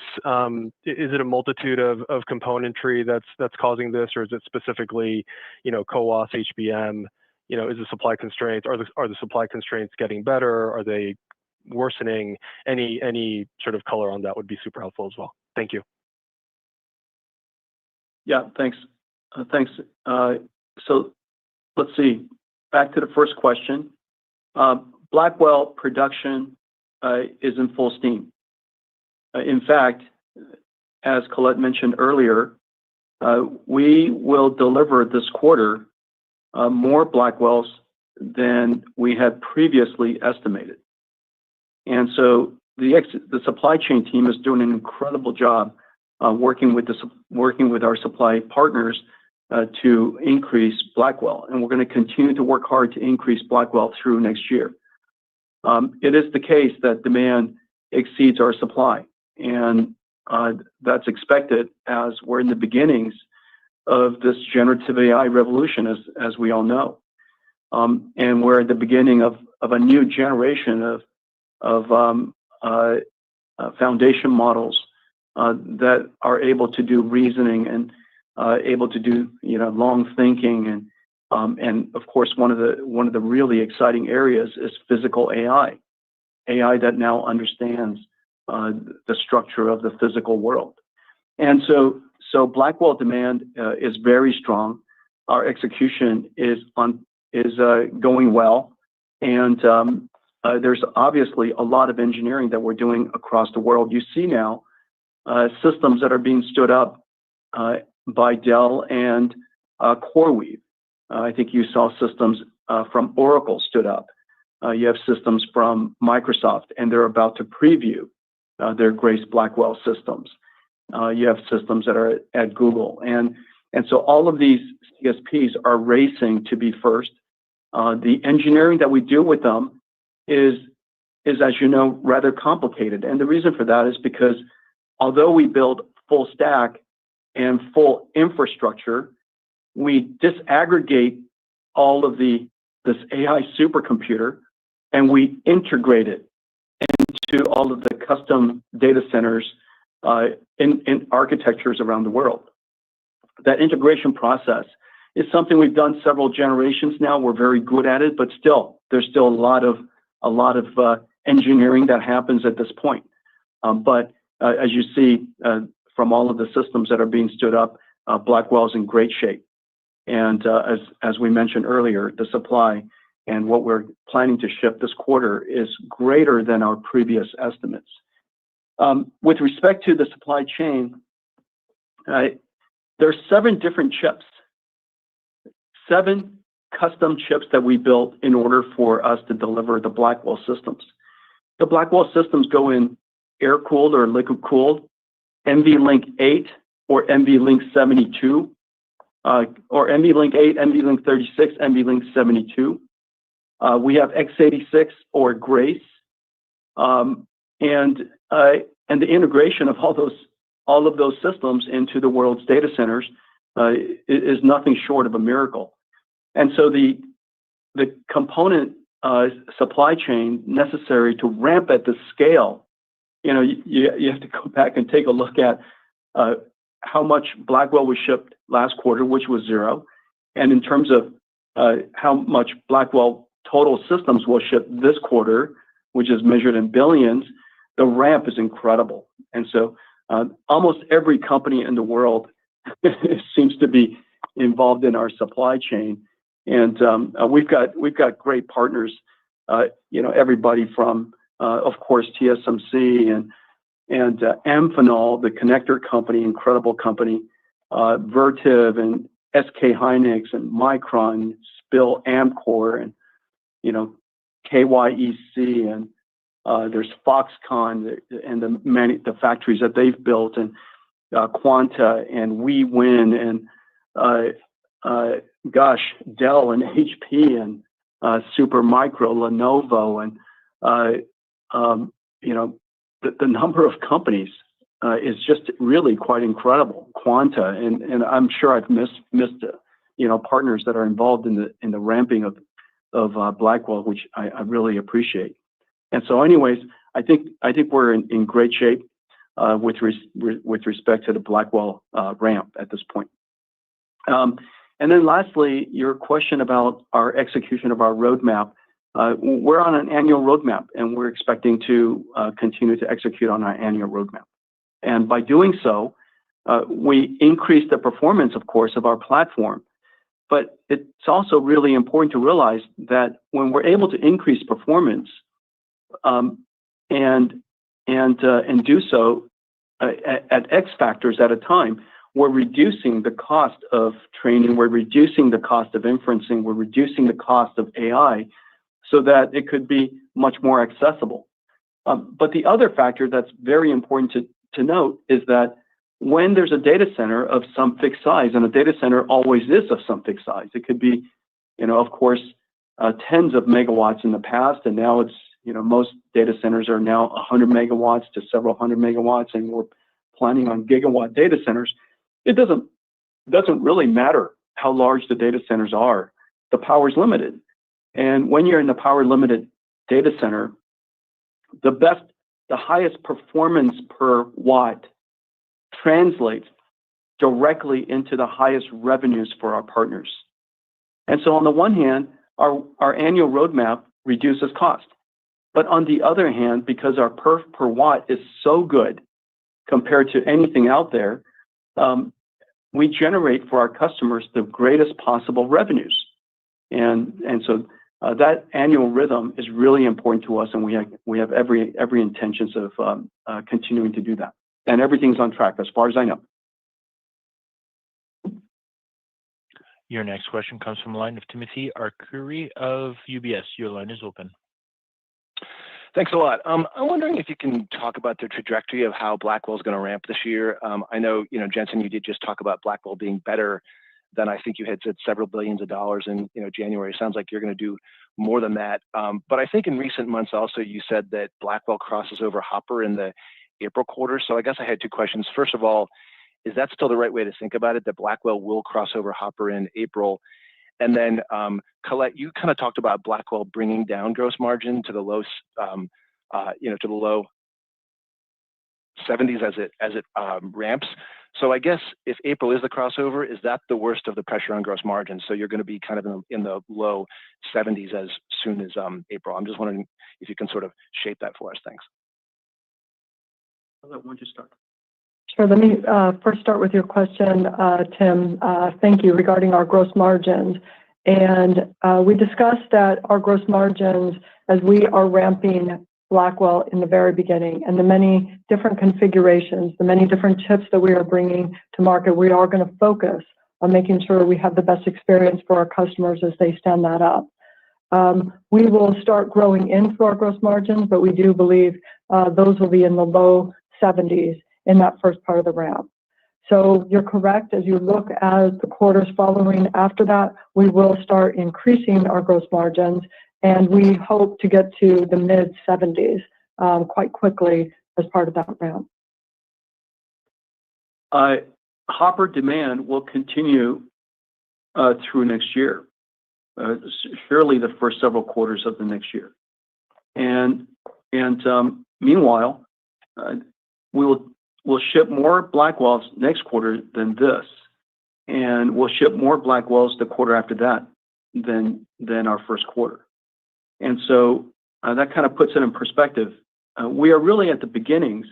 Speaker 18: Is it a multitude of componentry that's causing this, or is it specifically, CoWoS, HBM? Is the supply constraints? Are the supply constraints getting better? Are they worsening? Any sort of color on that would be super helpful as well. Thank you.
Speaker 17: Yeah, thanks. So let's see. Back to the first question. Blackwell production is in full steam. In fact, as Colette mentioned earlier, we will deliver this quarter more Blackwells than we had previously estimated. And so the supply chain team is doing an incredible job working with our supply partners to increase Blackwell, and we're going to continue to work hard to increase Blackwell through next year. It is the case that demand exceeds our supply, and that's expected as we're in the beginnings of this generative AI revolution, as we all know. And we're at the beginning of a new generation of foundation models that are able to do reasoning and able to do long thinking, and of course one of the really exciting areas is physical AI that now understands the structure of the physical world. And so Blackwell demand is very strong. Our execution is going well, and there's obviously a lot of engineering that we're doing across the world. You see now systems that are being stood up by Dell and CoreWeave. I think you saw systems from Oracle stood up. You have systems from Microsoft, and they're about to preview their Grace Blackwell systems. You have systems that are at Google. And so all of these CSPs are racing to be first. The engineering that we do with them is, as you know, rather complicated. And the reason for that is because although we build full stack and full infrastructure, we disaggregate all of this AI supercomputer, and we integrate it into all of the custom data centers in architectures around the world. That integration process is something we've done several generations now. We're very good at it, but there's still a lot of engineering that happens at this point. But as you see from all of the systems that are being stood up, Blackwell is in great shape. And as we mentioned earlier, the supply and what we're planning to ship this quarter is greater than our previous estimates. With respect to the supply chain, there's 7 different chips, 7 custom chips that we built in order for us to deliver the Blackwell systems. The Blackwell systems go in air-cooled or liquid-cooled, NVLink 8 or NVLink 72, or NVLink 8, NVLink 36, NVLink 72. We have x86 or Grace, and the integration of all of those systems into the world's data centers is nothing short of a miracle. And so the component supply chain necessary to ramp at the scale, you have to go back and take a look at how much Blackwell was shipped last quarter, which was 0, and in terms of how much Blackwell total systems will ship this quarter, which is measured in billions, the ramp is incredible. And so almost every company in the world seems to be involved in our supply chain. And we've got great partners, everybody from, of course, TSMC and Amphenol, the connector company, incredible company, Vertiv and SK Hynix and Micron, Spill, Amcor, and KYEC, and there's Foxconn and the factories that they've built, and Quanta and WeWin, and Dell and HP and Supermicro, Lenovo, and the number of companies is just really quite incredible. Quanta, and I'm sure I've missed partners that are involved in the ramping of Blackwell, which I really appreciate. And so, anyways, I think we're in great shape with respect to the Blackwell ramp at this point. And then lastly, your question about our execution of our roadmap. We're on an annual roadmap, and we're expecting to continue to execute on our annual roadmap. And by doing so, we increase the performance, of course, of our platform. But it's also really important to realize that when we're able to increase performance and do so at X factors at a time, we're reducing the cost of training, we're reducing the cost of inferencing, we're reducing the cost of AI so that it could be much more accessible. But the other factor that's very important to note is that when there's a data center of some fixed size, and a data center always is of some fixed size, it could be, of course, tens of megawatts in the past, and now it's, most data centers are now 100 megawatts to several hundred megawatts, and we're planning on gigawatt data centers. It doesn't really matter how large the data centers are. The power is limited. And when you're in the power limited data center, the highest performance per watt translates directly into the highest revenues for our partners. And so on the one hand, our annual roadmap reduces cost. But on the other hand, because our perf per watt is so good compared to anything out there, we generate for our customers the greatest possible revenues. And so that annual rhythm is really important to us, and we have every intentions of continuing to do that. And everything's on track as far as I know.
Speaker 13: Your next question comes from the line of Timothy Arcuri of UBS. Your line is open.
Speaker 19: Thanks a lot. I'm wondering if you can talk about the trajectory of how Blackwell is going to ramp this year. I know, Jensen, you did just talk about Blackwell being better than I think you had said several billions of dollars in January. Sounds like you're going to do more than that. But I think in recent months also you said that Blackwell crosses over Hopper in the April quarter. So I guess I had 2 questions. First of all, is that still the right way to think about it, that Blackwell will cross over Hopper in April? And then, Colette, you kind of talked about Blackwell bringing down gross margin to the low, to the low 70s as it ramps. So I guess if April is the crossover, is that the worst of the pressure on gross margin? So you're going to be kind of in the low 70s as soon as April. I'm just wondering if you can sort of shape that for us. Thanks.
Speaker 17: Why don't you start?
Speaker 15: Sure. Let me first start with your question, Tim. Thank you. Regarding our gross margins, And we discussed that our gross margins, as we are ramping Blackwell in the very beginning, and the many different configurations, the many different chips that we are bringing to market, we are going to focus on making sure we have the best experience for our customers as they stand that up. We will start growing into our gross margins, but we do believe those will be in the low 70s in that first part of the ramp. So you're correct. As you look at the quarters following after that, we will start increasing our gross margins, and we hope to get to the mid 70s quite quickly as part of that ramp.
Speaker 17: Hopper demand will continue through next year, surely the first several quarters of the next year. And meanwhile, we'll ship more Blackwells next quarter than this, and we'll ship more Blackwells the quarter after that than our first quarter. And so that kind of puts it in perspective. We are really at the beginnings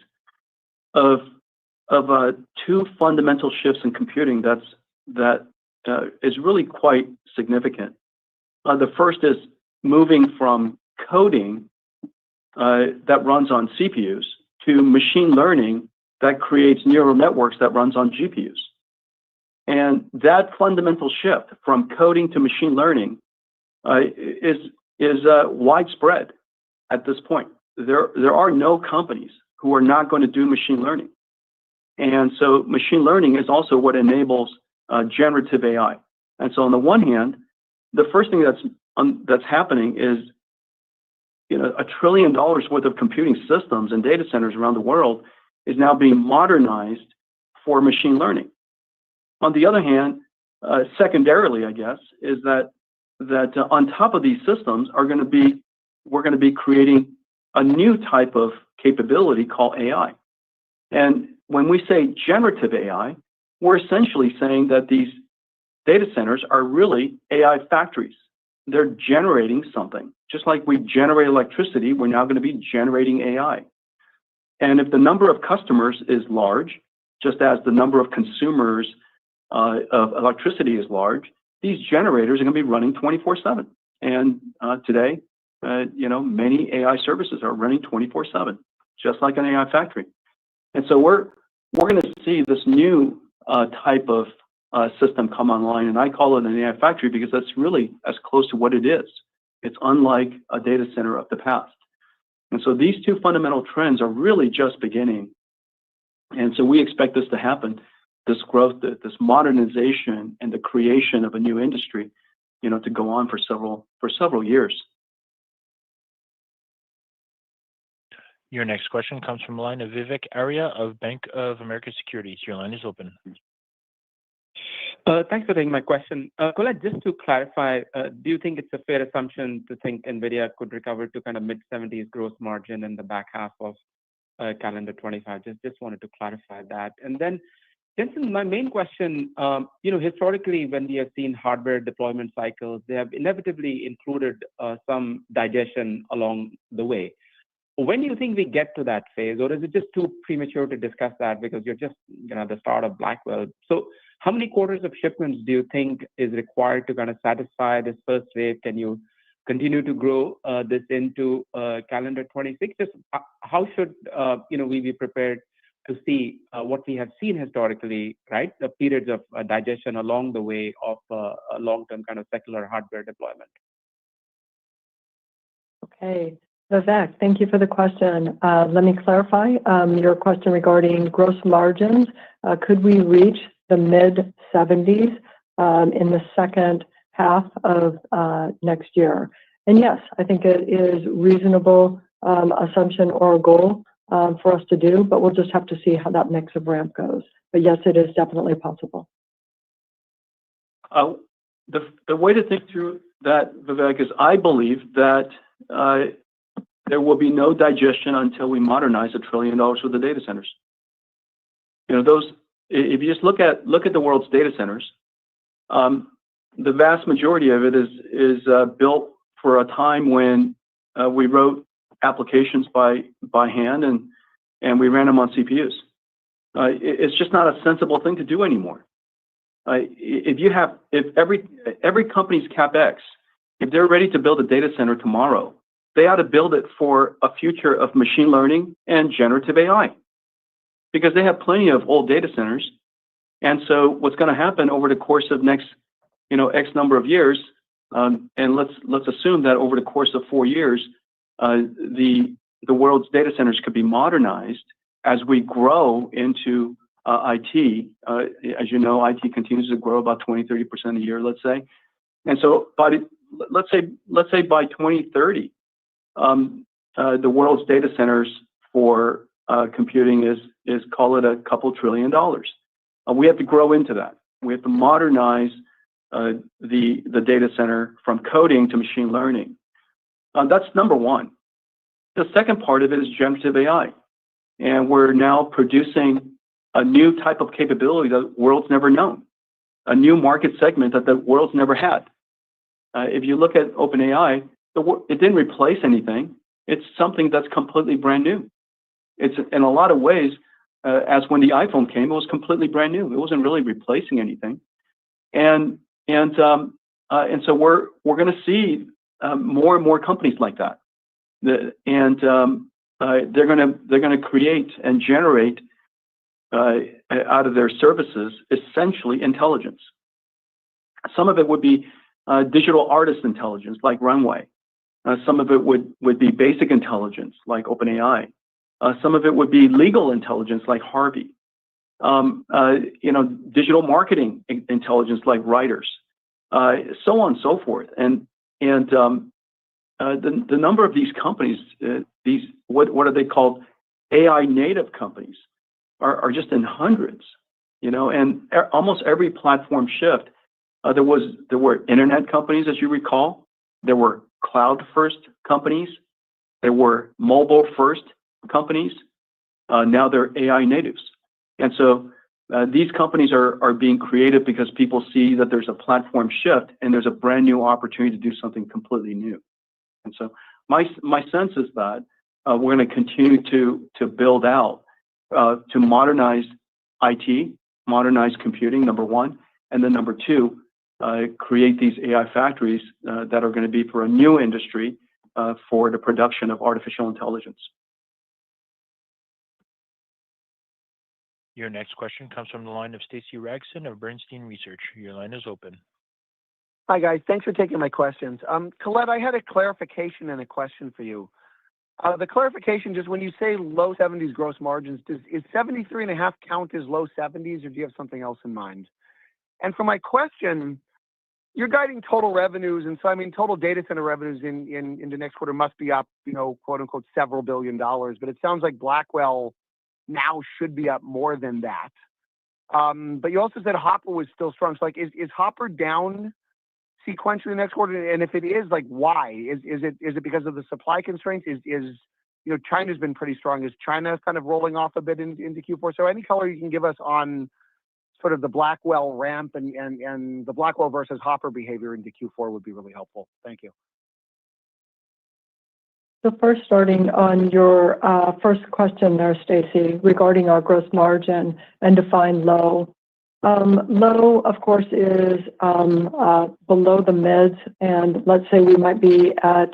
Speaker 17: of two fundamental shifts in computing that is really quite significant. The first is moving from coding that runs on CPUs to machine learning that creates neural networks that runs on GPUs. And that fundamental shift from coding to machine learning is widespread at this point. There are no companies who are not going to do machine learning. And so machine learning is also what enables generative AI. And so on the one hand, the first thing that's happening is $1 trillion worth of computing systems and data centers around the world is now being modernized for machine learning. On the other hand, secondarily, I guess, is that on top of these systems we're going to be creating a new type of capability called AI. And when we say generative AI, we're essentially saying that these data centers are really AI factories. They're generating something. Just like we generate electricity, we're now going to be generating AI. And if the number of customers is large, just as the number of consumers of electricity is large, these generators are going to be running 24/7. And today, many AI services are running 24/7, just like an AI factory. And so we're going to see this new type of system come online, and I call it an AI factory because that's really as close to what it is. It's unlike a data center of the past. And so these two fundamental trends are really just beginning. And so we expect this to happen, this growth, this modernization, and the creation of a new industry, to go on for several years.
Speaker 13: Your next question comes from the line of Vivek Arya of Bank of America Securities. Your line is open.
Speaker 20: Thanks for taking my question. Colette, just to clarify, do you think it's a fair assumption to think NVIDIA could recover to kind of mid-70s gross margin in the back half of calendar 25? Just wanted to clarify that. And then, Jensen, my main question, historically, when we have seen hardware deployment cycles, they have inevitably included some digestion along the way. When do you think we get to that phase, or is it just too premature to discuss that because you're just at the start of Blackwell? So how many quarters of shipments do you think is required to kind of satisfy this first wave? Can you continue to grow this into calendar 26? Just how should we be prepared to see what we have seen historically, right? The periods of digestion along the way of a long-term kind of secular hardware deployment.
Speaker 15: Okay. Vivek, thank you for the question. Let me clarify your question regarding gross margins. Could we reach the mid-70s in the second half of next year? And yes, I think it is reasonable assumption or a goal for us to do, but we'll just have to see how that mix of ramp goes. But yes, it is definitely possible.
Speaker 17: The way to think through that, Vivek, is I believe that there will be no digestion until we modernize $1 trillion worth of data centers. If you just look at the world's data centers, the vast majority of it is built for a time when we wrote applications by hand and we ran them on CPUs. It's just not a sensible thing to do anymore. If every company's CapEx, if they're ready to build a data center tomorrow, they ought to build it for a future of machine learning and generative AI, because they have plenty of old data centers. And so what's going to happen over the course of next, X number of years, and let's assume that over the course of 4 years, the world's data centers could be modernized as we grow into IT. As you know, IT continues to grow about 20-30% a year, let's say. And so, let's say by 2030, the world's data centers for computing is call it a couple $1 trillion. We have to grow into that. We have to modernize the data center from coding to machine learning. That's number one. The second part of it is generative AI, and we're now producing a new type of capability that the world's never known, a new market segment that the world's never had. If you look at OpenAI, it didn't replace anything. It's something that's completely brand new. It's in a lot of ways, as when the iPhone came, it was completely brand new. It wasn't really replacing anything, and so we're going to see more and more companies like that, they're going to create and generate out of their services essentially intelligence. Some of it would be digital artist intelligence, like Runway. Some of it would be basic intelligence, like OpenAI. Some of it would be legal intelligence, like Harvey. Digital marketing intelligence, like Writers. So on and so forth. And the number of these companies, what are they called? AI native companies are just in hundreds. And almost every platform shift. There were internet companies, as you recall. There were cloud first companies. There were mobile first companies. Now they're AI natives. And so these companies are being created because people see that there's a platform shift and there's a brand new opportunity to do something completely new. And so my sense is that we're going to continue to build out, to modernize IT, modernize computing, number one, and then number two, create these AI factories that are going to be for a new industry for the production of artificial intelligence.
Speaker 13: Your next question comes from the line of Stacy Rasgon of Bernstein Research. Your line is open.
Speaker 21: Hi, guys. Thanks for taking my questions. Colette, I had a clarification and a question for you. The clarification, just when you say low 70s gross margins, is 73.5 count as low 70s, or do you have something else in mind? And for my question, you're guiding total revenues, and so total data center revenues in the next quarter must be up, quote unquote, several $1 billion. But it sounds like Blackwell now should be up more than that. But you also said Hopper was still strong. So is Hopper down sequentially next quarter? And if it is, why? Is it because of the supply constraints? China's been pretty strong. Is China kind of rolling off a bit into Q4? So any color you can give us on sort of the Blackwell ramp and the Blackwell versus Hopper behavior into Q4 would be really helpful. Thank you.
Speaker 15: So first, starting on your first question there, Stacy, regarding our gross margin and define low. Low, of course, is below the mids, and let's say we might be at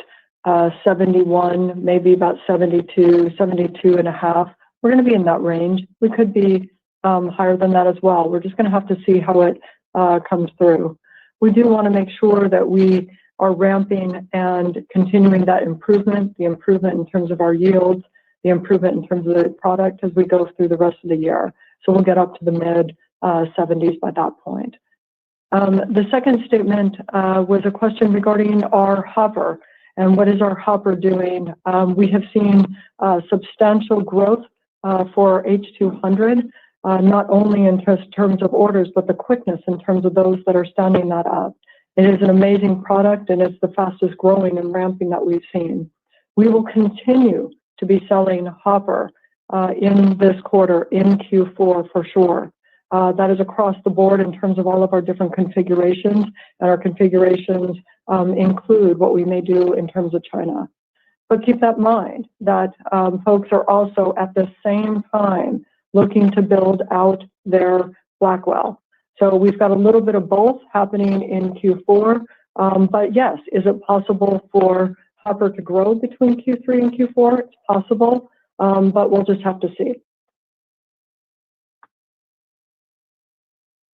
Speaker 15: 71, maybe about 72, 72 and a half. We're going to be in that range. We could be higher than that as well. We're just going to have to see how it comes through. We do want to make sure that we are ramping and continuing that improvement, the improvement in terms of our yields, the improvement in terms of the product as we go through the rest of the year. So we'll get up to the mid 70s by that point. The second statement was a question regarding our Hopper and what is our Hopper doing. We have seen substantial growth for H200, not only in terms of orders, but the quickness in terms of those that are standing that up. It is an amazing product, and it's the fastest growing and ramping that we've seen. We will continue to be selling Hopper in this quarter, in Q4 for sure. That is across the board in terms of all of our different configurations, and our configurations include what we may do in terms of China. But keep that in mind that folks are also at the same time looking to build out their Blackwell. So we've got a little bit of both happening in Q4. But yes, is it possible for Hopper to grow between Q3 and Q4? It's possible, but we'll just have to see.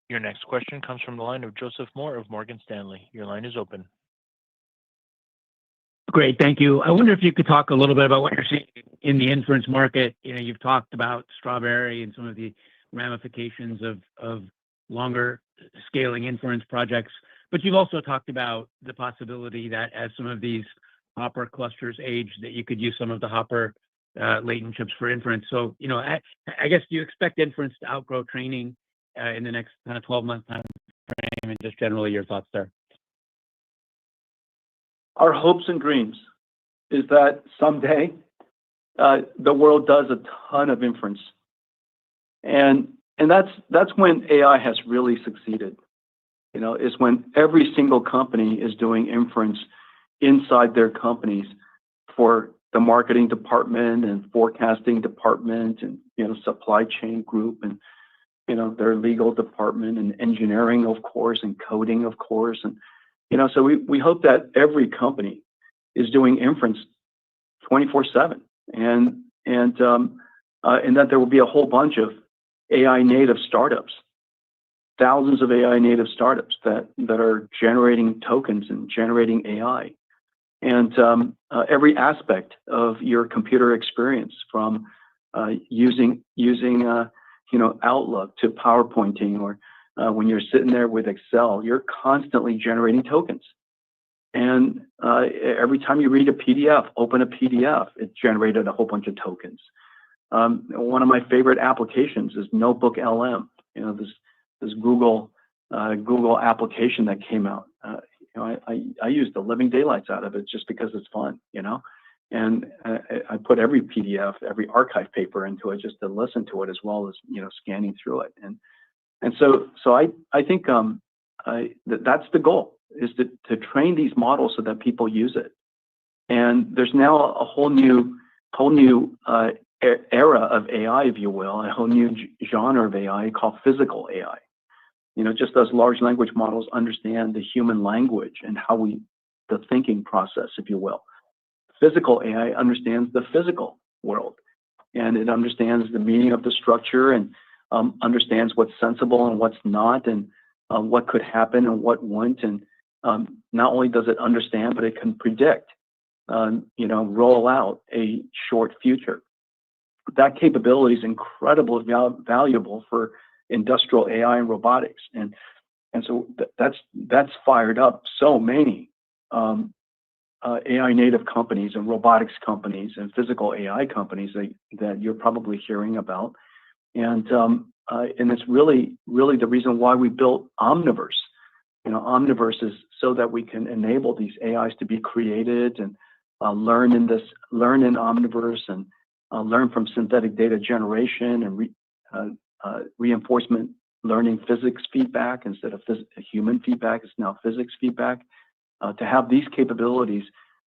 Speaker 13: Your next question comes from the line of Joseph Moore of Morgan Stanley. Your line is open.
Speaker 5: Great, thank you. I wonder if you could talk a little bit about what you're seeing in the inference market. You've talked about Strawberry and some of the ramifications of longer scaling inference projects, but you've also talked about the possibility that as some of these Hopper clusters age, that you could use some of the Hopper latent chips for inference. So, I guess, do you expect inference to outgrow training in the next kind of 12-month time frame, and just generally your thoughts there?
Speaker 17: Our hopes and dreams is that someday the world does a ton of inference, and that's when AI has really succeeded. Is when every single company is doing inference inside their companies for the marketing department and forecasting department and supply chain group and their legal department and engineering, of course, and coding, of course, and so we hope that every company is doing inference 24/7, and that there will be a whole bunch of AI native startups, thousands of AI native startups that are generating tokens and generating AI, and every aspect of your computer experience, from using Outlook to PowerPointing, or when you're sitting there with Excel, you're constantly generating tokens. And every time you read a PDF, open a PDF, it generated a whole bunch of tokens. One of my favorite applications is Notebook LM. This Google application that came out. I use the living daylights out of it just because it's fun, And I put every PDF, every archive paper into it just to listen to it, as well as scanning through it. And so I think that's the goal, is to train these models so that people use it. And there's now a whole new era of AI, if you will, a whole new genre of AI called physical AI. Just as large language models understand the human language and the thinking process, if you will. Physical AI understands the physical world, and it understands the meaning of the structure, and understands what's sensible and what's not, and what could happen and what won't. And not only does it understand, but it can predict, roll out a short future. That capability is incredibly valuable for industrial AI and robotics, and so that's fired up so many AI native companies and robotics companies and physical AI companies that you're probably hearing about, and it's really the reason why we built Omniverse. Omniverse is so that we can enable these AIs to be created and learn in Omniverse, and learn from synthetic data generation and reinforcement learning, physics feedback instead of human feedback. It's now physics feedback. To have these capabilities,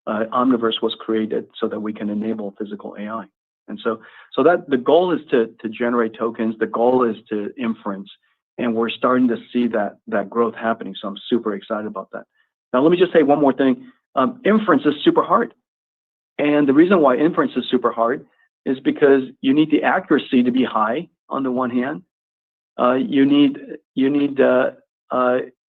Speaker 17: Omniverse was created so that we can enable physical AI. And so that the goal is to generate tokens. The goal is to inference, and we're starting to see that growth happening. So I'm super excited about that. Now, let me just say one more thing. Inference is super hard, and the reason why inference is super hard is because you need the accuracy to be high. On the one hand, you need the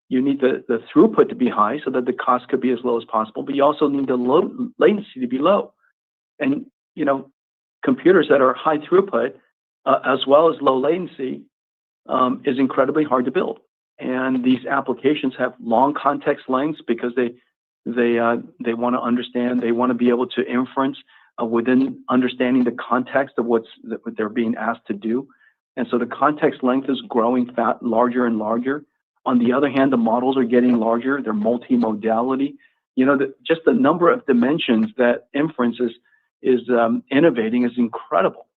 Speaker 17: throughput to be high so that the cost could be as low as possible, but you also need the low latency to be low. And computers that are high throughput as well as low latency is incredibly hard to build. And these applications have long context lengths because they want to understand, they want to be able to inference within understanding the context of what they're being asked to do. And so the context length is growing larger and larger. On the other hand, the models are getting larger. They're multimodality. Just the number of dimensions that inference is innovating is incredible.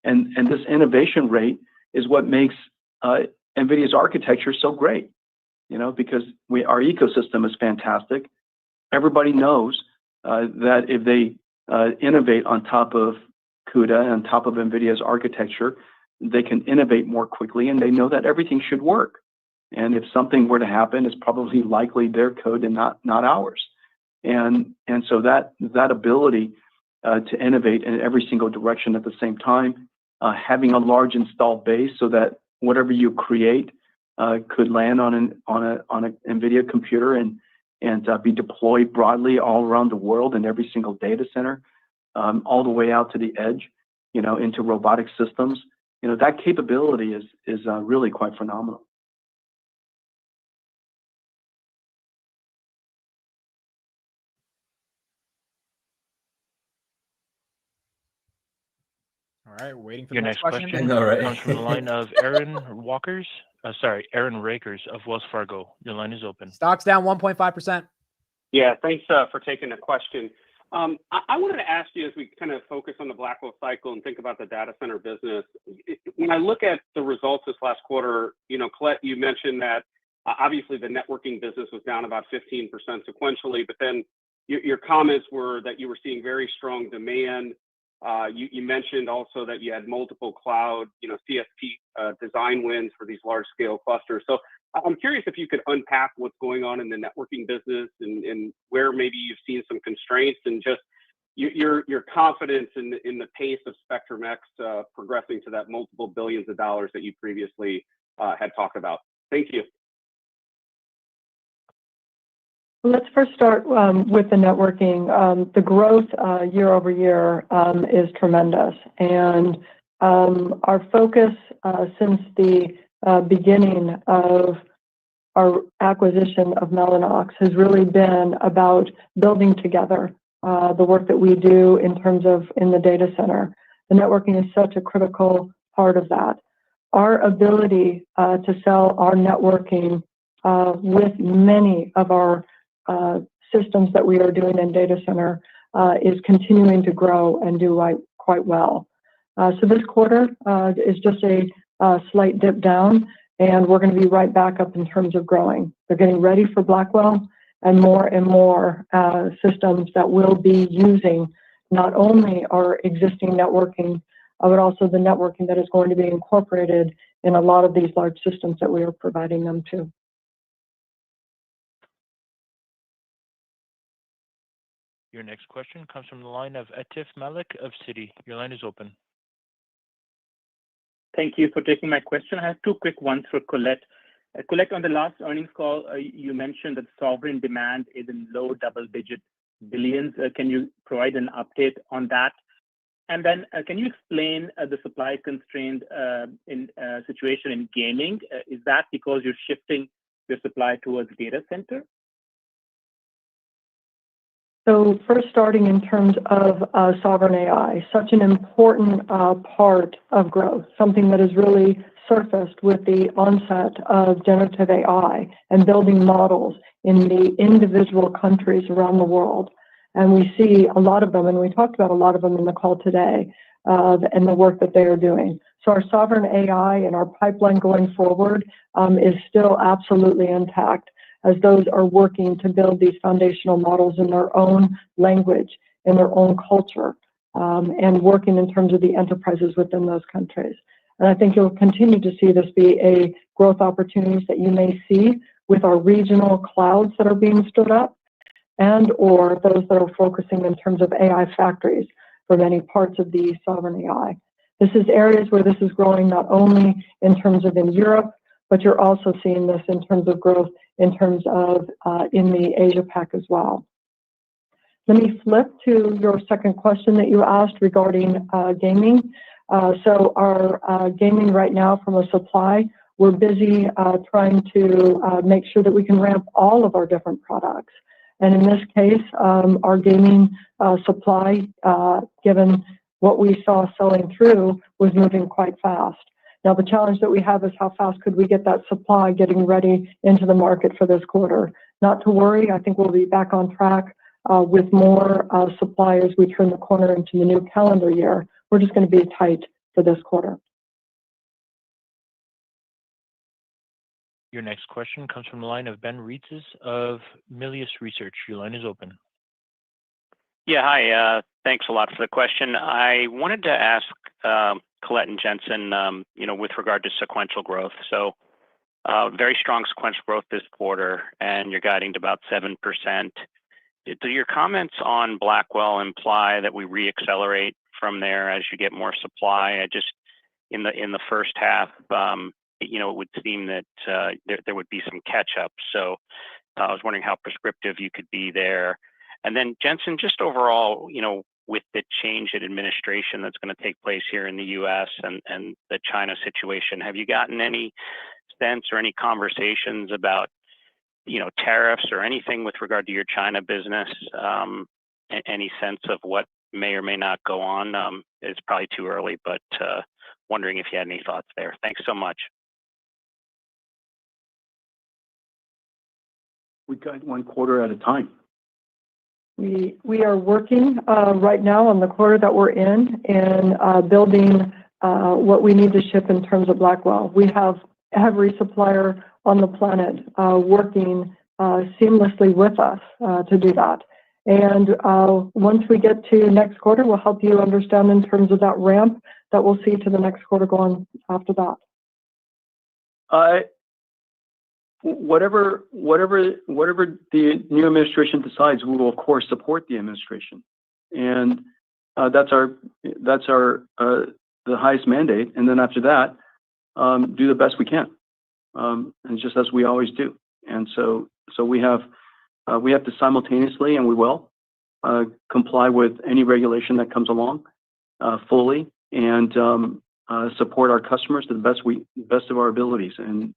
Speaker 17: And this innovation rate is what makes NVIDIA's architecture so great, because our ecosystem is fantastic. Everybody knows that if they innovate on top of CUDA, on top of NVIDIA's architecture, they can innovate more quickly, and they know that everything should work. And if something were to happen, it's probably likely their code and not ours. And so that ability to innovate in every single direction at the same time, having a large installed base so that whatever you create could land on an NVIDIA computer and be deployed broadly all around the world in every single data center, all the way out to the edge, into robotic systems. That capability is really quite phenomenal.
Speaker 1: All right, waiting for
Speaker 13: Your
Speaker 1: the
Speaker 13: next
Speaker 1: next question.
Speaker 13: question
Speaker 2: I know, right?
Speaker 13: comes from the line of Aaron Rakers of Wells Fargo. Your line is open.
Speaker 1: Stocks down 1.5%.
Speaker 4: Yeah, thanks for taking the question. I wanted to ask you, as we kind of focus on the Blackwell cycle and think about the data center business, when I look at the results this last quarter, Colette, you mentioned that obviously the networking business was down about 15% sequentially, but then your comments were that you were seeing very strong demand. You mentioned also that you had multiple cloud, CSP design wins for these large scale clusters. So I'm curious if you could unpack what's going on in the networking business and where maybe you've seen some constraints and just your confidence in the pace of Spectrum X progressing to that multiple billions of dollars that you previously had talked about. Thank you.
Speaker 15: Let's first start with the networking. The growth year over year is tremendous. And our focus since the beginning of our acquisition of Mellanox has really been about building together the work that we do in terms of in the data center. The networking is such a critical part of that. Our ability to sell our networking with many of our systems that we are doing in data center is continuing to grow and do quite well. So this quarter is just a slight dip down, and we're going to be right back up in terms of growing. They're getting ready for Blackwell and more systems that will be using not only our existing networking, but also the networking that is going to be incorporated in a lot of these large systems that we are providing them to.
Speaker 13: Your next question comes from the line of Atif Malik of Citi. Your line is open.
Speaker 22: Thank you for taking my question. I have two quick ones for Colette. Colette, on the last earnings call, you mentioned that sovereign demand is in low double-digit billions. Can you provide an update on that? And then can you explain the supply constraint situation in gaming? Is that because you're shifting your supply towards data center?
Speaker 15: So first, starting in terms of sovereign AI, such an important part of growth, something that has really surfaced with the onset of generative AI and building models in the individual countries around the world. And we see a lot of them, and we talked about a lot of them in the call today, and the work that they are doing. So our sovereign AI and our pipeline going forward is still absolutely intact, as those are working to build these foundational models in their own language, in their own culture, and working in terms of the enterprises within those countries. And I think you'll continue to see this be a growth opportunities that you may see with our regional clouds that are being stood up, and or those that are focusing in terms of AI factories for many parts of the sovereign AI. This is areas where this is growing not only in terms of in Europe, but you're also seeing this in terms of growth in terms of in the Asia Pac as well. Let me flip to your second question that you asked regarding gaming. So our gaming right now from a supply, we're busy trying to make sure that we can ramp all of our different products. And in this case, our gaming supply, given what we saw selling through, was moving quite fast. Now, the challenge that we have is how fast could we get that supply getting ready into the market for this quarter. Not to worry, I think we'll be back on track with more suppliers. We turn the corner into the new calendar year. We're just going to be tight for this quarter.
Speaker 13: Your next question comes from the line of Ben Reitzes of Melius Research. Your line is open.
Speaker 23: Yeah, hi. Thanks a lot for the question. I wanted to ask Colette and Jensen, with regard to sequential growth. So Very strong sequential growth this quarter, and you're guiding to about 7%. Do your comments on Blackwell imply that we reaccelerate from there as you get more supply? In the first half, it would seem that there would be some catch up. So I was wondering how prescriptive you could be there. And then Jensen, just overall, with the change in administration that's going to take place here in the U.S. and the China situation, have you gotten any sense or any conversations about, tariffs or anything with regard to your China business? Any sense of what may or may not go on? It's probably too early, but wondering if you had any thoughts there. Thanks so much.
Speaker 17: We guide one quarter at a time.
Speaker 15: We are working right now on the quarter that we're in and building what we need to ship in terms of Blackwell. We have every supplier on the planet working seamlessly with us to do that. And once we get to next quarter, we'll help you understand in terms of that ramp that we'll see to the next quarter going after that.
Speaker 17: Whatever the new administration decides, we will of course support the administration, and that's the highest mandate. And then after that, do the best we can, and just as we always do. And so we have to simultaneously, and we will comply with any regulation that comes along fully, and support our customers to the best of our abilities, and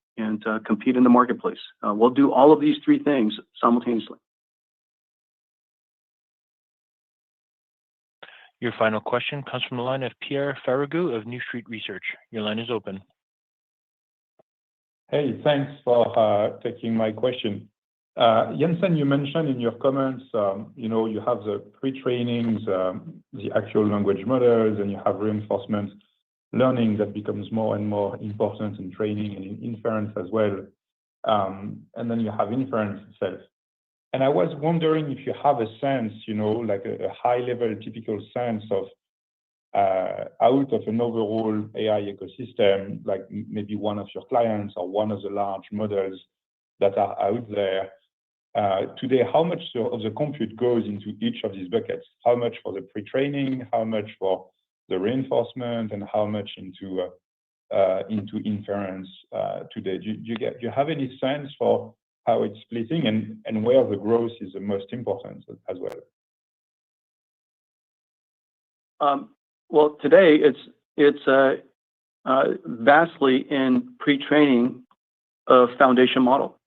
Speaker 17: compete in the marketplace. We'll do all of these three things simultaneously.
Speaker 13: Your final question comes from the line of Pierre Ferragu of New Street Research. Your line is open.
Speaker 3: Hey, thanks for taking my question. Jensen, you mentioned in your comments, you have the pre-trainings, the actual language models, and you have reinforcement learning that becomes more and more important in training and in inference as well. And then you have inference itself. And I was wondering if you have a sense, like a high-level typical sense of out of an overall AI ecosystem, like maybe one of your clients or one of the large models that are out there today, how much of the compute goes into each of these buckets? How much for the pre-training, how much for the reinforcement, and how much into inference today? Do you have any sense for how it's splitting and where the growth is the most important as well?
Speaker 17: Well, today it's vastly in pre-training of foundation model,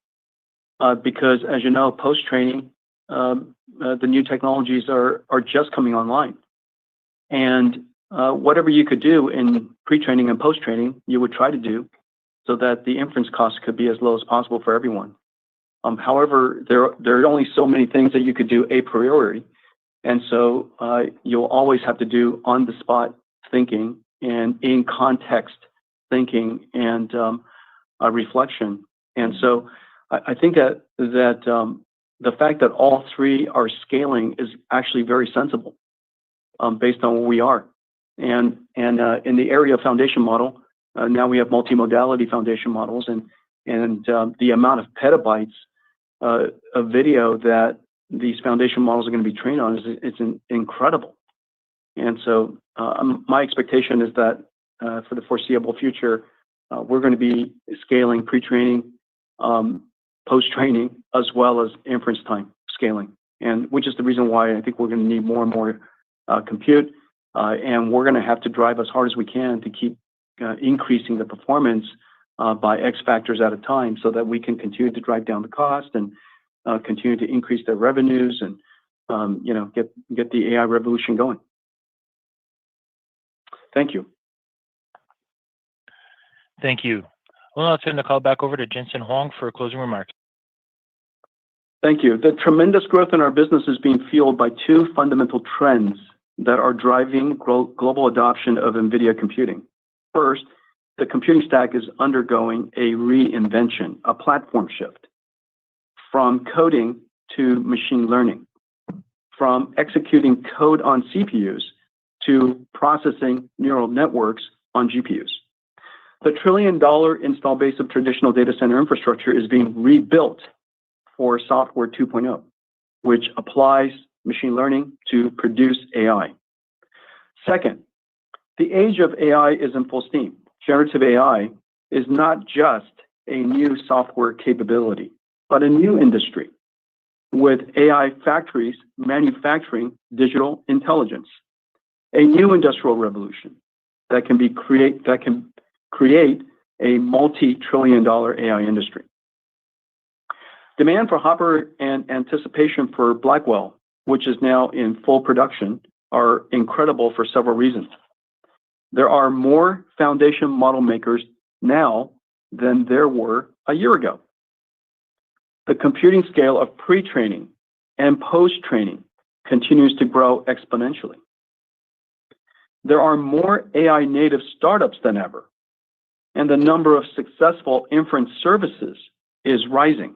Speaker 17: because as you know, post-training, the new technologies are just coming online, and whatever you could do in pre-training and post-training, you would try to do so that the inference cost could be as low as possible for everyone. However, there are only so many things that you could do a priori, and so you'll always have to do on-the-spot thinking and in-context thinking and reflection. And so I think that the fact that all three are scaling is actually very sensible based on where we are. And in the area of foundation model, now we have multimodality foundation models, and the amount of petabytes of video that these foundation models are going to be trained on is incredible. And so my expectation is that for the foreseeable future, we're going to be scaling pre-training, post-training, as well as inference time scaling, and which is the reason why I think we're going to need more and more compute, and we're going to have to drive as hard as we can to keep increasing the performance by X factors at a time, so that we can continue to drive down the cost and continue to increase their revenues and get the AI revolution going. Thank you.
Speaker 13: Thank you. Well, I'll turn the call back over to Jensen Huang for closing remarks.
Speaker 17: Thank you. The tremendous growth in our business is being fueled by two fundamental trends that are driving global adoption of NVIDIA computing. First, the computing stack is undergoing a reinvention, a platform shift, from coding to machine learning, from executing code on CPUs to processing neural networks on GPUs. The $1 trillion install base of traditional data center infrastructure is being rebuilt for software 2.0, which applies machine learning to produce AI. Second, the age of AI is in full steam. Generative AI is not just a new software capability, but a new industry with AI factories manufacturing digital intelligence, a new industrial revolution that can create a multi-trillion-dollar AI industry. Demand for Hopper and anticipation for Blackwell, which is now in full production, are incredible for several reasons. There are more foundation model makers now than there were a year ago. The computing scale of pre-training and post-training continues to grow exponentially. There are more AI native startups than ever, and the number of successful inference services is rising.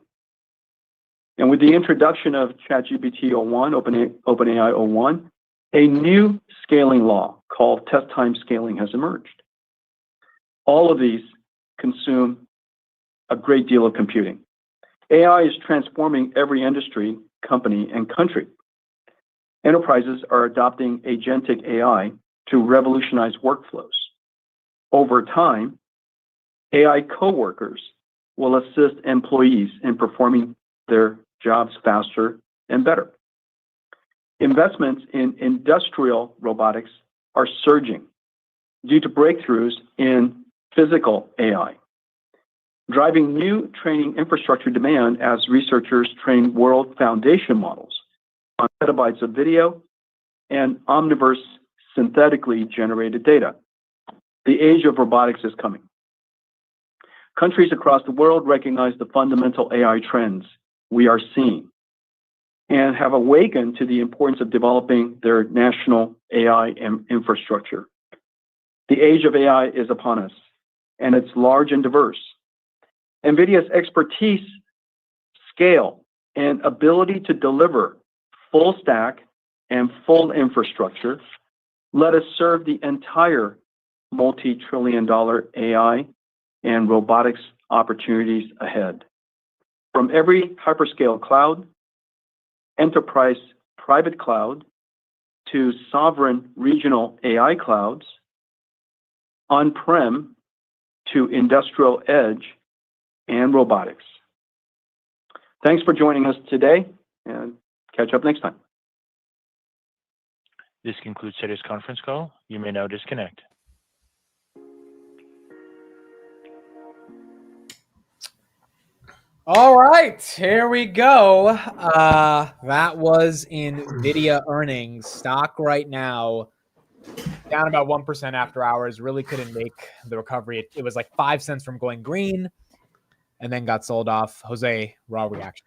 Speaker 17: And with the introduction of ChatGPT 01, OpenAI 01, a new scaling law called test time scaling has emerged. All of these consume a great deal of computing. AI is transforming every industry, company, and country. Enterprises are adopting agentic AI to revolutionize workflows. Over time, AI coworkers will assist employees in performing their jobs faster and better. Investments in industrial robotics are surging due to breakthroughs in physical AI, driving new training infrastructure demand as researchers train world foundation models on petabytes of video and omniverse synthetically generated data. The age of robotics is coming. Countries across the world recognize the fundamental AI trends we are seeing and have awakened to the importance of developing their national AI infrastructure. The age of AI is upon us, and it's large and diverse. NVIDIA's expertise, scale, and ability to deliver full stack and full infrastructure let us serve the entire multi-trillion-dollar AI and robotics opportunities ahead. From every hyperscale cloud, enterprise private cloud, to sovereign regional AI clouds, on-prem to industrial edge and robotics. Thanks for joining us today, and catch up next time.
Speaker 13: This concludes today's conference call. You may now disconnect.
Speaker 1: All right, here we go. That was Nvidia earnings. Stock right now down about 1% after hours. Really couldn't make the recovery. It was like 5 cents from going green and then got sold off. Jose, raw reaction.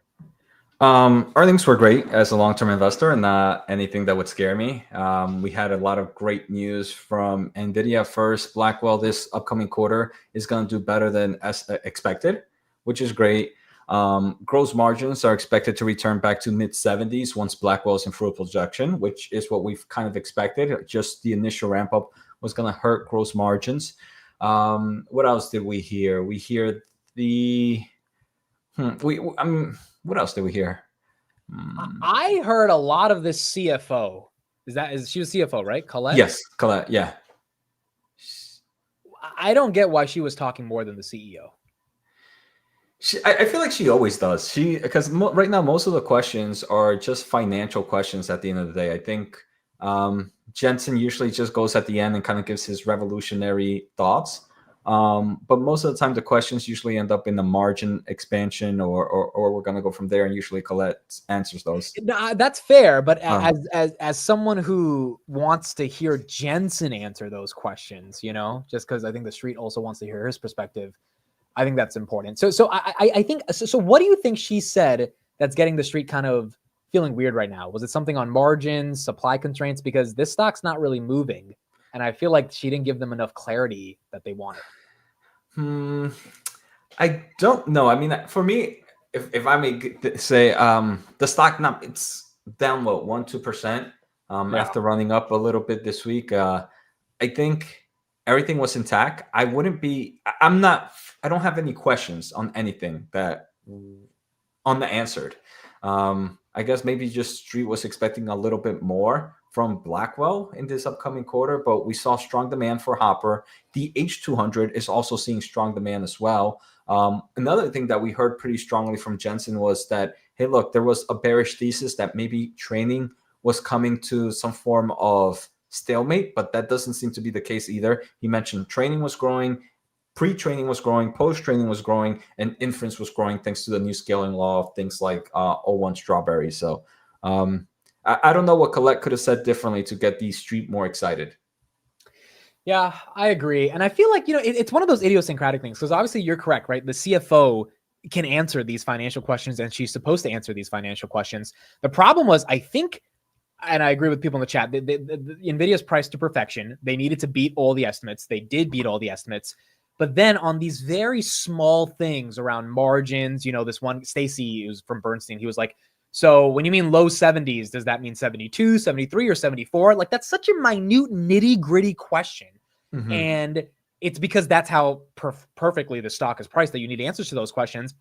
Speaker 2: Earnings were great as a long-term investor and not anything that would scare me. We had a lot of great news from Nvidia. First, Blackwell this upcoming quarter is going to do better than as expected, which is great. Gross margins are expected to return back to mid-70s once Blackwell's in full production, which is what we've kind of expected. Just the initial ramp up was going to hurt gross margins. What else did we hear? We hear the what else did we hear?
Speaker 1: I heard a lot of this CFO. Is she was CFO, right? Colette?
Speaker 2: Yes, Colette. Yeah.
Speaker 1: I don't get why she was talking more than the CEO.
Speaker 2: I feel like she always does. Because right now most of the questions are just financial questions at the end of the day. I think Jensen usually just goes at the end and kind of gives his revolutionary thoughts. But most of the time the questions usually end up in the margin expansion or we're going to go from there, and usually Colette answers those.
Speaker 1: No, that's fair, but as someone who wants to hear Jensen answer those questions, just because I think the street also wants to hear his perspective, I think that's important. So I think so. What do you think she said that's getting the street kind of feeling weird right now? Was it something on margins, supply constraints? Because this stock's not really moving, and I feel like she didn't give them enough clarity that they wanted.
Speaker 2: I don't know. I mean, for me, if I may say, the stock it's down 1-2% after running up a little bit this week. I think everything was intact, I don't have any questions on anything that unanswered. I guess maybe just Street was expecting a little bit more from Blackwell in this upcoming quarter, but we saw strong demand for Hopper. The H200 is also seeing strong demand as well. Another thing that we heard pretty strongly from Jensen was that, hey, look, there was a bearish thesis that maybe training was coming to some form of stalemate, but that doesn't seem to be the case either. He mentioned training was growing, pre-training was growing, post-training was growing, and inference was growing thanks to the new scaling law of things like O1 Strawberry. So I don't know what Colette could have said differently to get the Street more excited.
Speaker 1: Yeah, I agree. And I feel like, it's one of those idiosyncratic things, because obviously you're correct, right? The CFO can answer these financial questions, and she's supposed to answer these financial questions. The problem was, I think, and I agree with people in the chat, the NVIDIA's priced to perfection. They needed to beat all the estimates. They did beat all the estimates. But then on these very small things around margins, this one, Stacy, who's from Bernstein, he was like, so when you mean low 70s, does that mean 72, 73, or 74? Like, that's such a minute, nitty-gritty question.
Speaker 2: Mm-hmm.
Speaker 1: And it's because that's how perfectly the stock is priced that you need answers to those questions.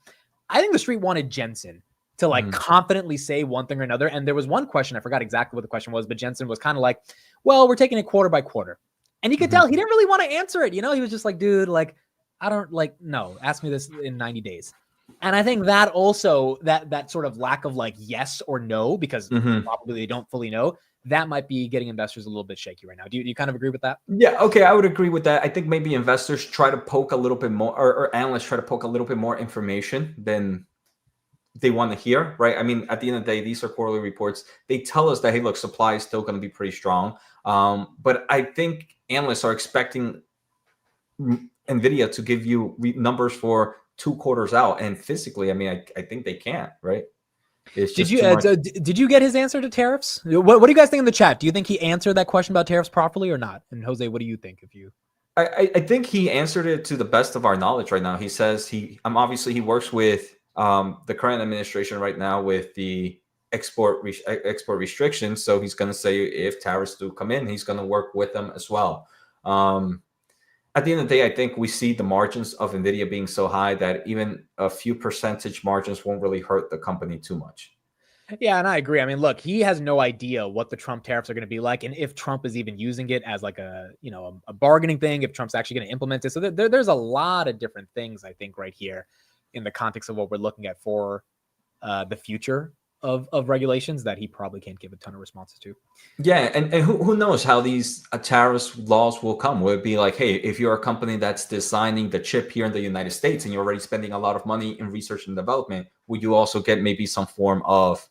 Speaker 1: I think the Street wanted Jensen to confidently say one thing or another. And there was one question, I forgot exactly what the question was, but Jensen was kind of like, well, we're taking it quarter by quarter. And you could tell he didn't really want to answer it. He was just like, dude, like, no, ask me this in 90 days. And I think that also, that sort of lack of like yes or no, because probably they don't fully know, that might be getting investors a little bit shaky right now. Do you kind of agree with that?
Speaker 2: Yeah, okay, I would agree with that. I think maybe investors try to poke a little bit more, or analysts try to poke a little bit more information than they want to hear, right? I mean, at the end of the day, these are quarterly reports. They tell us that, hey, look, supply is still going to be pretty strong. But I think analysts are expecting NVIDIA to give you numbers for 2 quarters out. And physically, I mean, I think they can't, right?
Speaker 1: Did you get his answer to tariffs? What do you guys think in the chat? Do you think he answered that question about tariffs properly or not? And Jose, what do you think?
Speaker 2: I think he answered it to the best of our knowledge right now. He says obviously he works with the current administration right now with the export restrictions. So he's going to say if tariffs do come in, he's going to work with them as well. At the end of the day, I think we see the margins of NVIDIA being so high that even a few percentage margins won't really hurt the company too much.
Speaker 1: Yeah, and I agree. I mean, look, he has no idea what the Trump tariffs are going to be like, and if Trump is even using it as like a bargaining thing, if Trump's actually going to implement it. So there's a lot of different things, I think, right here in the context of what we're looking at for the future of regulations that he probably can't give a ton of responses to.
Speaker 2: Yeah, and who knows how these tariffs laws will come. Will it be like, hey, if you're a company that's designing the chip here in the United States and you're already spending a lot of money in research and development, would you also get maybe some form of,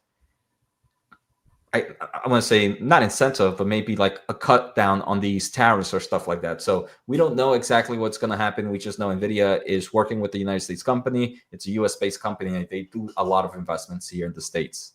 Speaker 2: I want to say not incentive, but maybe like a cut down on these tariffs or stuff like that. So we don't know exactly what's going to happen. We just know NVIDIA is working with the United States company. It's a US-based company, and they do a lot of investments here in the States.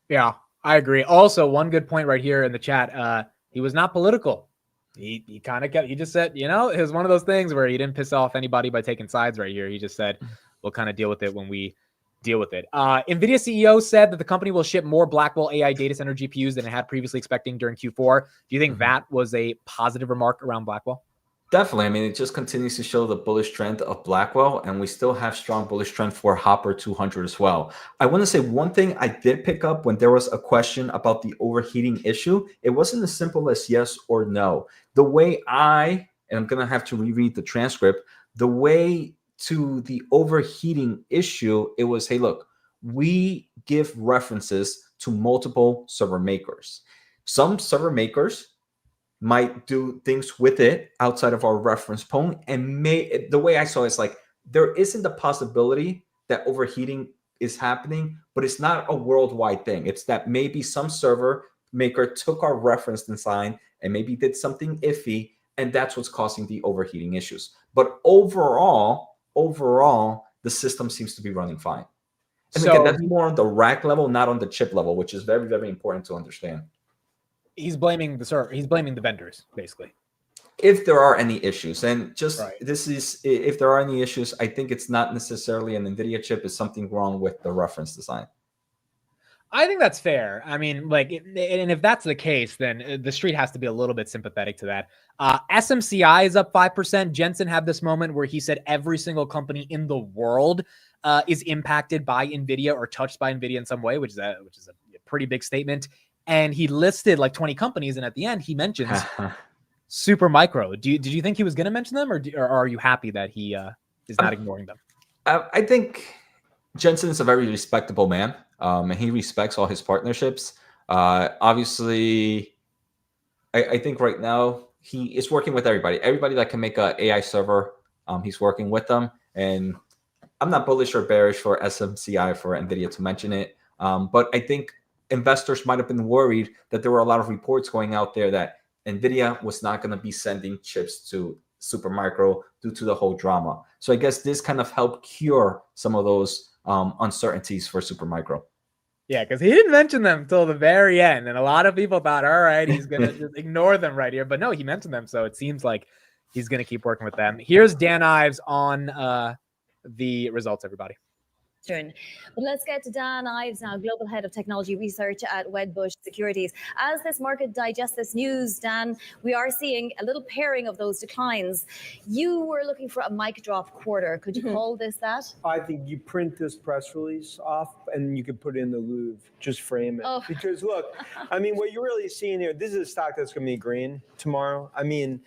Speaker 1: Yeah, I agree. Also, one good point right here in the chat. He was not political. He kind of he just said, it was one of those things where he didn't piss off anybody by taking sides right here. He just said, we'll kind of deal with it when we deal with it. NVIDIA CEO said that the company will ship more Blackwell AI data center GPUs than it had previously expecting during Q4. Do you think that was a positive remark around Blackwell?
Speaker 2: Definitely. I mean, it just continues to show the bullish trend of Blackwell, and we still have strong bullish trend for Hopper 200 as well. I want to say one thing I did pick up when there was a question about the overheating issue. It wasn't as simple as yes or no. The way and I'm going to have to reread the transcript, the way to the overheating issue, it was, hey, look, we give references to multiple server makers. Some server makers might do things with it outside of our reference point, and the way I saw it is like there isn't a possibility that overheating is happening, but it's not a worldwide thing. It's that maybe some server maker took our reference design and maybe did something iffy, and that's what's causing the overheating issues. But overall, the system seems to be running fine. And again, that's more on the rack level, not on the chip level, which is very, very important to understand.
Speaker 1: He's blaming the server. He's blaming the vendors, basically.
Speaker 2: If there are any issues, and just if there are any issues, I think it's not necessarily an NVIDIA chip. It's something wrong with the reference design.
Speaker 1: I think that's fair. I mean, like, and if that's the case, then the street has to be a little bit sympathetic to that. SMCI is up 5%. Jensen had this moment where he said every single company in the world is impacted by Nvidia or touched by Nvidia in some way, which is a pretty big statement. And he listed like 20 companies, and at the end he mentions Supermicro. Did you think he was going to mention them, or are you happy that he is not ignoring them?
Speaker 2: I think Jensen is a very respectable man, and he respects all his partnerships. Obviously, I think right now he is working with everybody. Everybody that can make an AI server, he's working with them. And I'm not bullish or bearish for SMCI for NVIDIA to mention it. But I think investors might have been worried that there were a lot of reports going out there that NVIDIA was not going to be sending chips to Supermicro due to the whole drama. So I guess this kind of helped cure some of those uncertainties for Supermicro.
Speaker 1: Yeah, because he didn't mention them till the very end. And a lot of people thought, all right, he's going to just ignore them right here. But no, he mentioned them. So it seems like he's going to keep working with them. Here's Dan Ives on the results, everybody.
Speaker 6: But let's get to Dan Ives now, Global Head of Technology Research at Wedbush Securities. As this market digests this news, Dan, we are seeing a little pairing of those declines. You were looking for a mic drop quarter. Could you call this that?
Speaker 8: I think you print this press release off and you could put it in the Louvre. Just frame it.
Speaker 6: Oh.
Speaker 8: Because look, I mean, what you're really seeing here, this is a stock that's going to be green tomorrow. I mean,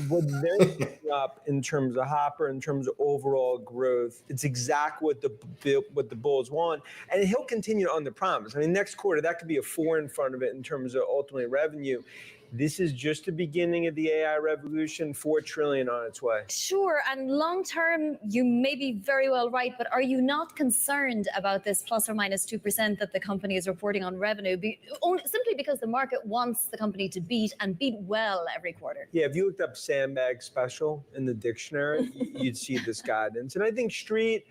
Speaker 8: what they're putting up in terms of Hopper, in terms of overall growth, it's exactly what the bulls want, and he'll continue to underpromise. I mean, next quarter that could be a 4 in front of it in terms of ultimately revenue. This is just the beginning of the AI revolution. $4 trillion on its way.
Speaker 6: Sure, and long term, you may be very well right, but are you not concerned about this plus or minus 2% that the company is reporting on revenue, simply because the market wants the company to beat and beat well every quarter?
Speaker 8: Yeah, if you looked up sandbag special in the dictionary, you'd see this guidance. And I think Street's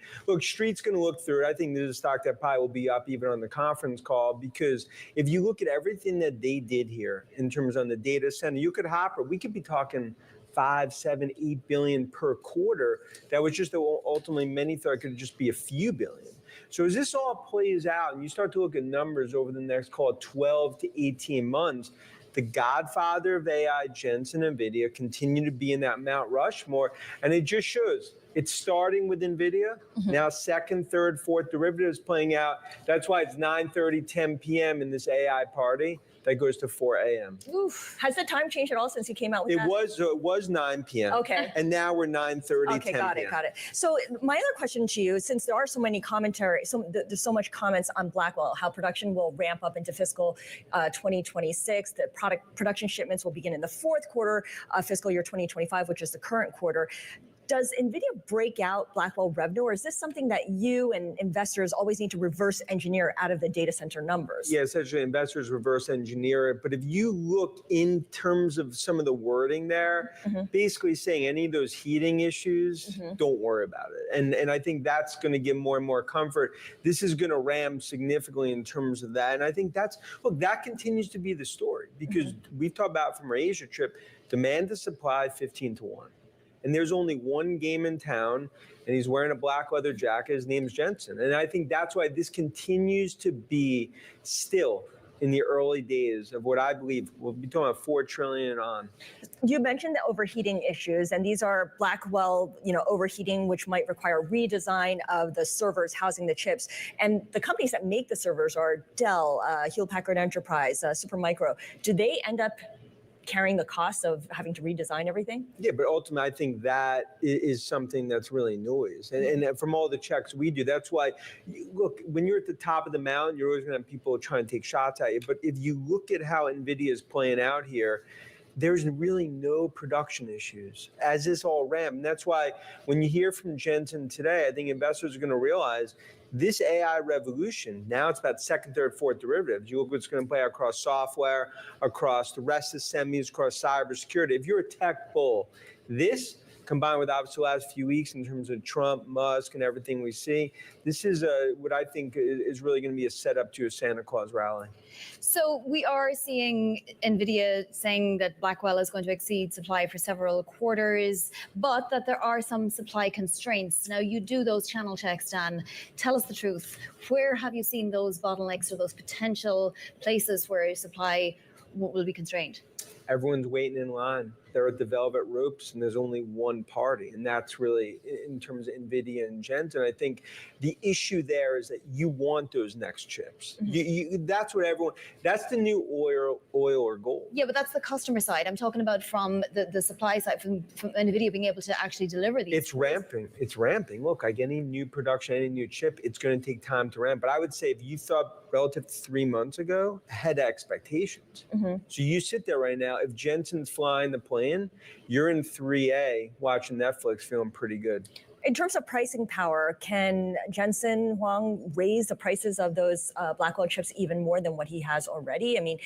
Speaker 8: going to look through it. I think there's a stock that probably will be up even on the conference call, because if you look at everything that they did here in terms of the data center, you could Hopper. We could be talking 5, 7, 8 billion per quarter. That was just ultimately many thought it could just be a few billion. So as this all plays out and you start to look at numbers over the next, call it 12 to 18 months, the godfather of AI, Jensen, NVIDIA, continue to be in that Mount Rushmore. And it just shows it's starting with NVIDIA. Now second, third, fourth derivatives playing out. That's why it's 9:30, 10 p.m. in this AI party. That goes to 4 a.m.
Speaker 10: Oof. Has the time changed at all since you came out with that?
Speaker 8: It was 9 p.m.
Speaker 10: Okay.
Speaker 8: And now we're 9:30,
Speaker 10: okay,
Speaker 8: 10
Speaker 10: got
Speaker 8: p.m.
Speaker 10: it. So my other question to you, since there are so many there's so much comments on Blackwell, how production will ramp up into fiscal 2026, the production shipments will begin in the fourth quarter of fiscal year 2025, which is the current quarter. Does NVIDIA break out Blackwell revenue, or is this something that you and investors always need to reverse engineer out of the data center numbers?
Speaker 8: Yeah, essentially investors reverse engineer it. But if you look in terms of some of the wording there, basically saying any of those heating issues, don't worry about it. And I think that's going to give more and more comfort. This is going to ram significantly in terms of that. And I think that continues to be the story, because we've talked about from our Asia trip, demand to supply 15 to 1. And there's only one game in town, and he's wearing a black leather jacket. His name's Jensen. And I think that's why this continues to be still in the early days of what I believe we'll be talking about $4 trillion on.
Speaker 10: You mentioned the overheating issues, and these are Blackwell, overheating, which might require redesign of the servers housing the chips. And the companies that make the servers are Dell, Hewlett Packard Enterprise, Supermicro. Do they end up carrying the cost of having to redesign everything?
Speaker 8: Yeah, but ultimately, I think that is something that's really noise. And from all the checks we do, that's why, look, when you're at the top of the mountain, you're always going to have people trying to take shots at you. But if you look at how NVIDIA is playing out here, there's really no production issues as this all ramped. And that's why when you hear from Jensen today, I think investors are going to realize this AI revolution, now it's about second, third, fourth derivatives. You look what's going to play across software, across the rest of semis, across cybersecurity. If you're a tech bull, this combined with obviously the last few weeks in terms of Trump, Musk, and everything we see, this is what I think is really going to be a setup to a Santa Claus rally.
Speaker 6: So we are seeing Nvidia saying that Blackwell is going to exceed supply for several quarters, but that there are some supply constraints. Now, you do those channel checks, Dan. Tell us the truth. Where have you seen those bottlenecks or those potential places where supply will be constrained?
Speaker 8: Everyone's waiting in line. They're at the velvet ropes, and there's only one party, and that's really in terms of Nvidia and Jensen. I think the issue there is that you want those next chips. That's what everyone. That's the new oil or gold.
Speaker 6: Yeah, but that's the customer side. I'm talking about from the supply side, from Nvidia being able to actually deliver these.
Speaker 8: It's ramping. It's ramping. Look, like any new production, any new chip, it's going to take time to ramp. But I would say if you thought relative to 3 months ago, ahead of expectations. So you sit there right now. If Jensen's flying the plane, you're in 3A watching Netflix, feeling pretty good.
Speaker 10: In terms of pricing power, can Jensen Huang raise the prices of those Blackwell chips even more than what he has already? I mean,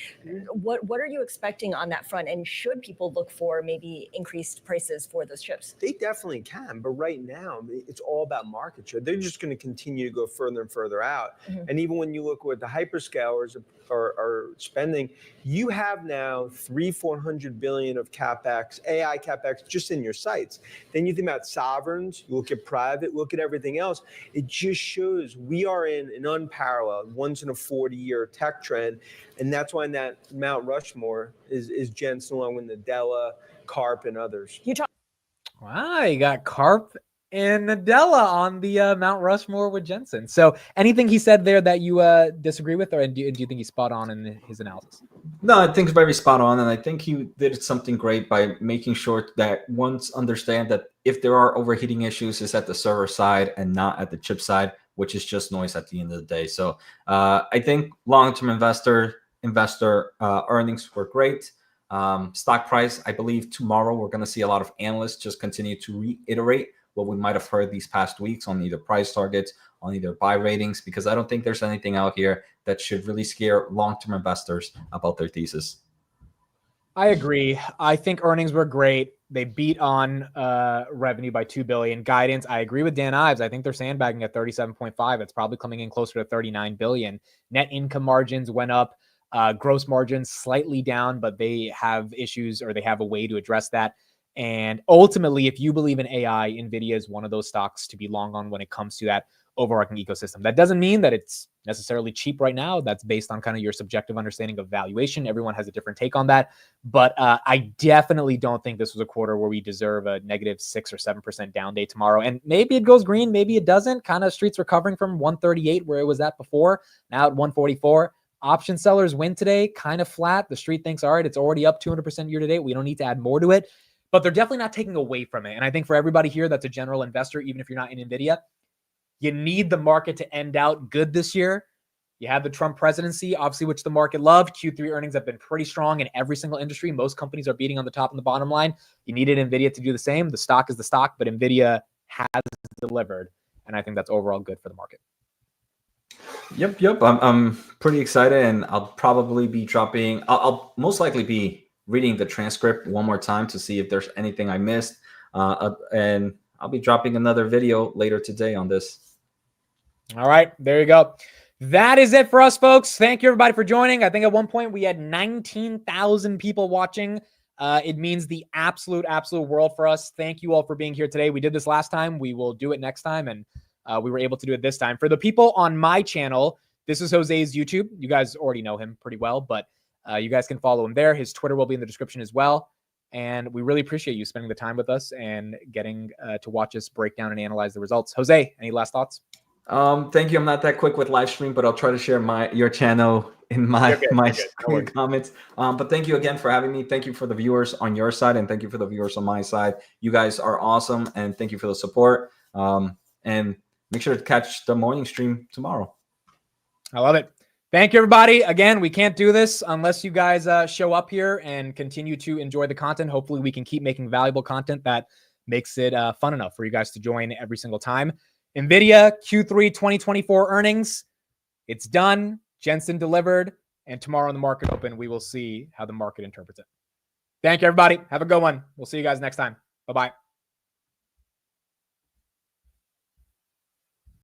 Speaker 10: what are you expecting on that front? And should people look for maybe increased prices for those chips?
Speaker 8: They definitely can, but right now it's all about market share. They're just going to continue to go further and further out. And even when you look at what the hyperscalers are spending, you have now $300-400 billion of capex, AI capex, just in your sites. Then you think about sovereigns, you look at private, look at everything else. It just shows we are in an unparalleled, once in a 40-year tech trend, and that's why that Mount Rushmore is Jensen along with Nadella, Karp, and others.
Speaker 1: Wow, you got Karp and Nadella on the Mount Rushmore with Jensen. So anything he said there that you disagree with, or do you think he's spot on in his analysis?
Speaker 2: No, I think it's very spot on, and I think he did something great by making sure that ones understand that if there are overheating issues, it's at the server side and not at the chip side, which is just noise at the end of the day. So I think long-term investor earnings were great. Stock price, I believe tomorrow we're going to see a lot of analysts just continue to reiterate what we might have heard these past weeks on either price targets, on either buy ratings, because I don't think there's anything out here that should really scare long-term investors about their thesis.
Speaker 1: I agree. I think earnings were great. They beat on revenue by $2 billion. Guidance, I agree with Dan Ives. I think they're sandbagging at 37.5. It's probably coming in closer to 39 billion. Net income margins went up. Gross margins slightly down, but they have issues, or they have a way to address that. And ultimately, if you believe in AI, Nvidia is one of those stocks to be long on when it comes to that overarching ecosystem. That doesn't mean that it's necessarily cheap right now. That's based on kind of your subjective understanding of valuation. Everyone has a different take on that. But I definitely don't think this was a quarter where we deserve a negative 6 or 7% down day tomorrow. And maybe it goes green, maybe it doesn't. Kind of streets recovering from 138 where it was at before, now at 144. Option sellers win today, kind of flat. The street thinks, all right, it's already up 200% year to date. We don't need to add more to it. But they're definitely not taking away from it. And I think for everybody here that's a general investor, even if you're not in Nvidia, you need the market to end out good this year. You have the Trump presidency, obviously, which the market loved. Q3 earnings have been pretty strong in every single industry. Most companies are beating on the top and the bottom line. You needed Nvidia to do the same. The stock is the stock, but Nvidia has delivered. And I think that's overall good for the market.
Speaker 2: Yep. I'm pretty excited, and I'll probably be dropping. I'll most likely be reading the transcript one more time to see if there's anything I missed, and I'll be dropping another video later today on this.
Speaker 1: All right, there you go. That is it for us, folks. Thank you, everybody, for joining. I think at one point we had 19,000 people watching. It means the absolute world for us. Thank you all for being here today. We did this last time. We will do it next time, and we were able to do it this time. For the people on my channel, this is Jose's YouTube. You guys already know him pretty well, but you guys can follow him there. His Twitter will be in the description as well. And we really appreciate you spending the time with us and getting to watch us break down and analyze the results. Jose, any last thoughts?
Speaker 2: Thank you. I'm not that quick with live stream, but I'll try to share your channel in my comments. But thank you again for having me. Thank you for the viewers on your side, and thank you for the viewers on my side. You guys are awesome, and thank you for the support. And make sure to catch the morning stream tomorrow.
Speaker 1: I love it. Thank you, everybody. Again, we can't do this unless you guys show up here and continue to enjoy the content. Hopefully, we can keep making valuable content that makes it fun enough for you guys to join every single time. NVIDIA Q3 2024 earnings. It's done. Jensen delivered. And tomorrow in the market open, we will see how the market interprets it. Thank you, everybody. Have a good one. We'll see you guys next time. Bye-bye.